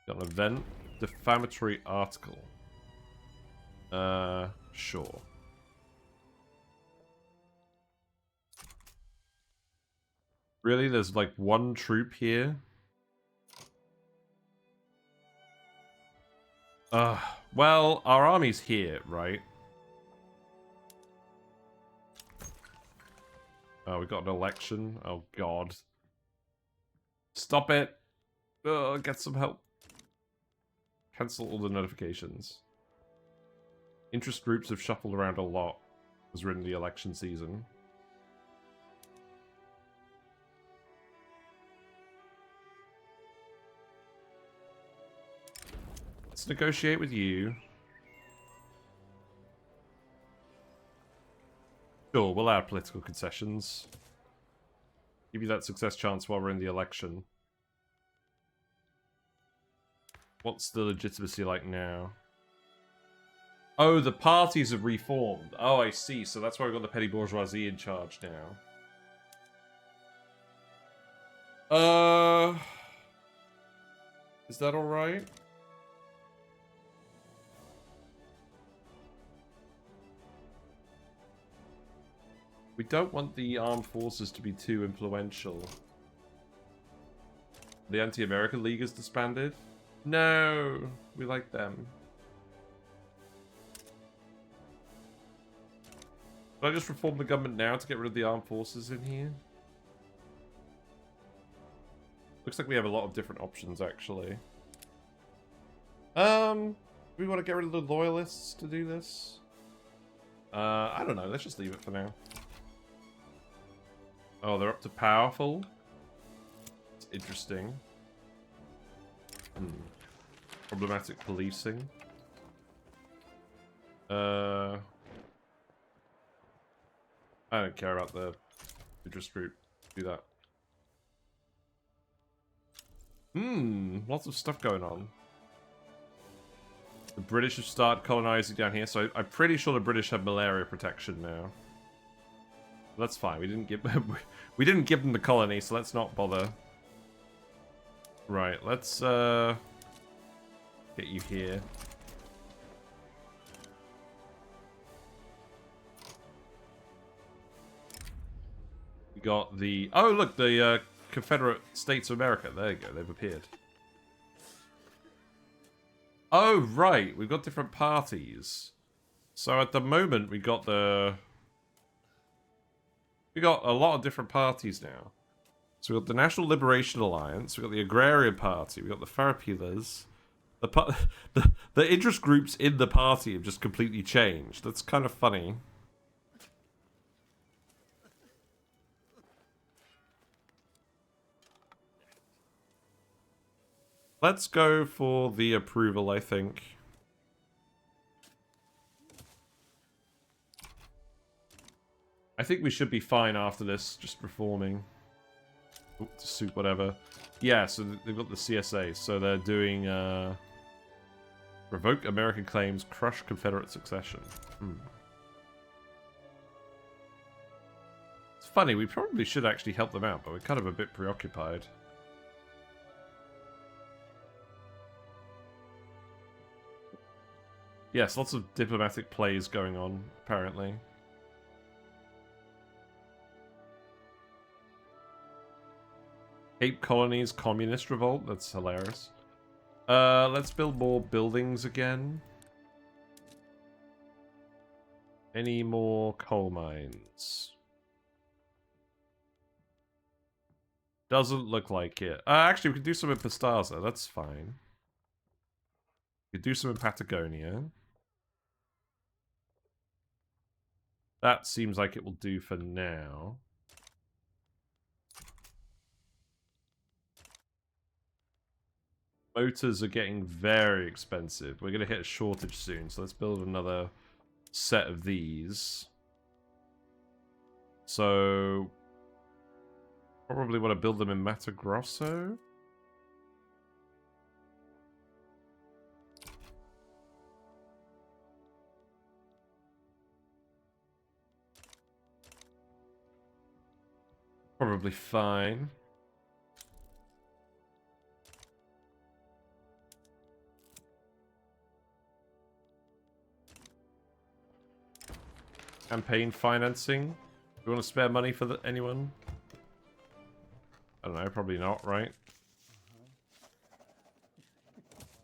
Got an event. Defamatory article. Sure. Really? There's like one troop here? Well, our army's here, right? Oh, we got an election. Oh, God. Stop it. Get some help. Cancel all the notifications. Interest groups have shuffled around a lot as we're in the election season. Let's negotiate with you. Sure, we'll add political concessions. Give you that success chance while we're in the election. What's the legitimacy like now? Oh, the parties have reformed. Oh, I see. So that's why we've got the petty bourgeoisie in charge now. Is that alright? We don't want the armed forces to be too influential. The Anti-American League is disbanded? No! We like them. Should I just reform the government now to get rid of the armed forces in here? Looks like we have a lot of different options, actually. Do we want to get rid of the loyalists to do this? I don't know. Let's just leave it for now. Oh, they're up to powerful? It's interesting. Problematic policing. I don't care about the interest group. Do that. Lots of stuff going on. The British have started colonizing down here, so I'm pretty sure the British have malaria protection now. That's fine. We didn't give them the colony, so let's not bother. Right, let's get you here. We got the... Oh, look, the Confederate States of America. There you go, they've appeared. Oh, right. We've got different parties. So at the moment, we got a lot of different parties now. So we got the National Liberation Alliance, we got the Agrarian Party, we got the Farapillas. The interest groups in the party have just completely changed. That's kind of funny. Let's go for the approval, I think. I think we should be fine after this, just reforming. Ooh, to suit whatever. Yeah, so they've got the CSA, so they're doing, revoke American claims, crush Confederate succession. It's funny, we probably should actually help them out, but we're kind of a bit preoccupied. Yes, lots of diplomatic plays going on, apparently. Cape Colony's communist revolt? That's hilarious. Let's build more buildings again. Any more coal mines? Doesn't look like it. Actually, we can do some in Pastaza. That's fine. We could do some in Patagonia. That seems like it will do for now. Motors are getting very expensive. We're going to hit a shortage soon, so let's build another set of these. So, probably want to build them in Mato Grosso. Probably fine. Campaign financing. Do you want to spare money for anyone? I don't know, probably not, right?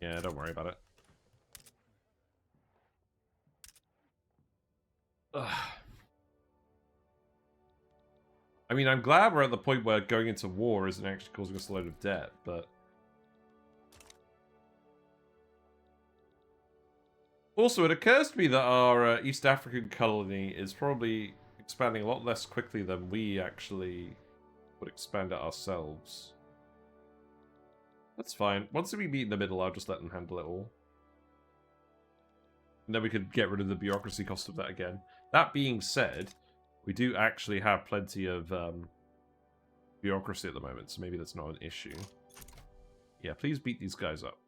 Yeah, don't worry about it. Ugh. I mean, I'm glad we're at the point where going into war isn't actually causing us a load of debt, but... Also, it occurs to me that our East African colony is probably expanding a lot less quickly than we actually would expand it ourselves. That's fine. Once we meet in the middle, I'll just let them handle it all. And then we could get rid of the bureaucracy cost of that again. That being said, we do actually have plenty of bureaucracy at the moment, so maybe that's not an issue. Yeah, please beat these guys up.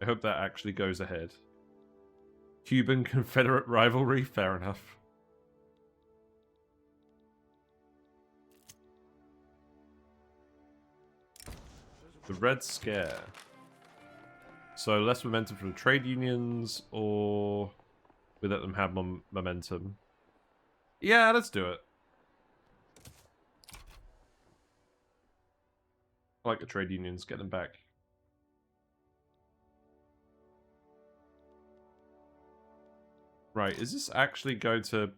I hope that actually goes ahead. Cuban Confederate rivalry? Fair enough. The Red Scare. So less momentum for the trade unions, or we let them have momentum. Yeah, let's do it. I like the trade unions, get them back. Right, is this actually going to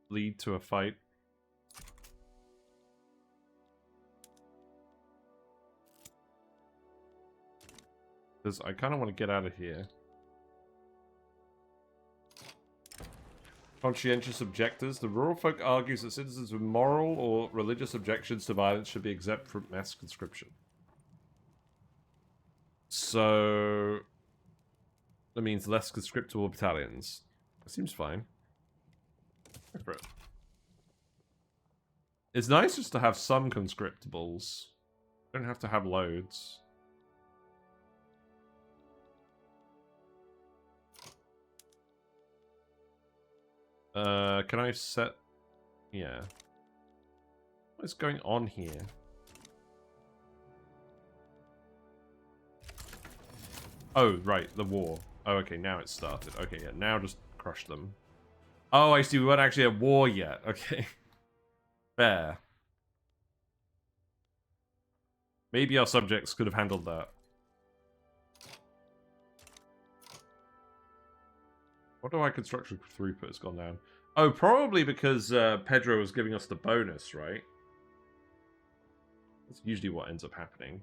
lead to a fight? Because I kind of want to get out of here. Conscientious objectors. The rural folk argues that citizens with moral or religious objections to violence should be exempt from mass conscription. So... that means less conscriptable battalions. That seems fine. Go for it. It's nice just to have some conscriptables. Don't have to have loads. Can I set... yeah. What's going on here? Oh, right, the war. Oh, okay, now it's started. Okay, yeah, now just crush them. Oh, I see, we weren't actually at war yet. Okay. Fair. Maybe our subjects could have handled that. Wonder why construction throughput has gone down. Oh, probably because Pedro was giving us the bonus, right? That's usually what ends up happening.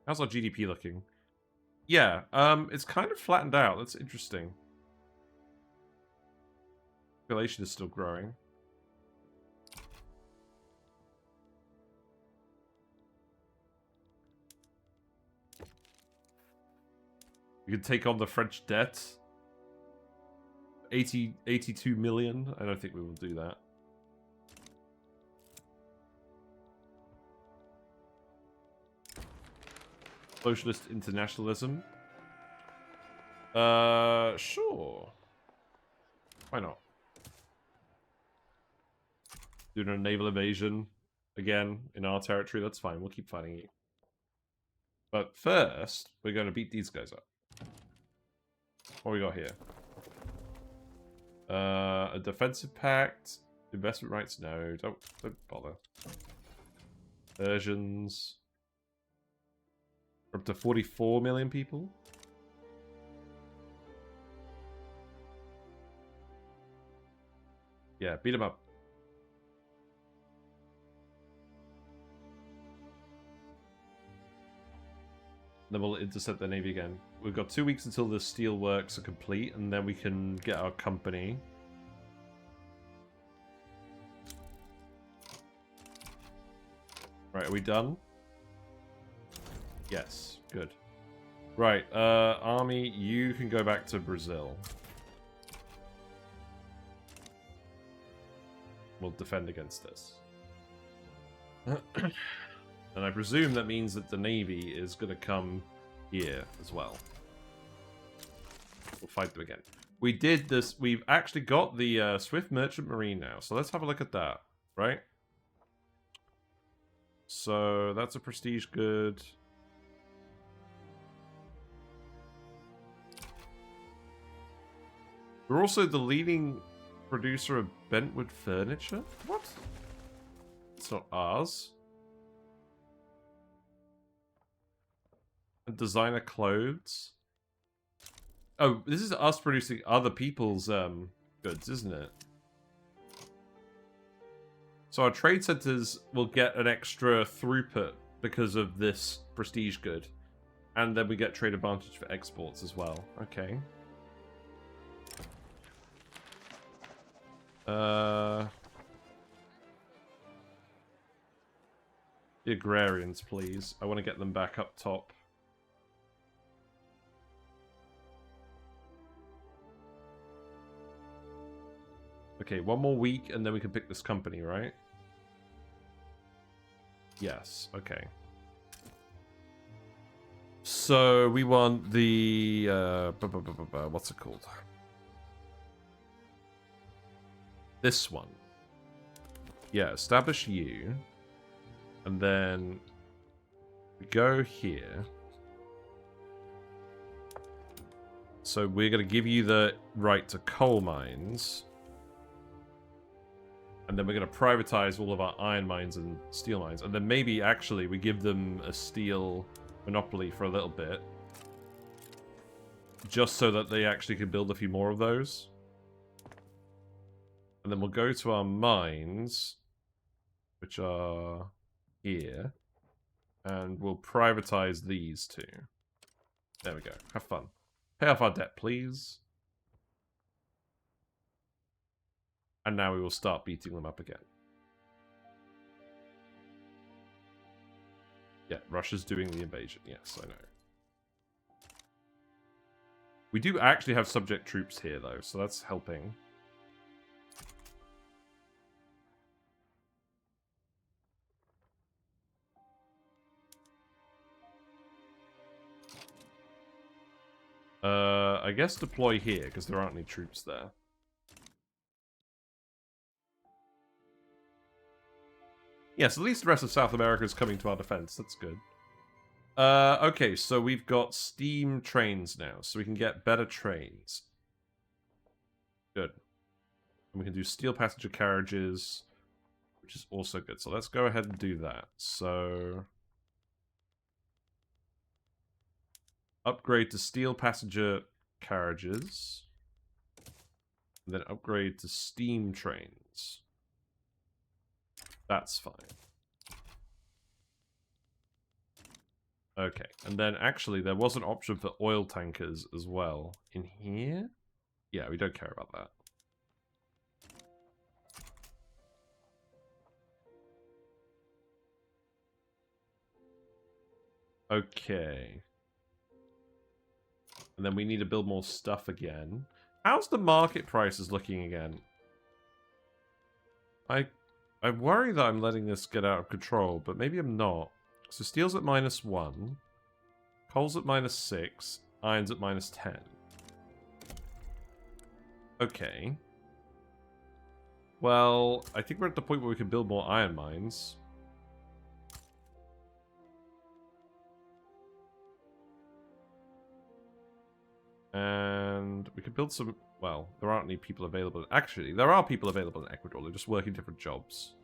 How's our GDP looking? Yeah, it's kind of flattened out. That's interesting. Population is still growing. We could take on the French debt. 82 million. I don't think we will do that. Socialist internationalism. Sure. Why not? Doing a naval invasion again in our territory. That's fine. We'll keep fighting you. But first, we're going to beat these guys up. What we got here? A defensive pact. Investment rights? No, don't bother. Versions. Up to 44 million people. Yeah, beat them up. Then we'll intercept the navy again. We've got 2 weeks until the steel works are complete, and then we can get our company. Right, are we done? Yes, good. Right, army, you can go back to Brazil. We'll defend against this. And I presume that means that the navy is going to come here as well. We'll fight them again. We did this. We've actually got the Swift Merchant Marine now. So let's have a look at that, right? So that's a prestige good. We're also the leading producer of bentwood furniture? What? It's not ours. And designer clothes? Oh, this is us producing other people's goods, isn't it? So our trade centers will get an extra throughput because of this prestige good. And then we get trade advantage for exports as well. Okay. The agrarians, please. I want to get them back up top. Okay, 1 more week and then we can pick this company, right? Yes, okay. So we want the what's it called? This one. Yeah, establish you. And then we go here. So we're going to give you the right to coal mines. And then we're going to privatize all of our iron mines and steel mines. And then maybe, actually, we give them a steel monopoly for a little bit. Just so that they actually can build a few more of those. And then we'll go to our mines, which are here. And we'll privatize these two. There we go. Have fun. Pay off our debt, please. And now we will start beating them up again. Yeah, Russia's doing the invasion. Yes, I know. We do actually have subject troops here, though, so that's helping. I guess deploy here, because there aren't any troops there. Yes, at least the rest of South America is coming to our defense. That's good. Okay, so we've got steam trains now, so we can get better trains. Good. And we can do steel passenger carriages. which is also good. So let's go ahead and do that. So upgrade to steel passenger carriages, and then upgrade to steam trains. That's fine. Okay, and then actually there was an option for oil tankers as well. In here? Yeah, we don't care about that. Okay. And then we need to build more stuff again. How's the market prices looking again? I worry that I'm letting this get out of control, but maybe I'm not. So steel's at -1, coal's at -6, iron's at -10. Okay. Well, I think we're at the point where we can build more iron mines. And we could build some... Well, there aren't any people available. Actually, there are people available in Ecuador. They're just working different jobs.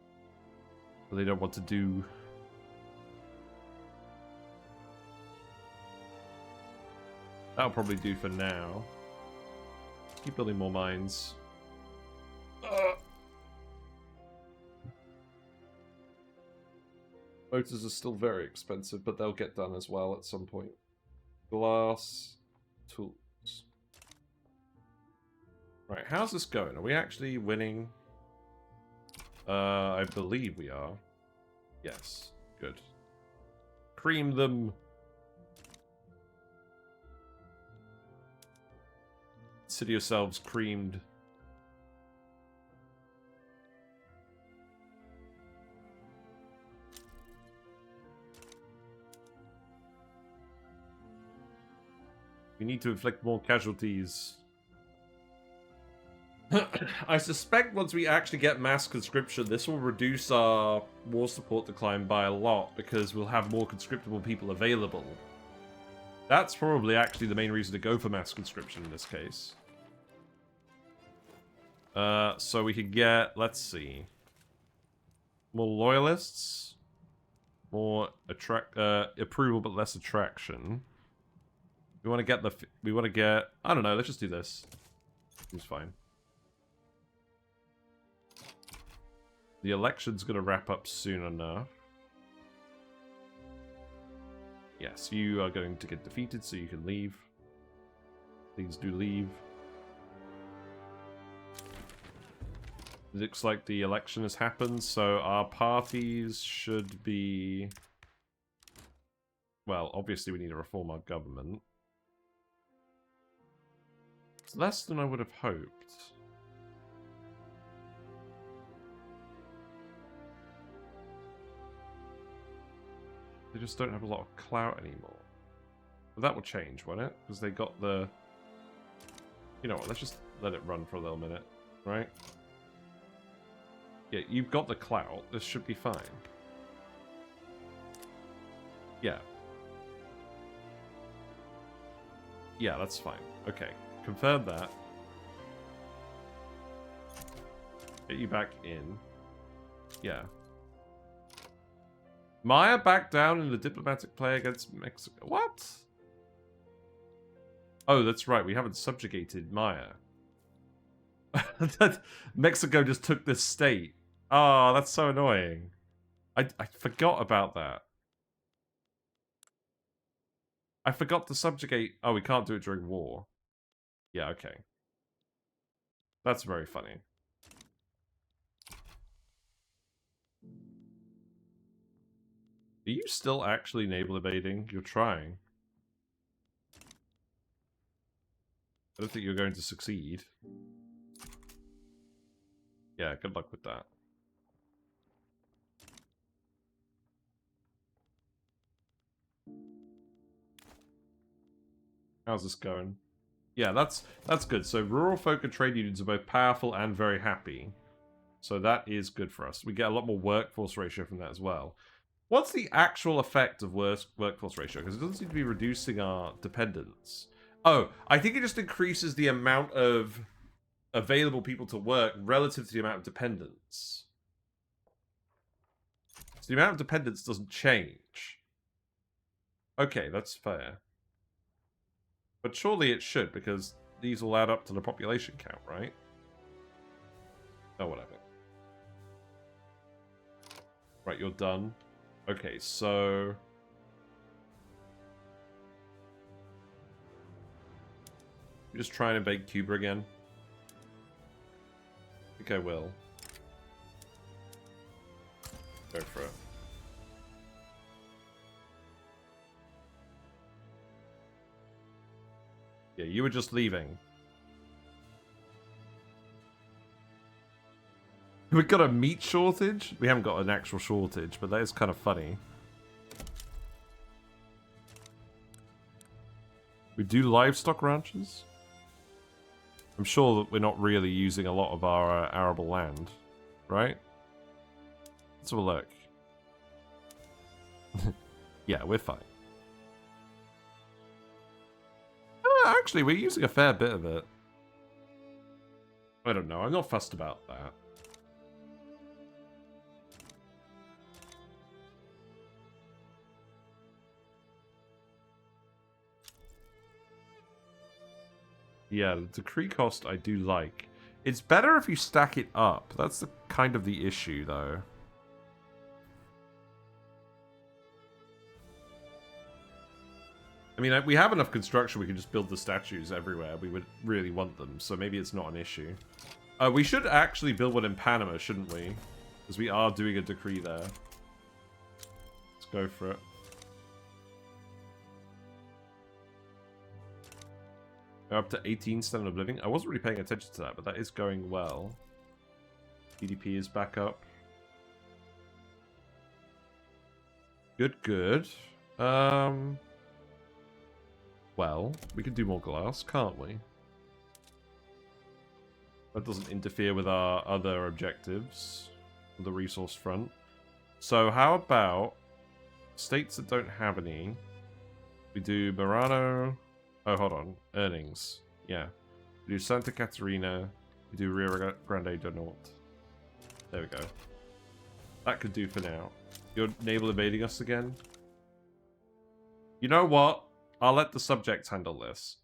But they don't want to do... That'll probably do for now. Keep building more mines. Motors are still very expensive, but they'll get done as well at some point. Glass tools. Right, how's this going? Are we actually winning? I believe we are. Yes, good. Cream them. Consider yourselves creamed. We need to inflict more casualties. I suspect once we actually get mass conscription, this will reduce our war support decline by a lot, because we'll have more conscriptable people available. That's probably actually the main reason to go for mass conscription in this case. So we could get, let's see, more loyalists, more approval but less attraction. We want to get I don't know, let's just do this. Seems fine. The election's going to wrap up soon enough. Yes, you are going to get defeated, so you can leave. Please do leave. Looks like the election has happened, so our parties should be... Well, obviously we need to reform our government. It's less than I would have hoped. They just don't have a lot of clout anymore. But that will change, won't it? Because they got the... You know what, let's just let it run for a little minute, right? Yeah, you've got the clout. This should be fine. Yeah. Yeah, that's fine. Okay, confirm that. Get you back in. Yeah. Maya backed down in the diplomatic play against Mexico. What? Oh, that's right. We haven't subjugated Maya. Mexico just took this state. Oh, that's so annoying. I forgot about that. I forgot to subjugate... Oh, we can't do it during war. Yeah, okay. That's very funny. Are you still actually naval evading? You're trying. I don't think you're going to succeed. Yeah, good luck with that. How's this going? Yeah, that's good. So rural folk and trade unions are both powerful and very happy. So that is good for us. We get a lot more workforce ratio from that as well. What's the actual effect of workforce ratio? Because it doesn't seem to be reducing our dependence. Oh, I think it just increases the amount of available people to work relative to the amount of dependence. So the amount of dependence doesn't change. Okay, that's fair. But surely it should, because these will add up to the population count, right? Oh, whatever. Right, you're done. Okay, so... I'm just trying to invade Cuba again. I think I will. Go for it. Yeah, you were just leaving. We've got a meat shortage? We haven't got an actual shortage, but that is kind of funny. We do livestock ranches? I'm sure that we're not really using a lot of our arable land, right? Let's have a look. Yeah, we're fine. Actually, we're using a fair bit of it. I don't know. I'm not fussed about that. Yeah, the decree cost I do like. It's better if you stack it up. That's the kind of the issue, though. I mean, we have enough construction, we can just build the statues everywhere. We would really want them, so maybe it's not an issue. We should actually build one in Panama, shouldn't we? Because we are doing a decree there. Let's go for it. We're up to 18 standard of living. I wasn't really paying attention to that, but that is going well. GDP is back up. Good, good. Well, we could do more glass, can't we? That doesn't interfere with our other objectives on the resource front. So how about states that don't have any? We do Murano. Oh, hold on. Earnings. Yeah. We do Santa Catarina. We do Rio Grande do Norte. There we go. That could do for now. Your naval invading us again? You know what? I'll let the subjects handle this.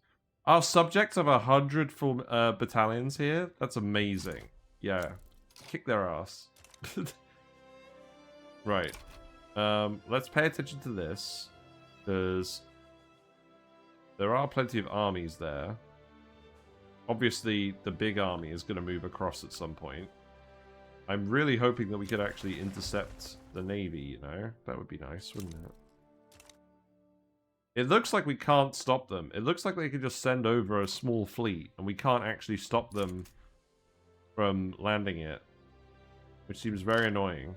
Our subjects have 100 full battalions here. That's amazing. Yeah. Kick their ass. Right. Let's pay attention to this. Because there are plenty of armies there. Obviously, the big army is going to move across at some point. I'm really hoping that we could actually intercept the navy, you know? That would be nice, wouldn't it? It looks like we can't stop them. It looks like they can just send over a small fleet, and we can't actually stop them from landing it. Which seems very annoying.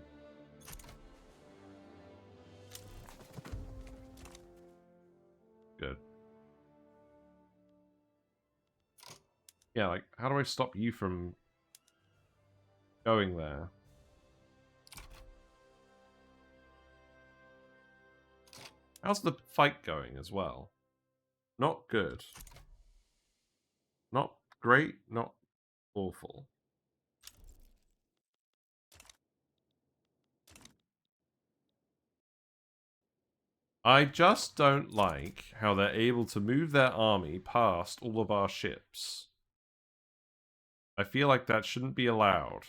Good. Yeah, like, how do I stop you from going there? How's the fight going as well? Not good. Not great, not awful. I just don't like how they're able to move their army past all of our ships. I feel like that shouldn't be allowed.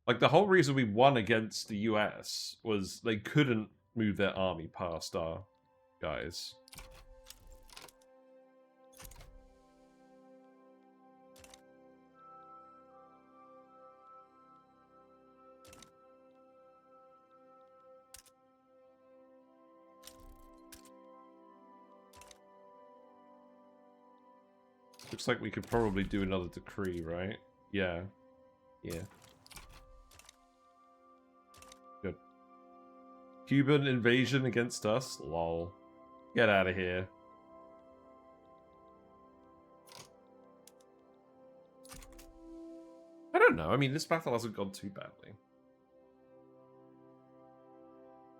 Like, the whole reason we won against the US was they couldn't move their army past our guys. Looks like we could probably do another decree, right? Yeah. Yeah. Good. Cuban invasion against us? Lol. Get out of here. I don't know. I mean, this battle hasn't gone too badly.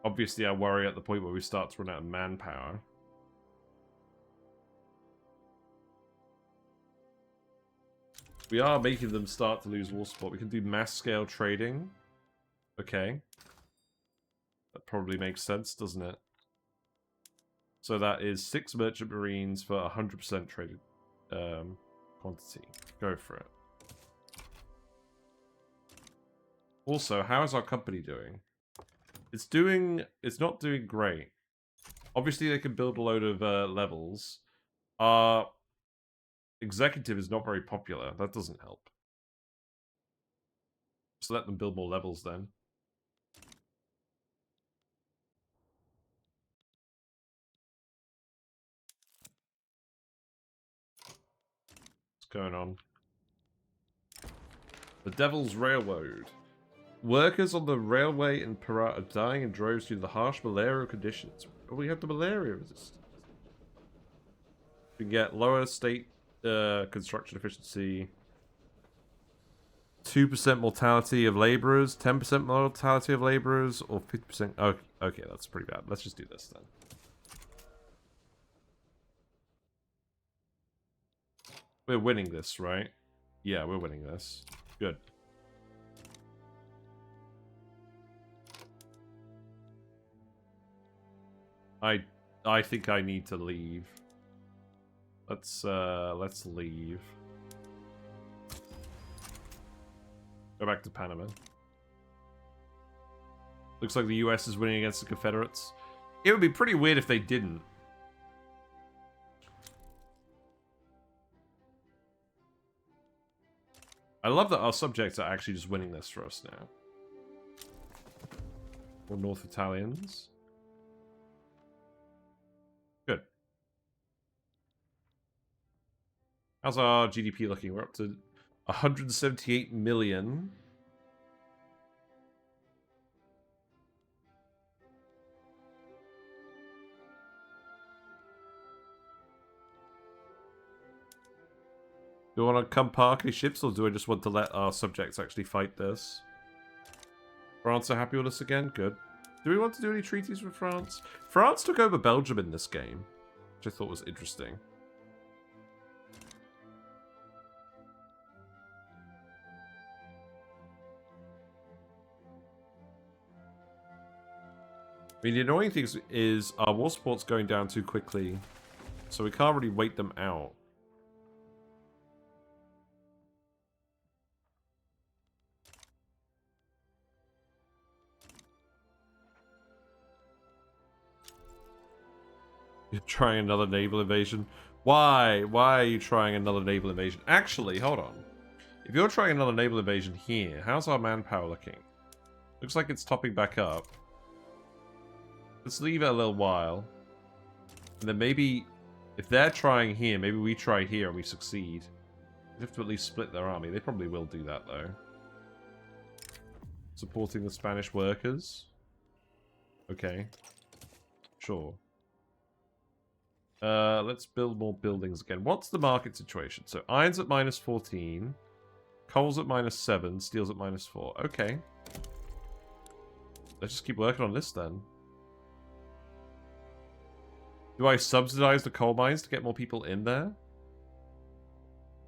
Obviously, I worry at the point where we start to run out of manpower. We are making them start to lose war support. We can do mass scale trading. Okay. That probably makes sense, doesn't it? So that is 6 merchant marines for 100% traded quantity. Go for it. Also, how is our company doing? It's not doing great. Obviously, they can build a load of levels. Our executive is not very popular. That doesn't help. So let them build more levels then. What's going on? The Devil's Railroad. Workers on the railway in Perat are dying in droves due to the harsh malarial conditions. Oh, we have the malaria resistance. We can get lower state construction efficiency. 2% mortality of laborers, 10% mortality of laborers, or 50%. Okay, that's pretty bad. Let's just do this then. We're winning this, right? Yeah, we're winning this. Good. I think I need to leave. Let's leave. Go back to Panama. Looks like the US is winning against the Confederates. It would be pretty weird if they didn't. I love that our subjects are actually just winning this for us now. Or North Italians. Good. How's our GDP looking? We're up to 178 million. Do I want to come park any ships, or do I just want to let our subjects actually fight this? France are happy with us again? Good. Do we want to do any treaties with France? France took over Belgium in this game, which I thought was interesting. I mean, the annoying thing is our war support's going down too quickly, so we can't really wait them out. You're trying another naval invasion? Why? Why are you trying another naval invasion? Actually, hold on. If you're trying another naval invasion here, how's our manpower looking? Looks like it's topping back up. Let's leave it a little while. And then maybe, if they're trying here, maybe we try here and we succeed. We have to at least split their army. They probably will do that, though. Supporting the Spanish workers. Okay. Sure. Let's build more buildings again. What's the market situation? So iron's at -14, coal's at -7, steel's at -4. Okay. Let's just keep working on this then. Do I subsidize the coal mines to get more people in there?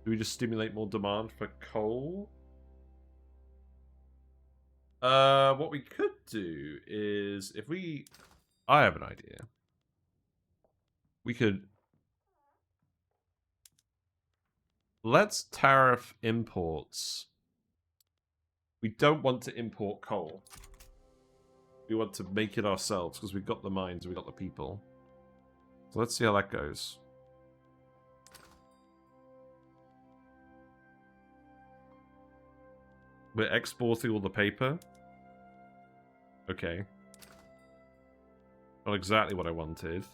Do we just stimulate more demand for coal? What we could do is if we... I have an idea. We could... Let's tariff imports. We don't want to import coal. We want to make it ourselves because we've got the mines, we've got the people. So let's see how that goes. We're exporting all the paper. Okay. Not exactly what I wanted.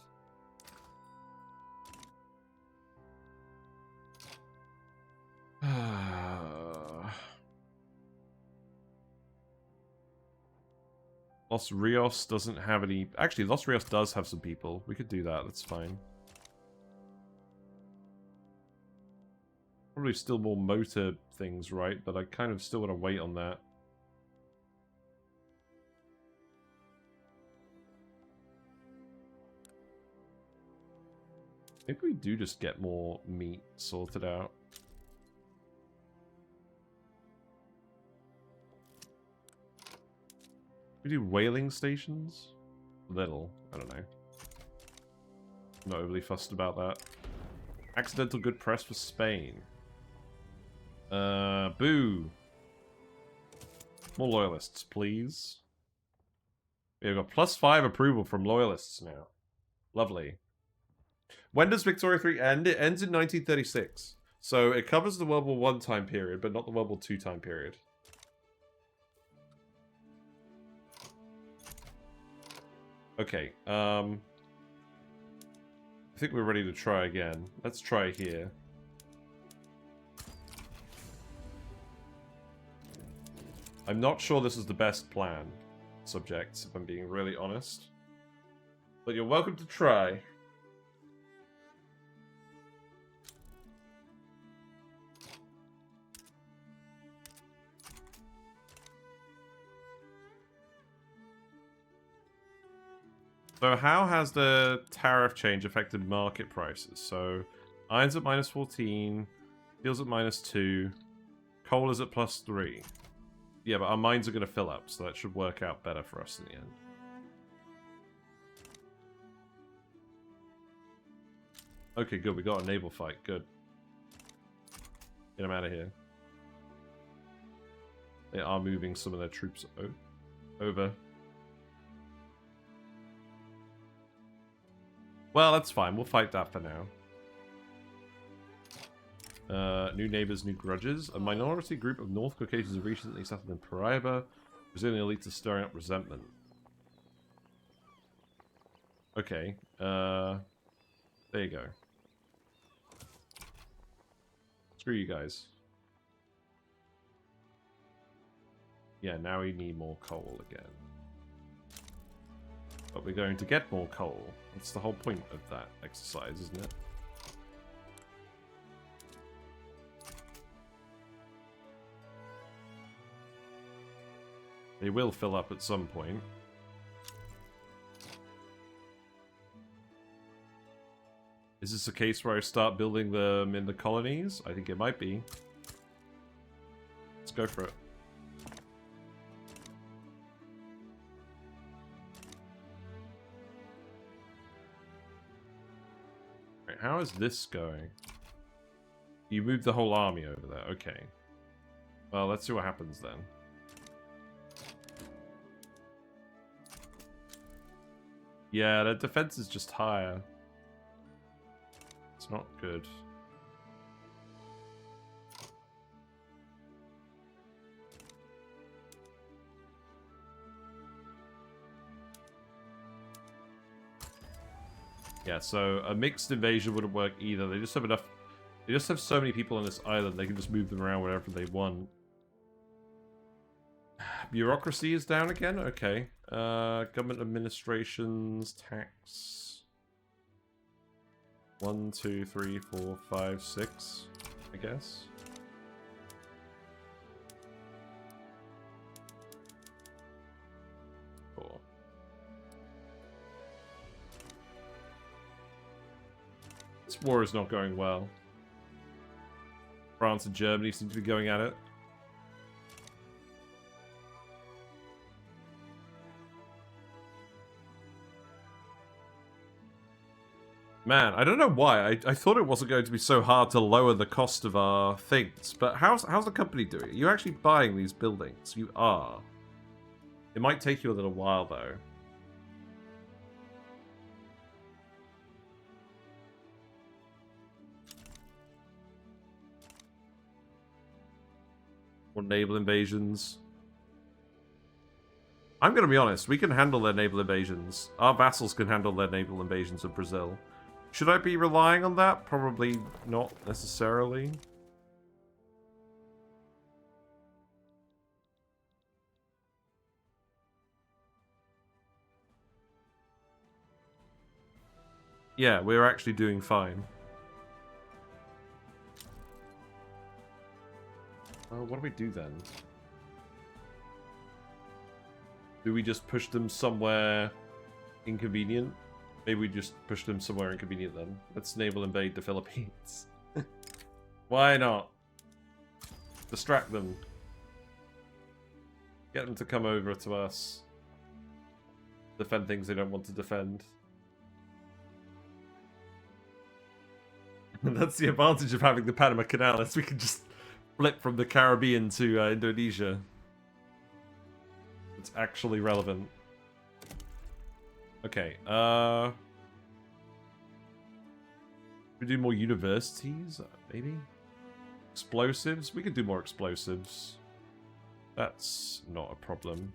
Los Rios doesn't have any... Actually, Los Rios does have some people. We could do that. That's fine. Probably still more motor things, right? But I kind of still want to wait on that. Maybe we do just get more meat sorted out. We do whaling stations? Little. I don't know. Not overly fussed about that. Accidental good press for Spain. Boo. More loyalists, please. We've got +5 approval from loyalists now. Lovely. When does Victoria 3 end? It ends in 1936. So it covers the World War I time period, but not the World War II time period. Okay, I think we're ready to try again. Let's try here. I'm not sure this is the best plan, subjects, if I'm being really honest. But you're welcome to try. So how has the tariff change affected market prices? So iron's at -14, steel's at -2, coal is at +3. Yeah, but our mines are going to fill up, so that should work out better for us in the end. Okay, good. We got a naval fight. Good. Get them out of here. They are moving some of their troops over. Well, that's fine. We'll fight that for now. New neighbors, new grudges. A minority group of North Caucasians have recently settled in Paraiba. Brazilian elites are stirring up resentment. Okay. There you go. Screw you guys. Yeah, now we need more coal again. But we're going to get more coal. That's the whole point of that exercise, isn't it? They will fill up at some point. Is this a case where I start building them in the colonies? I think it might be. Let's go for it. Right, how is this going? You moved the whole army over there. Okay. Well, let's see what happens then. Yeah, the defense is just higher. It's not good. Yeah, so a mixed invasion wouldn't work either. They just have enough... They just have so many people on this island, they can just move them around wherever they want. Bureaucracy is down again? Okay. Government administrations, tax... 1, 2, 3, 4, 5, 6, I guess. Cool. This war is not going well. France and Germany seem to be going at it. Man, I don't know why. I thought it wasn't going to be so hard to lower the cost of our things. But how's the company doing? Are you actually buying these buildings? You are. It might take you a little while, though. Or naval invasions. I'm going to be honest. We can handle their naval invasions. Our vassals can handle their naval invasions of Brazil. Should I be relying on that? Probably not necessarily. Yeah, we're actually doing fine. What do we do then? Do we just push them somewhere inconvenient? Maybe we just push them somewhere inconvenient then. Let's naval invade the Philippines. Why not? Distract them. Get them to come over to us. defend things they don't want to defend. That's the advantage of having the Panama Canal, is we can just flip from the Caribbean to Indonesia. It's actually relevant. Okay, we do more universities, maybe? Explosives? We could do more explosives. That's not a problem.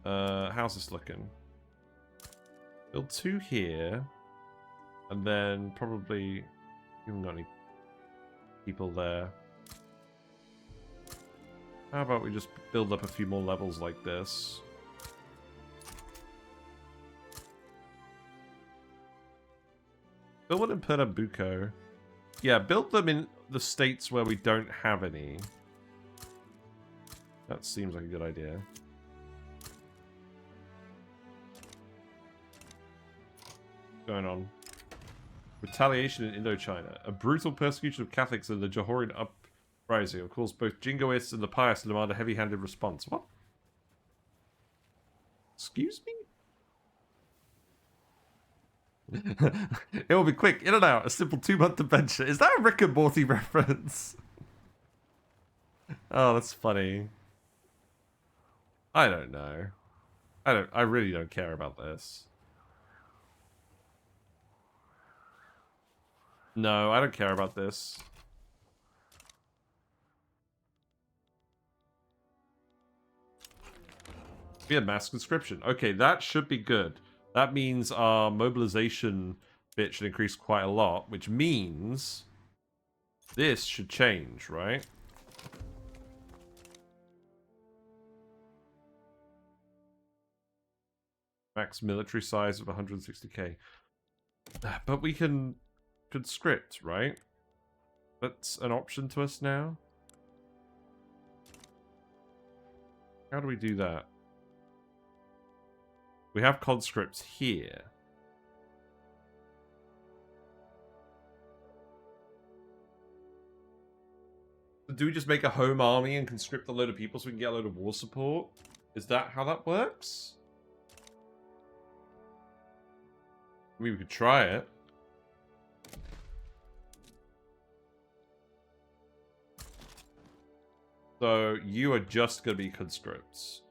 How's this looking? Build 2 here. And then probably... You haven't got any people there. How about we just build up a few more levels like this? Build one in Pernambuco. Yeah, build them in the states where we don't have any. That seems like a good idea. What's going on? Retaliation in Indochina. A brutal persecution of Catholics in the Johorian uprising have caused both Jingoists and the pious to demand a heavy-handed response. What? Excuse me? It will be quick, in and out, a simple 2-month adventure. Is that a Rick and Morty reference? Oh, that's funny. I don't know. I really don't care about this. No, I don't care about this. We have mass conscription. Okay, that should be good. That means our mobilization bit should increase quite a lot, which means this should change, right? Max military size of 160k. But we can conscript, right? That's an option to us now. How do we do that? We have conscripts here. Do we just make a home army and conscript a load of people so we can get a load of war support? Is that how that works? I mean, we could try it. So, you are just going to be conscripts.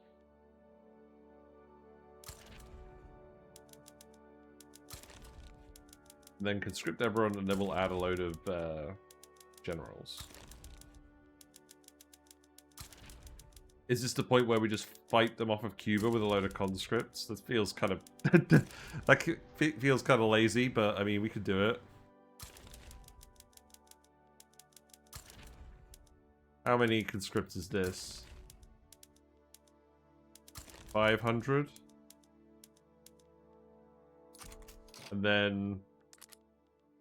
Then conscript everyone, and then we'll add a load of generals. Is this the point where we just fight them off of Cuba with a load of conscripts? That feels kind of... that feels kind of lazy, but I mean, we could do it. How many conscripts is this? 500? And then...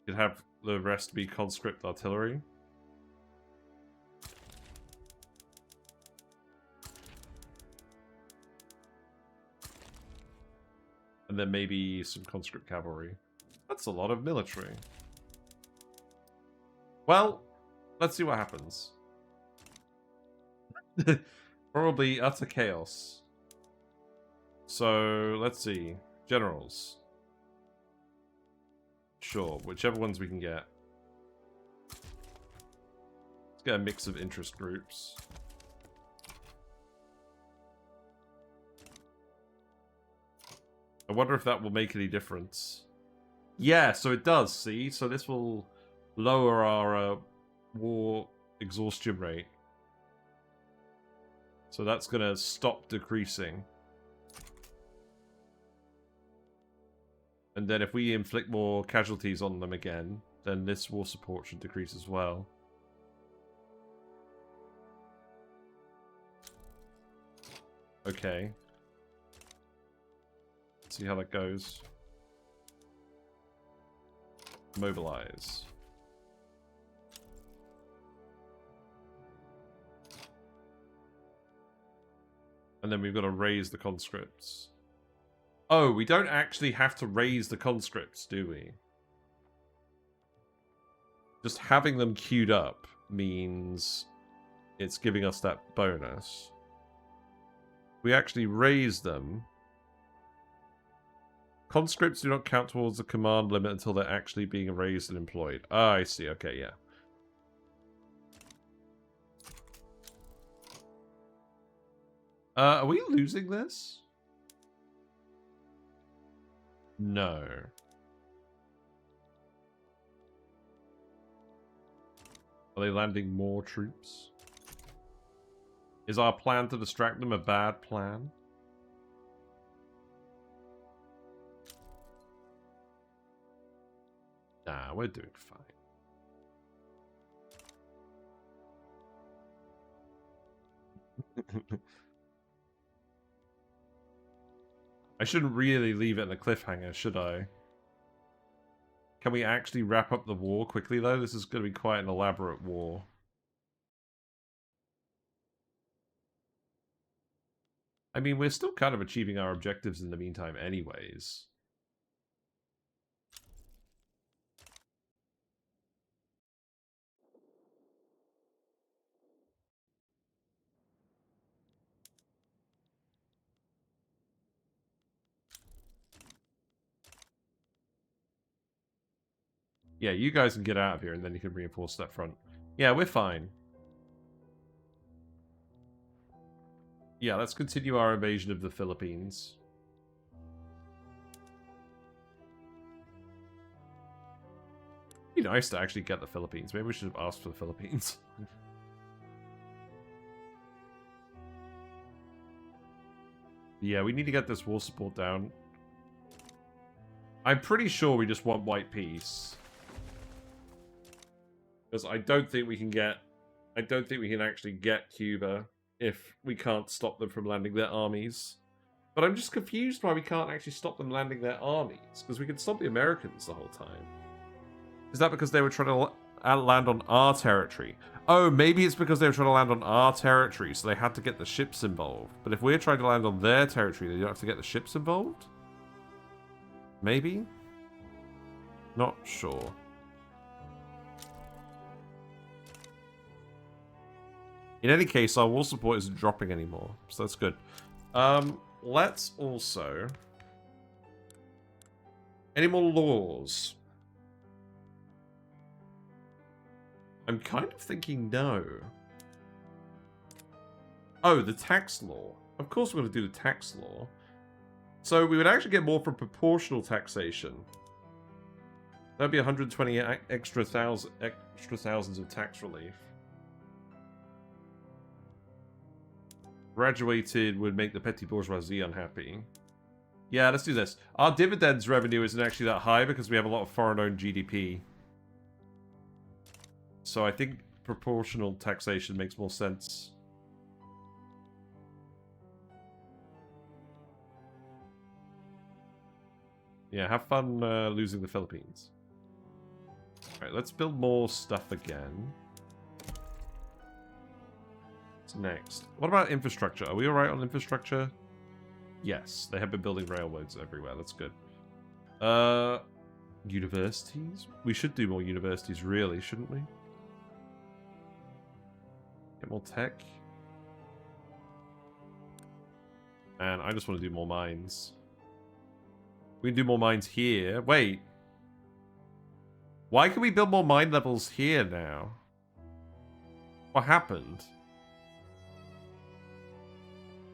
you'd have the rest be conscript artillery. And then maybe some conscript cavalry. That's a lot of military. Well, let's see what happens. Probably utter chaos. So, let's see. Generals. Sure, whichever ones we can get. Let's get a mix of interest groups. I wonder if that will make any difference. Yeah, so it does, see? So this will lower our war exhaustion rate. So that's going to stop decreasing. And then if we inflict more casualties on them again, then this war support should decrease as well. Okay. Let's see how that goes. Mobilize. And then we've got to raise the conscripts. Oh, we don't actually have to raise the conscripts, do we? Just having them queued up means it's giving us that bonus. We actually raise them. Conscripts do not count towards the command limit until they're actually being raised and employed. Ah, I see. Okay, yeah. Are we losing this? No. Are they landing more troops? Is our plan to distract them a bad plan? Nah, we're doing fine. I shouldn't really leave it in a cliffhanger, should I? Can we actually wrap up the war quickly, though? This is going to be quite an elaborate war. I mean, we're still kind of achieving our objectives in the meantime anyways. Yeah, you guys can get out of here, and then you can reinforce that front. Yeah, we're fine. Yeah, let's continue our invasion of the Philippines. It'd be nice to actually get the Philippines. Maybe we should have asked for the Philippines. Yeah, we need to get this war support down. I'm pretty sure we just want white peace. Because I don't think we can get... I don't think we can actually get Cuba if we can't stop them from landing their armies. But I'm just confused why we can't actually stop them landing their armies. Because we could stop the Americans the whole time. Is that because they were trying to land on our territory? Oh, maybe it's because they were trying to land on our territory, so they had to get the ships involved. But if we're trying to land on their territory, they don't have to get the ships involved? Maybe? Not sure. In any case, our war support isn't dropping anymore, so that's good. Let's also... Any more laws? I'm kind of thinking no. Oh, the tax law. Of course we're going to do the tax law. So we would actually get more from proportional taxation. That'd be 120 extra thousands of tax relief. Graduated would make the petty bourgeoisie unhappy. Yeah, let's do this. Our dividends revenue isn't actually that high because we have a lot of foreign-owned GDP. So I think proportional taxation makes more sense. Yeah, have fun losing the Philippines. Alright, let's build more stuff again. What's next? What about infrastructure? Are we alright on infrastructure? Yes, they have been building railroads everywhere. That's good. Universities? We should do more universities, really, shouldn't we? Get more tech. And I just want to do more mines. We can do more mines here. Wait. Why can we build more mine levels here now? What happened?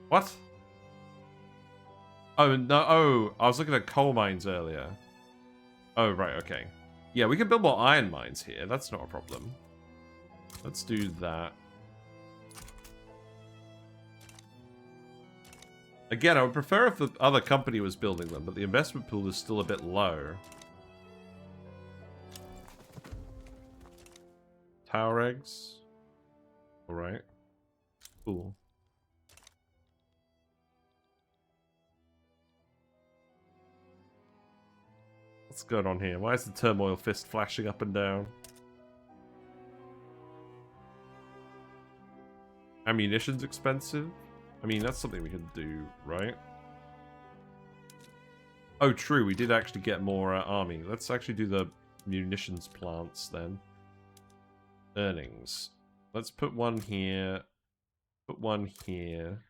What? Oh, no. Oh, I was looking at coal mines earlier. Oh, right. Okay. Yeah, we can build more iron mines here. That's not a problem. Let's do that. Again, I would prefer if the other company was building them, but the investment pool is still a bit low. Tower eggs. Alright. Cool. What's going on here? Why is the turmoil fist flashing up and down? Ammunition's expensive? I mean, that's something we can do, right? Oh, true. We did actually get more army. Let's actually do the munitions plants then. Earnings. Let's put one here. Put one here.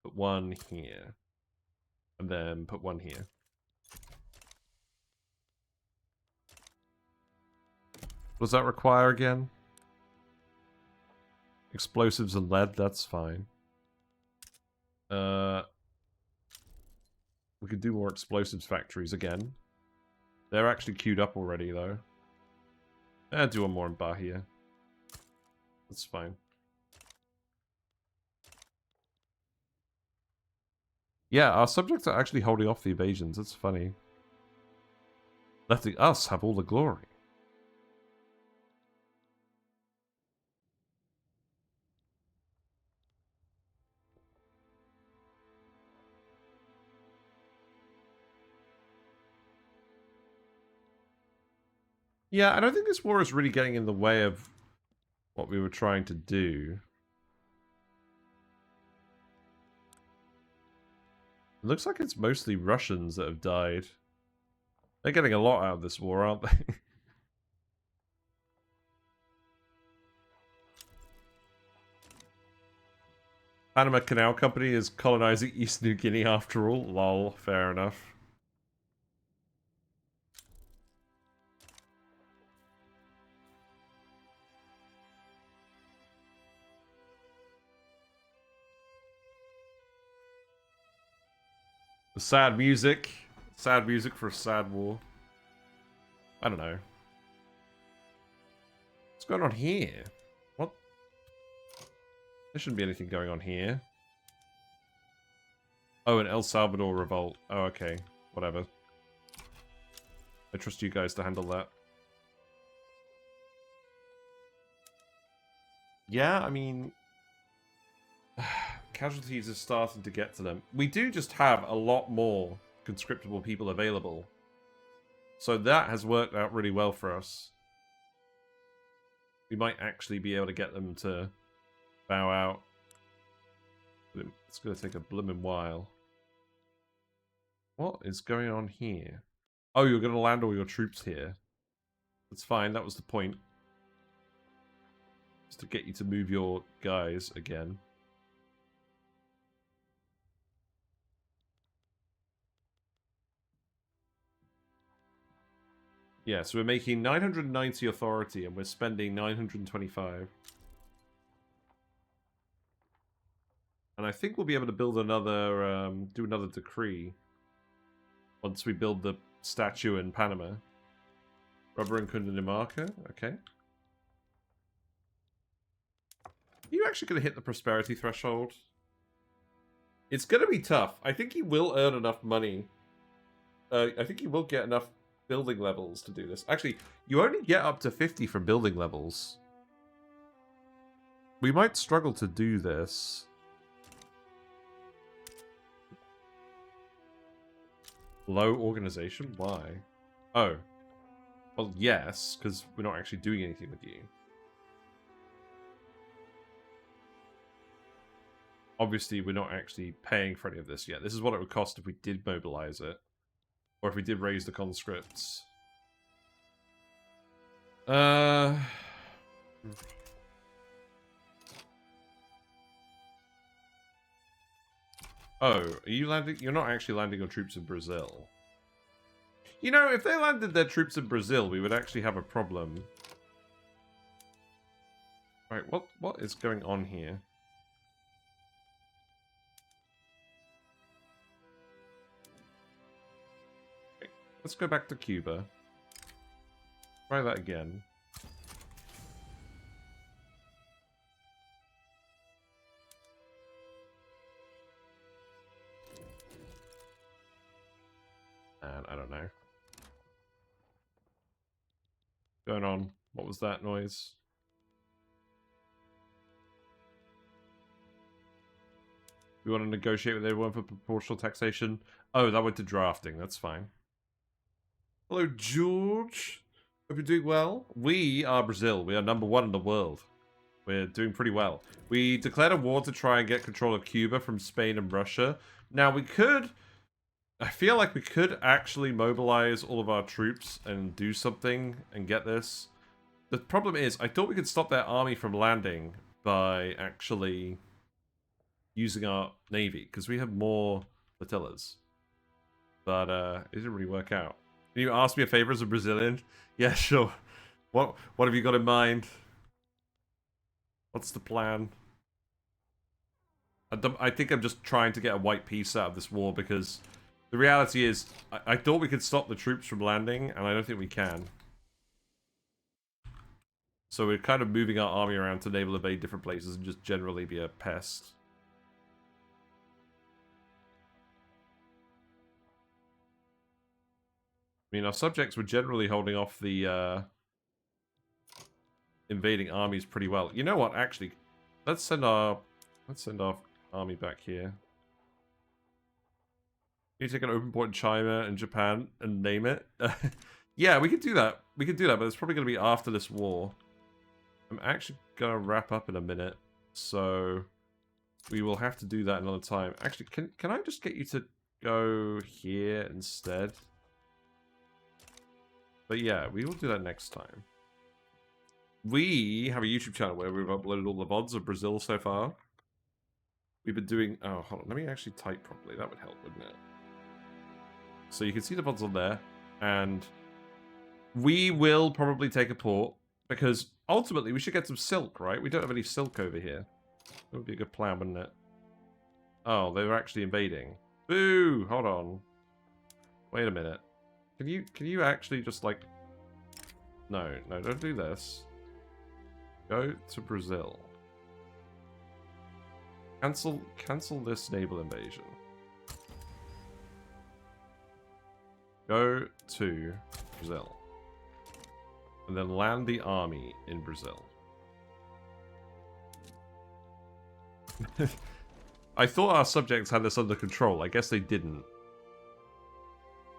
Put one here. And then put one here. What does that require again? Explosives and lead, that's fine. We could do more explosives factories again. They're actually queued up already, though. Do one more in Bahia. That's fine. Yeah, our subjects are actually holding off the invasions. That's funny. Letting us have all the glory. Yeah, I don't think this war is really getting in the way of what we were trying to do. It looks like it's mostly Russians that have died. They're getting a lot out of this war, aren't they? Panama Canal Company is colonizing East New Guinea after all. Lol, fair enough. The sad music. Sad music for a sad war. I don't know. What's going on here? What? There shouldn't be anything going on here. Oh, an El Salvador revolt. Oh, okay. Whatever. I trust you guys to handle that. Yeah, I mean... casualties are starting to get to them. We do just have a lot more conscriptable people available. So that has worked out really well for us. We might actually be able to get them to bow out. It's going to take a blooming while. What is going on here? Oh, you're going to land all your troops here. That's fine, that was the point. Just to get you to move your guys again. Yeah, so we're making 990 authority and we're spending 925. And I think we'll be able to build another, do another decree. Once we build the statue in Panama. Rubber and Cundinamarca, okay. Are you actually going to hit the prosperity threshold? It's going to be tough. I think he will earn enough money. I think he will get enough building levels to do this. Actually, you only get up to 50 from building levels. We might struggle to do this. Low organization? Why? Oh. Well, yes, because we're not actually doing anything with you. Obviously, we're not actually paying for any of this yet. This is what it would cost if we did mobilize it. Or if we did raise the conscripts. Oh, are you landing? You're not actually landing your troops in Brazil. You know, if they landed their troops in Brazil, we would actually have a problem. Right, what is going on here? Okay, let's go back to Cuba. Try that again. And I don't know. Going on. What was that noise? We want to negotiate with everyone for proportional taxation. Oh, that went to drafting. That's fine. Hello, George. Hope you're doing well. We are Brazil. We are #1 in the world. We're doing pretty well. We declared a war to try and get control of Cuba from Spain and Russia. Now, we could... I feel like we could actually mobilize all of our troops and do something and get this. The problem is, I thought we could stop their army from landing by actually using our navy, because we have more flotillas. But it didn't really work out. Can you ask me a favor as a Brazilian? Yeah, sure. What have you got in mind? What's the plan? I think I'm just trying to get a white peace out of this war because the reality is I thought we could stop the troops from landing, and I don't think we can. So we're kind of moving our army around to naval evade different places and just generally be a pest. I mean, our subjects were generally holding off the invading armies pretty well. You know what? Actually, let's send our army back here. You take an open port in China and Japan and name it. Yeah, we could do that. We could do that, but it's probably going to be after this war. I'm actually going to wrap up in a minute, so we will have to do that another time. Actually, can I just get you to go here instead? But yeah, we will do that next time. We have a YouTube channel where we've uploaded all the VODs of Brazil so far. We've been doing... Oh, hold on. Let me actually type properly. That would help, wouldn't it? So you can see the VODs on there. And we will probably take a port. Because ultimately, we should get some silk, right? We don't have any silk over here. That would be a good plan, wouldn't it? Oh, they were actually invading. Boo! Hold on. Wait a minute. Can you actually just, like... No, don't do this. Go to Brazil. Cancel this naval invasion. Go to Brazil. And then land the army in Brazil. I thought our subjects had this under control. I guess they didn't.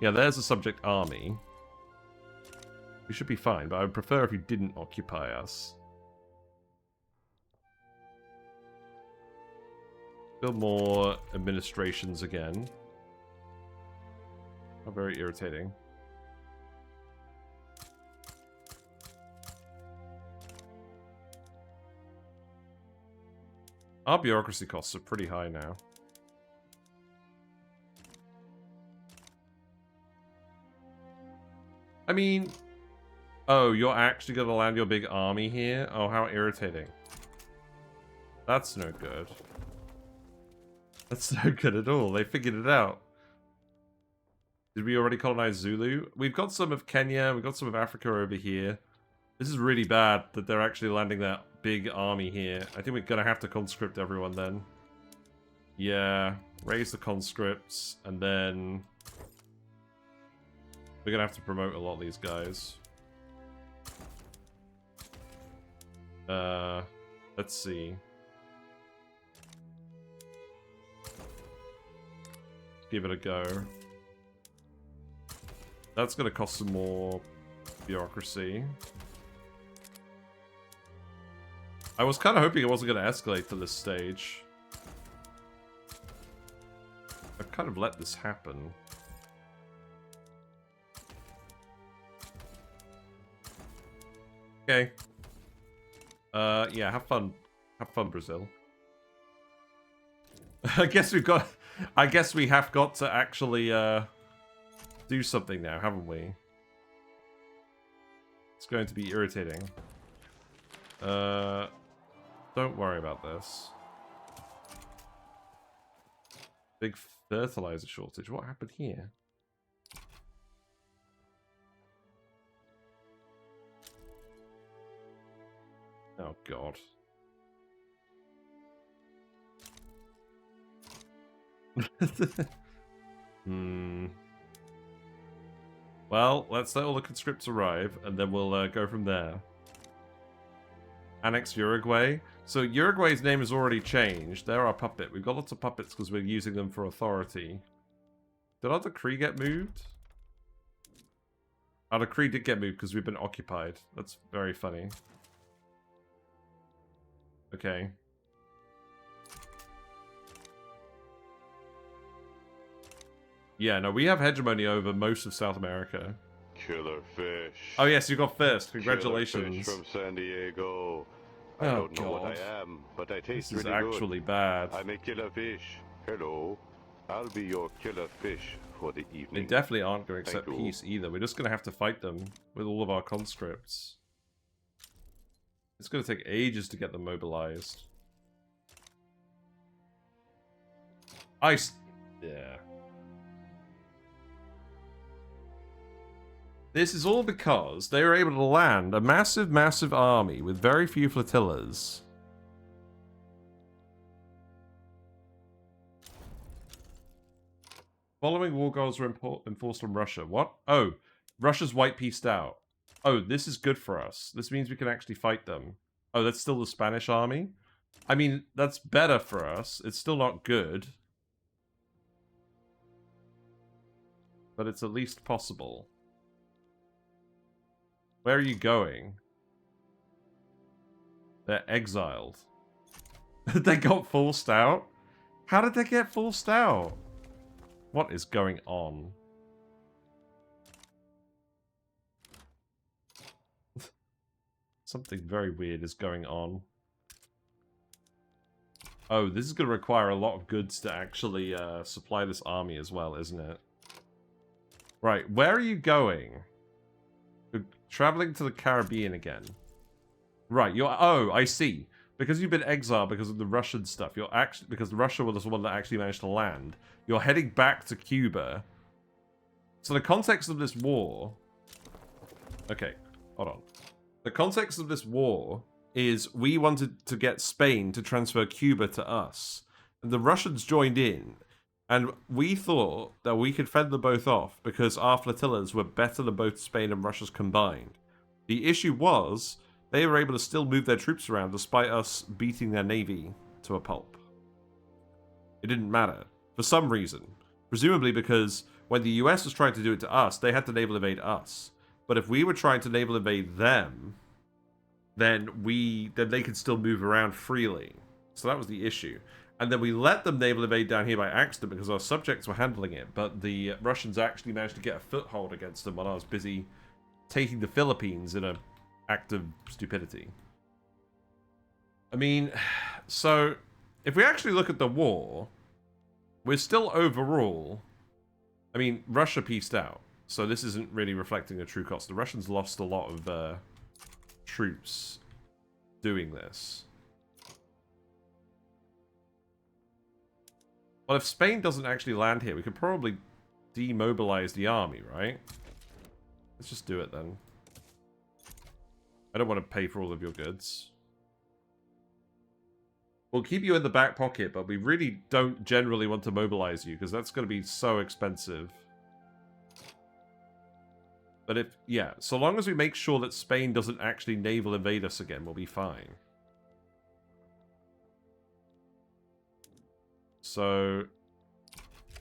Yeah, there's a subject army. We should be fine, but I would prefer if you didn't occupy us. Build more administrations again. Oh, very irritating. Our bureaucracy costs are pretty high now. I mean... Oh, you're actually going to land your big army here? Oh, how irritating. That's no good. That's no good at all. They figured it out. Did we already colonize Zulu? We've got some of Kenya. We've got some of Africa over here. This is really bad that they're actually landing that big army here. I think we're going to have to conscript everyone then. Yeah. Raise the conscripts. And then... we're going to have to promote a lot of these guys. Let's see. Give it a go. That's going to cost some more bureaucracy. I was kind of hoping it wasn't going to escalate to this stage. I've kind of let this happen. Okay. Yeah, have fun. Have fun, Brazil. I guess we have got to actually, do something now, haven't we? It's going to be irritating. Don't worry about this. Big fertilizer shortage. What happened here? Oh, God. Well, let's let all the conscripts arrive, and then we'll go from there. Annex Uruguay. So Uruguay's name has already changed. They're our puppet. We've got lots of puppets because we're using them for authority. Did our decree get moved? Our decree did get moved because we've been occupied. That's very funny. Okay. Yeah, no, we have hegemony over most of South America. Killer fish. Oh yes, you got first. Congratulations. Killer fish from San Diego. I Oh, don't know what God. I am, but I taste This is really actually good. bad. I'm a killer fish. Hello. I'll be your killer fish for the They evening. definitely aren't going to accept Thank you. peace either. We're just going to have to fight them with all of our conscripts. It's going to take ages to get them mobilized. Yeah. This is all because they were able to land a massive, massive army with very few flotillas. Following war goals were enforced on Russia. What? Oh, Russia's white pieced out. Oh, this is good for us. This means we can actually fight them. Oh, that's still the Spanish army? I mean, that's better for us. It's still not good. But it's at least possible. Where are you going? They're exiled. They got forced out? How did they get forced out? What is going on? Something very weird is going on. Oh, this is going to require a lot of goods to actually supply this army as well, isn't it? Right, where are you going? You're traveling to the Caribbean again. Right, you're... Oh, I see. Because you've been exiled because of the Russian stuff, you're actually... Because Russia was the one that actually managed to land. You're heading back to Cuba. So the context of this war... Okay, hold on. The context of this war is we wanted to get Spain to transfer Cuba to us. And the Russians joined in. And we thought that we could fend them both off because our flotillas were better than both Spain and Russia's combined. The issue was they were able to still move their troops around despite us beating their navy to a pulp. It didn't matter. For some reason. Presumably because when the US was trying to do it to us, they had to naval invade us. But if we were trying to naval invade them, then they could still move around freely. So that was the issue. And then we let them naval invade down here by accident because our subjects were handling it. But the Russians actually managed to get a foothold against them while I was busy taking the Philippines in an act of stupidity. I mean, so if we actually look at the war, we're still overall... I mean, Russia pieced out. So this isn't really reflecting the true cost. The Russians lost a lot of troops doing this. Well, if Spain doesn't actually land here, we could probably demobilize the army, right? Let's just do it then. I don't want to pay for all of your goods. We'll keep you in the back pocket, but we really don't generally want to mobilize you, because that's going to be so expensive. But if, yeah, so long as we make sure that Spain doesn't actually naval invade us again, we'll be fine. So,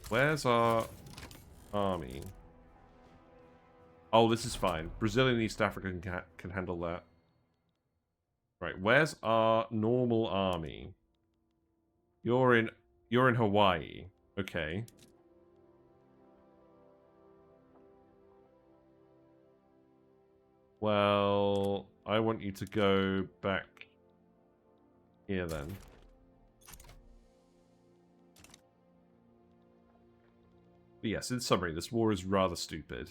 where's our army? Oh, this is fine. Brazil and East Africa can handle that. Right, where's our normal army? You're in Hawaii. Okay. Well, I want you to go back here then. But yes, in summary, this war is rather stupid.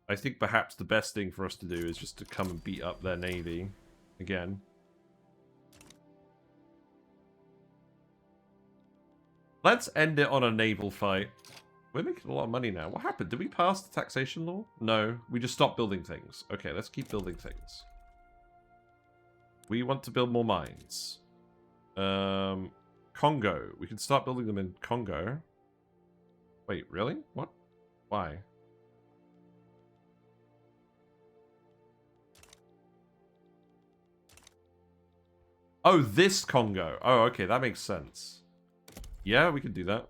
I think perhaps the best thing for us to do is just to come and beat up their navy again. Let's end it on a naval fight. We're making a lot of money now. What happened? Did we pass the taxation law? No, we just stopped building things. Okay, let's keep building things. We want to build more mines. Congo. We can start building them in Congo. Wait, really? What? Why? Oh, this Congo. Oh, okay, that makes sense. Yeah, we can do that.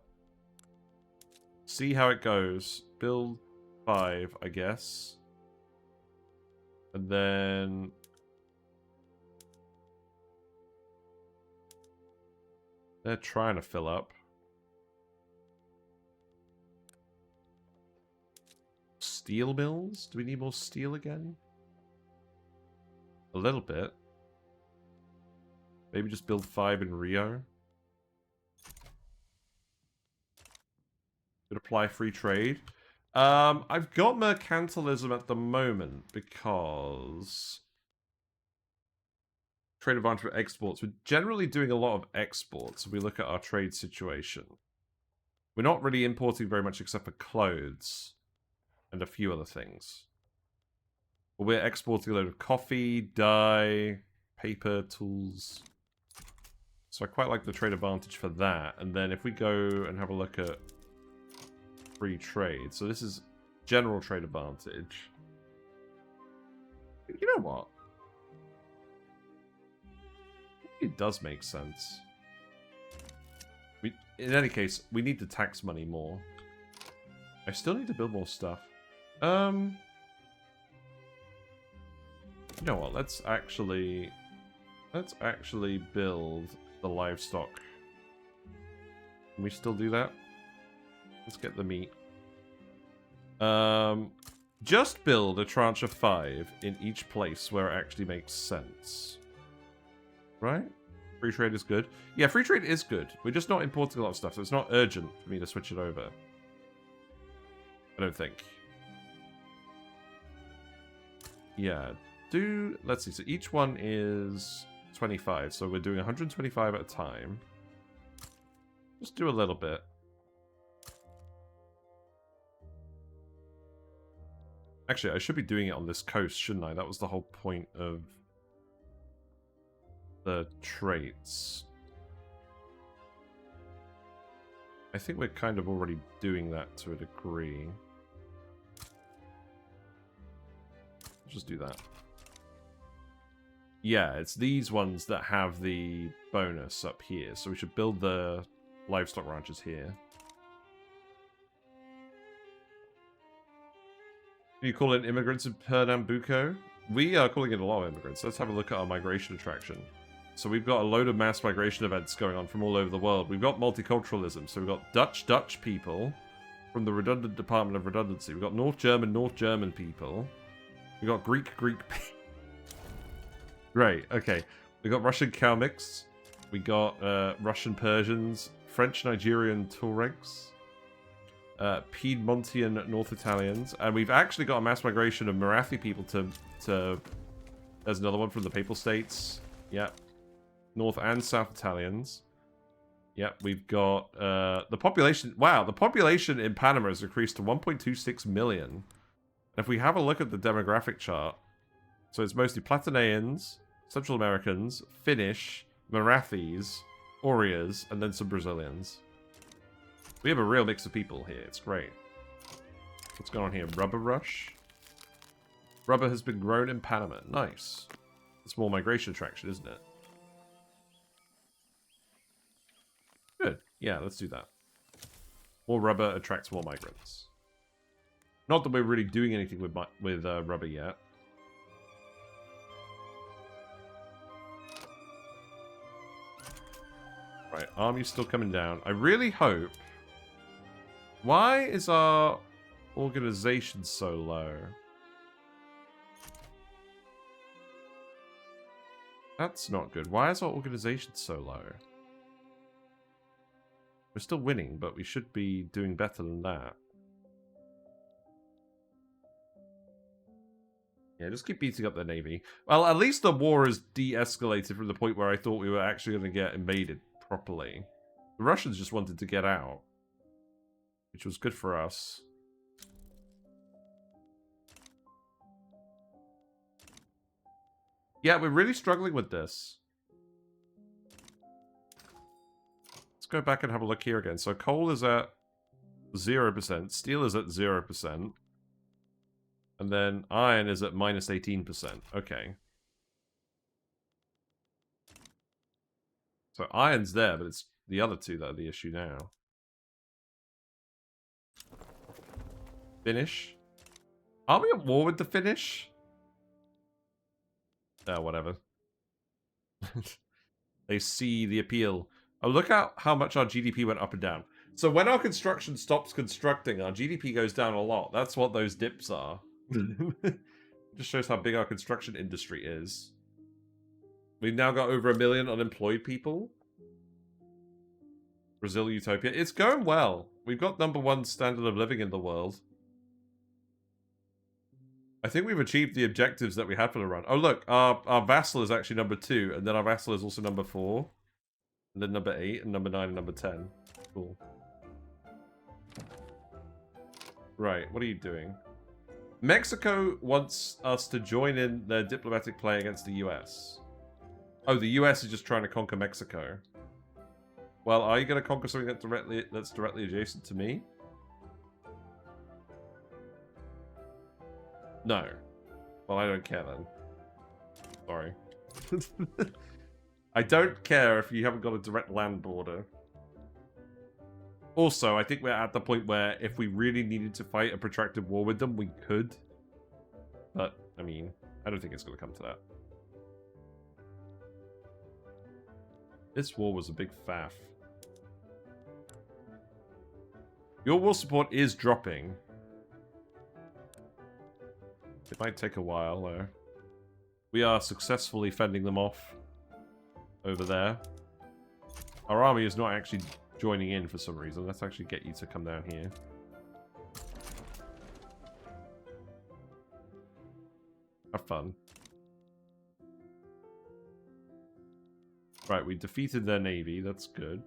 See how it goes. Build 5, I guess. And then... they're trying to fill up. Steel mills? Do we need more steel again? A little bit. Maybe just build 5 in Rio. Could apply free trade. I've got mercantilism at the moment because trade advantage for exports. We're generally doing a lot of exports if we look at our trade situation. We're not really importing very much except for clothes and a few other things. But we're exporting a load of coffee, dye, paper, tools. So I quite like the trade advantage for that. And then if we go and have a look at free trade. So this is general trade advantage. You know what? It does make sense. In any case, we need to tax money more. I still need to build more stuff. You know what? Let's actually build the livestock. Can we still do that? Let's get the meat. Just build a tranche of 5 in each place where it actually makes sense. Right? Free trade is good. Yeah, free trade is good. We're just not importing a lot of stuff, so it's not urgent for me to switch it over. I don't think. Yeah, let's see, so each one is 25, so we're doing 125 at a time. Just do a little bit. Actually, I should be doing it on this coast, shouldn't I? That was the whole point of the traits. I think we're kind of already doing that to a degree. Just do that. Yeah, it's these ones that have the bonus up here. So we should build the livestock ranches here. Can you call in immigrants in Pernambuco? We are calling in a lot of immigrants. Let's have a look at our migration attraction. So we've got a load of mass migration events going on from all over the world. We've got multiculturalism. So we've got Dutch people from the redundant Department of Redundancy. We've got North German people. We've got Greek Great, okay. We've got Russian Kalmyks. We got Russian Persians, French Nigerian Tuaregs, Piedmontian North Italians, and we've actually got a mass migration of Marathi people to there's another one from the Papal States. Yep. North and South Italians. Yep, we've got the population. Wow, the population in Panama has increased to 1.26 million. And if we have a look at the demographic chart, so it's mostly Plataneans, Central Americans, Finnish, Marathis, Orias, and then some Brazilians. We have a real mix of people here. It's great. What's going on here? Rubber rush? Rubber has been grown in Panama. Nice. It's more migration attraction, isn't it? Good. Yeah, let's do that. More rubber attracts more migrants. Not that we're really doing anything with rubber yet. Right, army's still coming down. I really hope... Why is our organization so low? That's not good. Why is our organization so low? We're still winning, but we should be doing better than that. Yeah, just keep beating up the Navy. Well, at least the war is de-escalated from the point where I thought we were actually going to get invaded properly. The Russians just wanted to get out, which was good for us. Yeah, we're really struggling with this. Let's go back and have a look here again. So coal is at 0%, steel is at 0%, and then iron is at minus 18%. Okay. So iron's there, but it's the other two that are the issue now. Finnish? Are we at war with the Finnish? Whatever. They see the appeal. Oh, look at how much our GDP went up and down. So when our construction stops constructing, our GDP goes down a lot. That's what those dips are. Just shows how big our construction industry is. We've now got over 1 million unemployed people. Brazil Utopia. It's going well. We've got #1 standard of living in the world. I think we've achieved the objectives that we had for the run. Oh, look, our vassal is actually number 2, and then our vassal is also number 4, and then number 8, and number 9, and number 10. Cool. Right, what are you doing? Mexico wants us to join in their diplomatic play against the US. Oh, the US is just trying to conquer Mexico. Well, are you going to conquer something that's directly adjacent to me? No. Well, I don't care then. Sorry. I don't care if you haven't got a direct land border. Also, I think we're at the point where if we really needed to fight a protracted war with them, we could. But, I mean, I don't think it's going to come to that. This war was a big faff. Your war support is dropping. It might take a while, though. We are successfully fending them off over there. Our army is not actually joining in for some reason. Let's actually get you to come down here. Have fun. Right, we defeated their navy. That's good.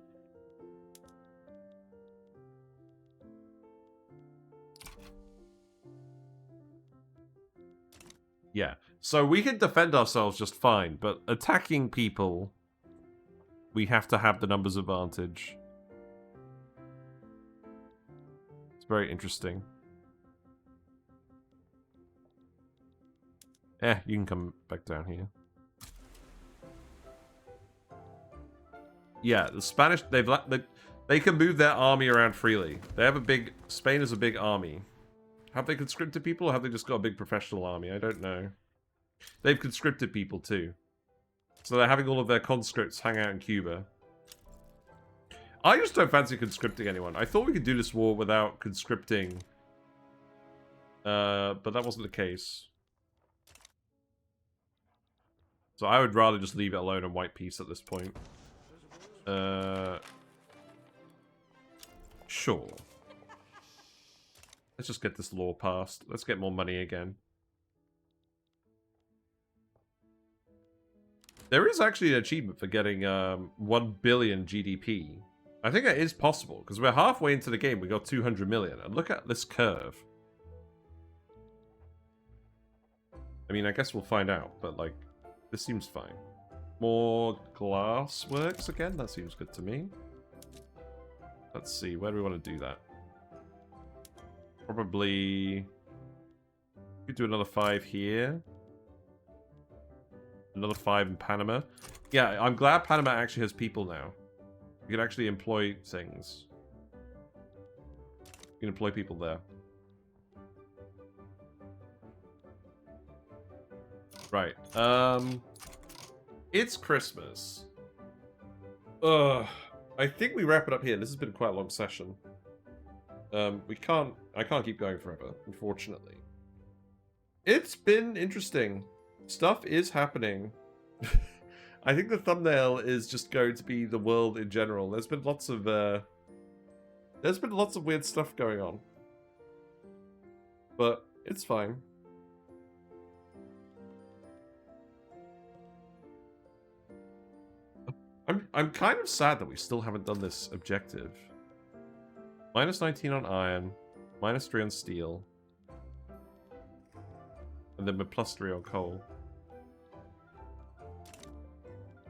Yeah, so we can defend ourselves just fine, but attacking people, we have to have the numbers advantage. It's very interesting. You can come back down here. Yeah, the Spanish, they can move their army around freely. They have a big, Spain is a big army. Have they conscripted people, or have they just got a big professional army? I don't know. They've conscripted people too. So they're having all of their conscripts hang out in Cuba. I just don't fancy conscripting anyone. I thought we could do this war without conscripting. But that wasn't the case. So I would rather just leave it alone and white peace at this point. Sure. Let's just get this law passed. Let's get more money again. There is actually an achievement for getting 1 billion GDP. I think it is possible, because we're halfway into the game. We got 200 million. And look at this curve. I mean, I guess we'll find out, but like, this seems fine. More glass works again? That seems good to me. Let's see, where do we want to do that? Probably... we could do another 5 here. Another 5 in Panama. Yeah, I'm glad Panama actually has people now. You can actually employ things. You can employ people there. Right. It's Christmas. I think we wrap it up here. This has been quite a long session. I can't keep going forever, unfortunately. It's been interesting. Stuff is happening. I think the thumbnail is just going to be the world in general. There's been lots of weird stuff going on. But it's fine. I'm kind of sad that we still haven't done this objective. Minus 19 on iron, minus 3 on steel, and then with plus 3 on coal.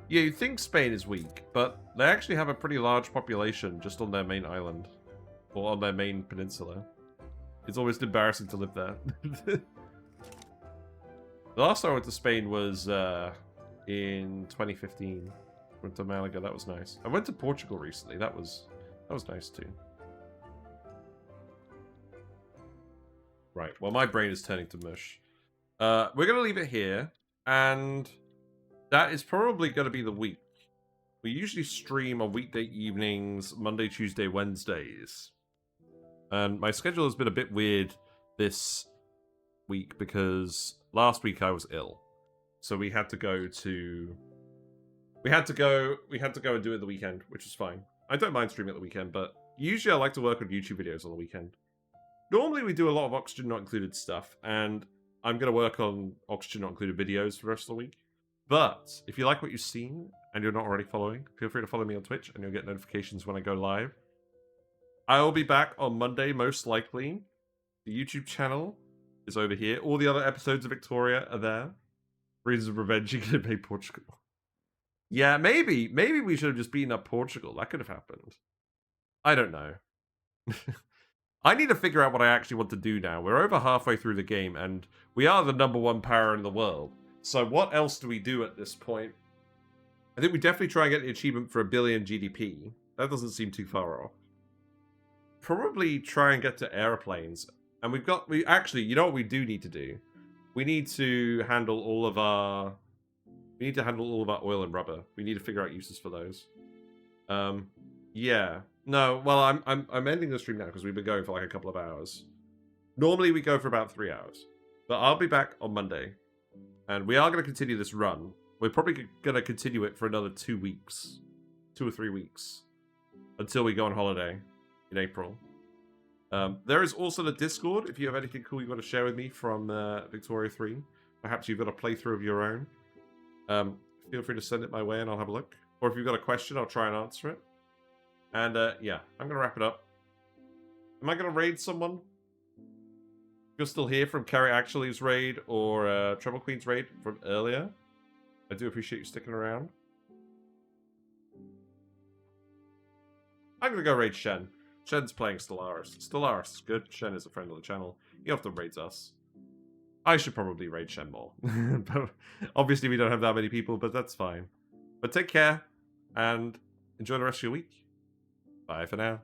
Yeah, you'd think Spain is weak, but they actually have a pretty large population just on their main island. Or on their main peninsula. It's almost embarrassing to live there. The last time I went to Spain was in 2015. Went to Malaga, that was nice. I went to Portugal recently, that was nice too. Right, well my brain is turning to mush. We're gonna leave it here, and that is probably gonna be the week. We usually stream on weekday evenings, Monday, Tuesday, Wednesdays. And my schedule has been a bit weird this week because last week I was ill. So we had to go and do it the weekend, which is fine. I don't mind streaming at the weekend, but usually I like to work on YouTube videos on the weekend. Normally we do a lot of Oxygen Not Included stuff, and I'm going to work on Oxygen Not Included videos for the rest of the week. But if you like what you've seen and you're not already following, feel free to follow me on Twitch and you'll get notifications when I go live. I will be back on Monday, most likely. The YouTube channel is over here. All the other episodes of Victoria are there. Reasons of Revenge, you can invade Portugal. Yeah, maybe we should have just beaten up Portugal. That could have happened. I don't know. I need to figure out what I actually want to do now. We're over halfway through the game, and we are the #1 power in the world. So what else do we do at this point? I think we definitely try and get the achievement for 1 billion GDP. That doesn't seem too far off. Probably try and get to airplanes. And we actually, you know what we do need to do? We need to handle all of our oil and rubber. We need to figure out uses for those. Yeah. No, well, I'm ending the stream now because we've been going for like a couple of hours. Normally we go for about 3 hours. But I'll be back on Monday. And we are going to continue this run. We're probably going to continue it for another 2 weeks. 2 or 3 weeks. Until we go on holiday in April. There is also the Discord. If you have anything cool you want to share with me from Victoria 3. Perhaps you've got a playthrough of your own. Feel free to send it my way and I'll have a look. Or if you've got a question, I'll try and answer it. And yeah, I'm going to wrap it up. Am I going to raid someone? If you're still here from Carrie Actually's raid or Treble Queen's raid from earlier, I do appreciate you sticking around. I'm going to go raid Shen. Shen's playing Stellaris. Stellaris is good. Shen is a friend of the channel. He often raids us. I should probably raid Shen more. But obviously we don't have that many people, but that's fine. But take care, and enjoy the rest of your week. Bye for now.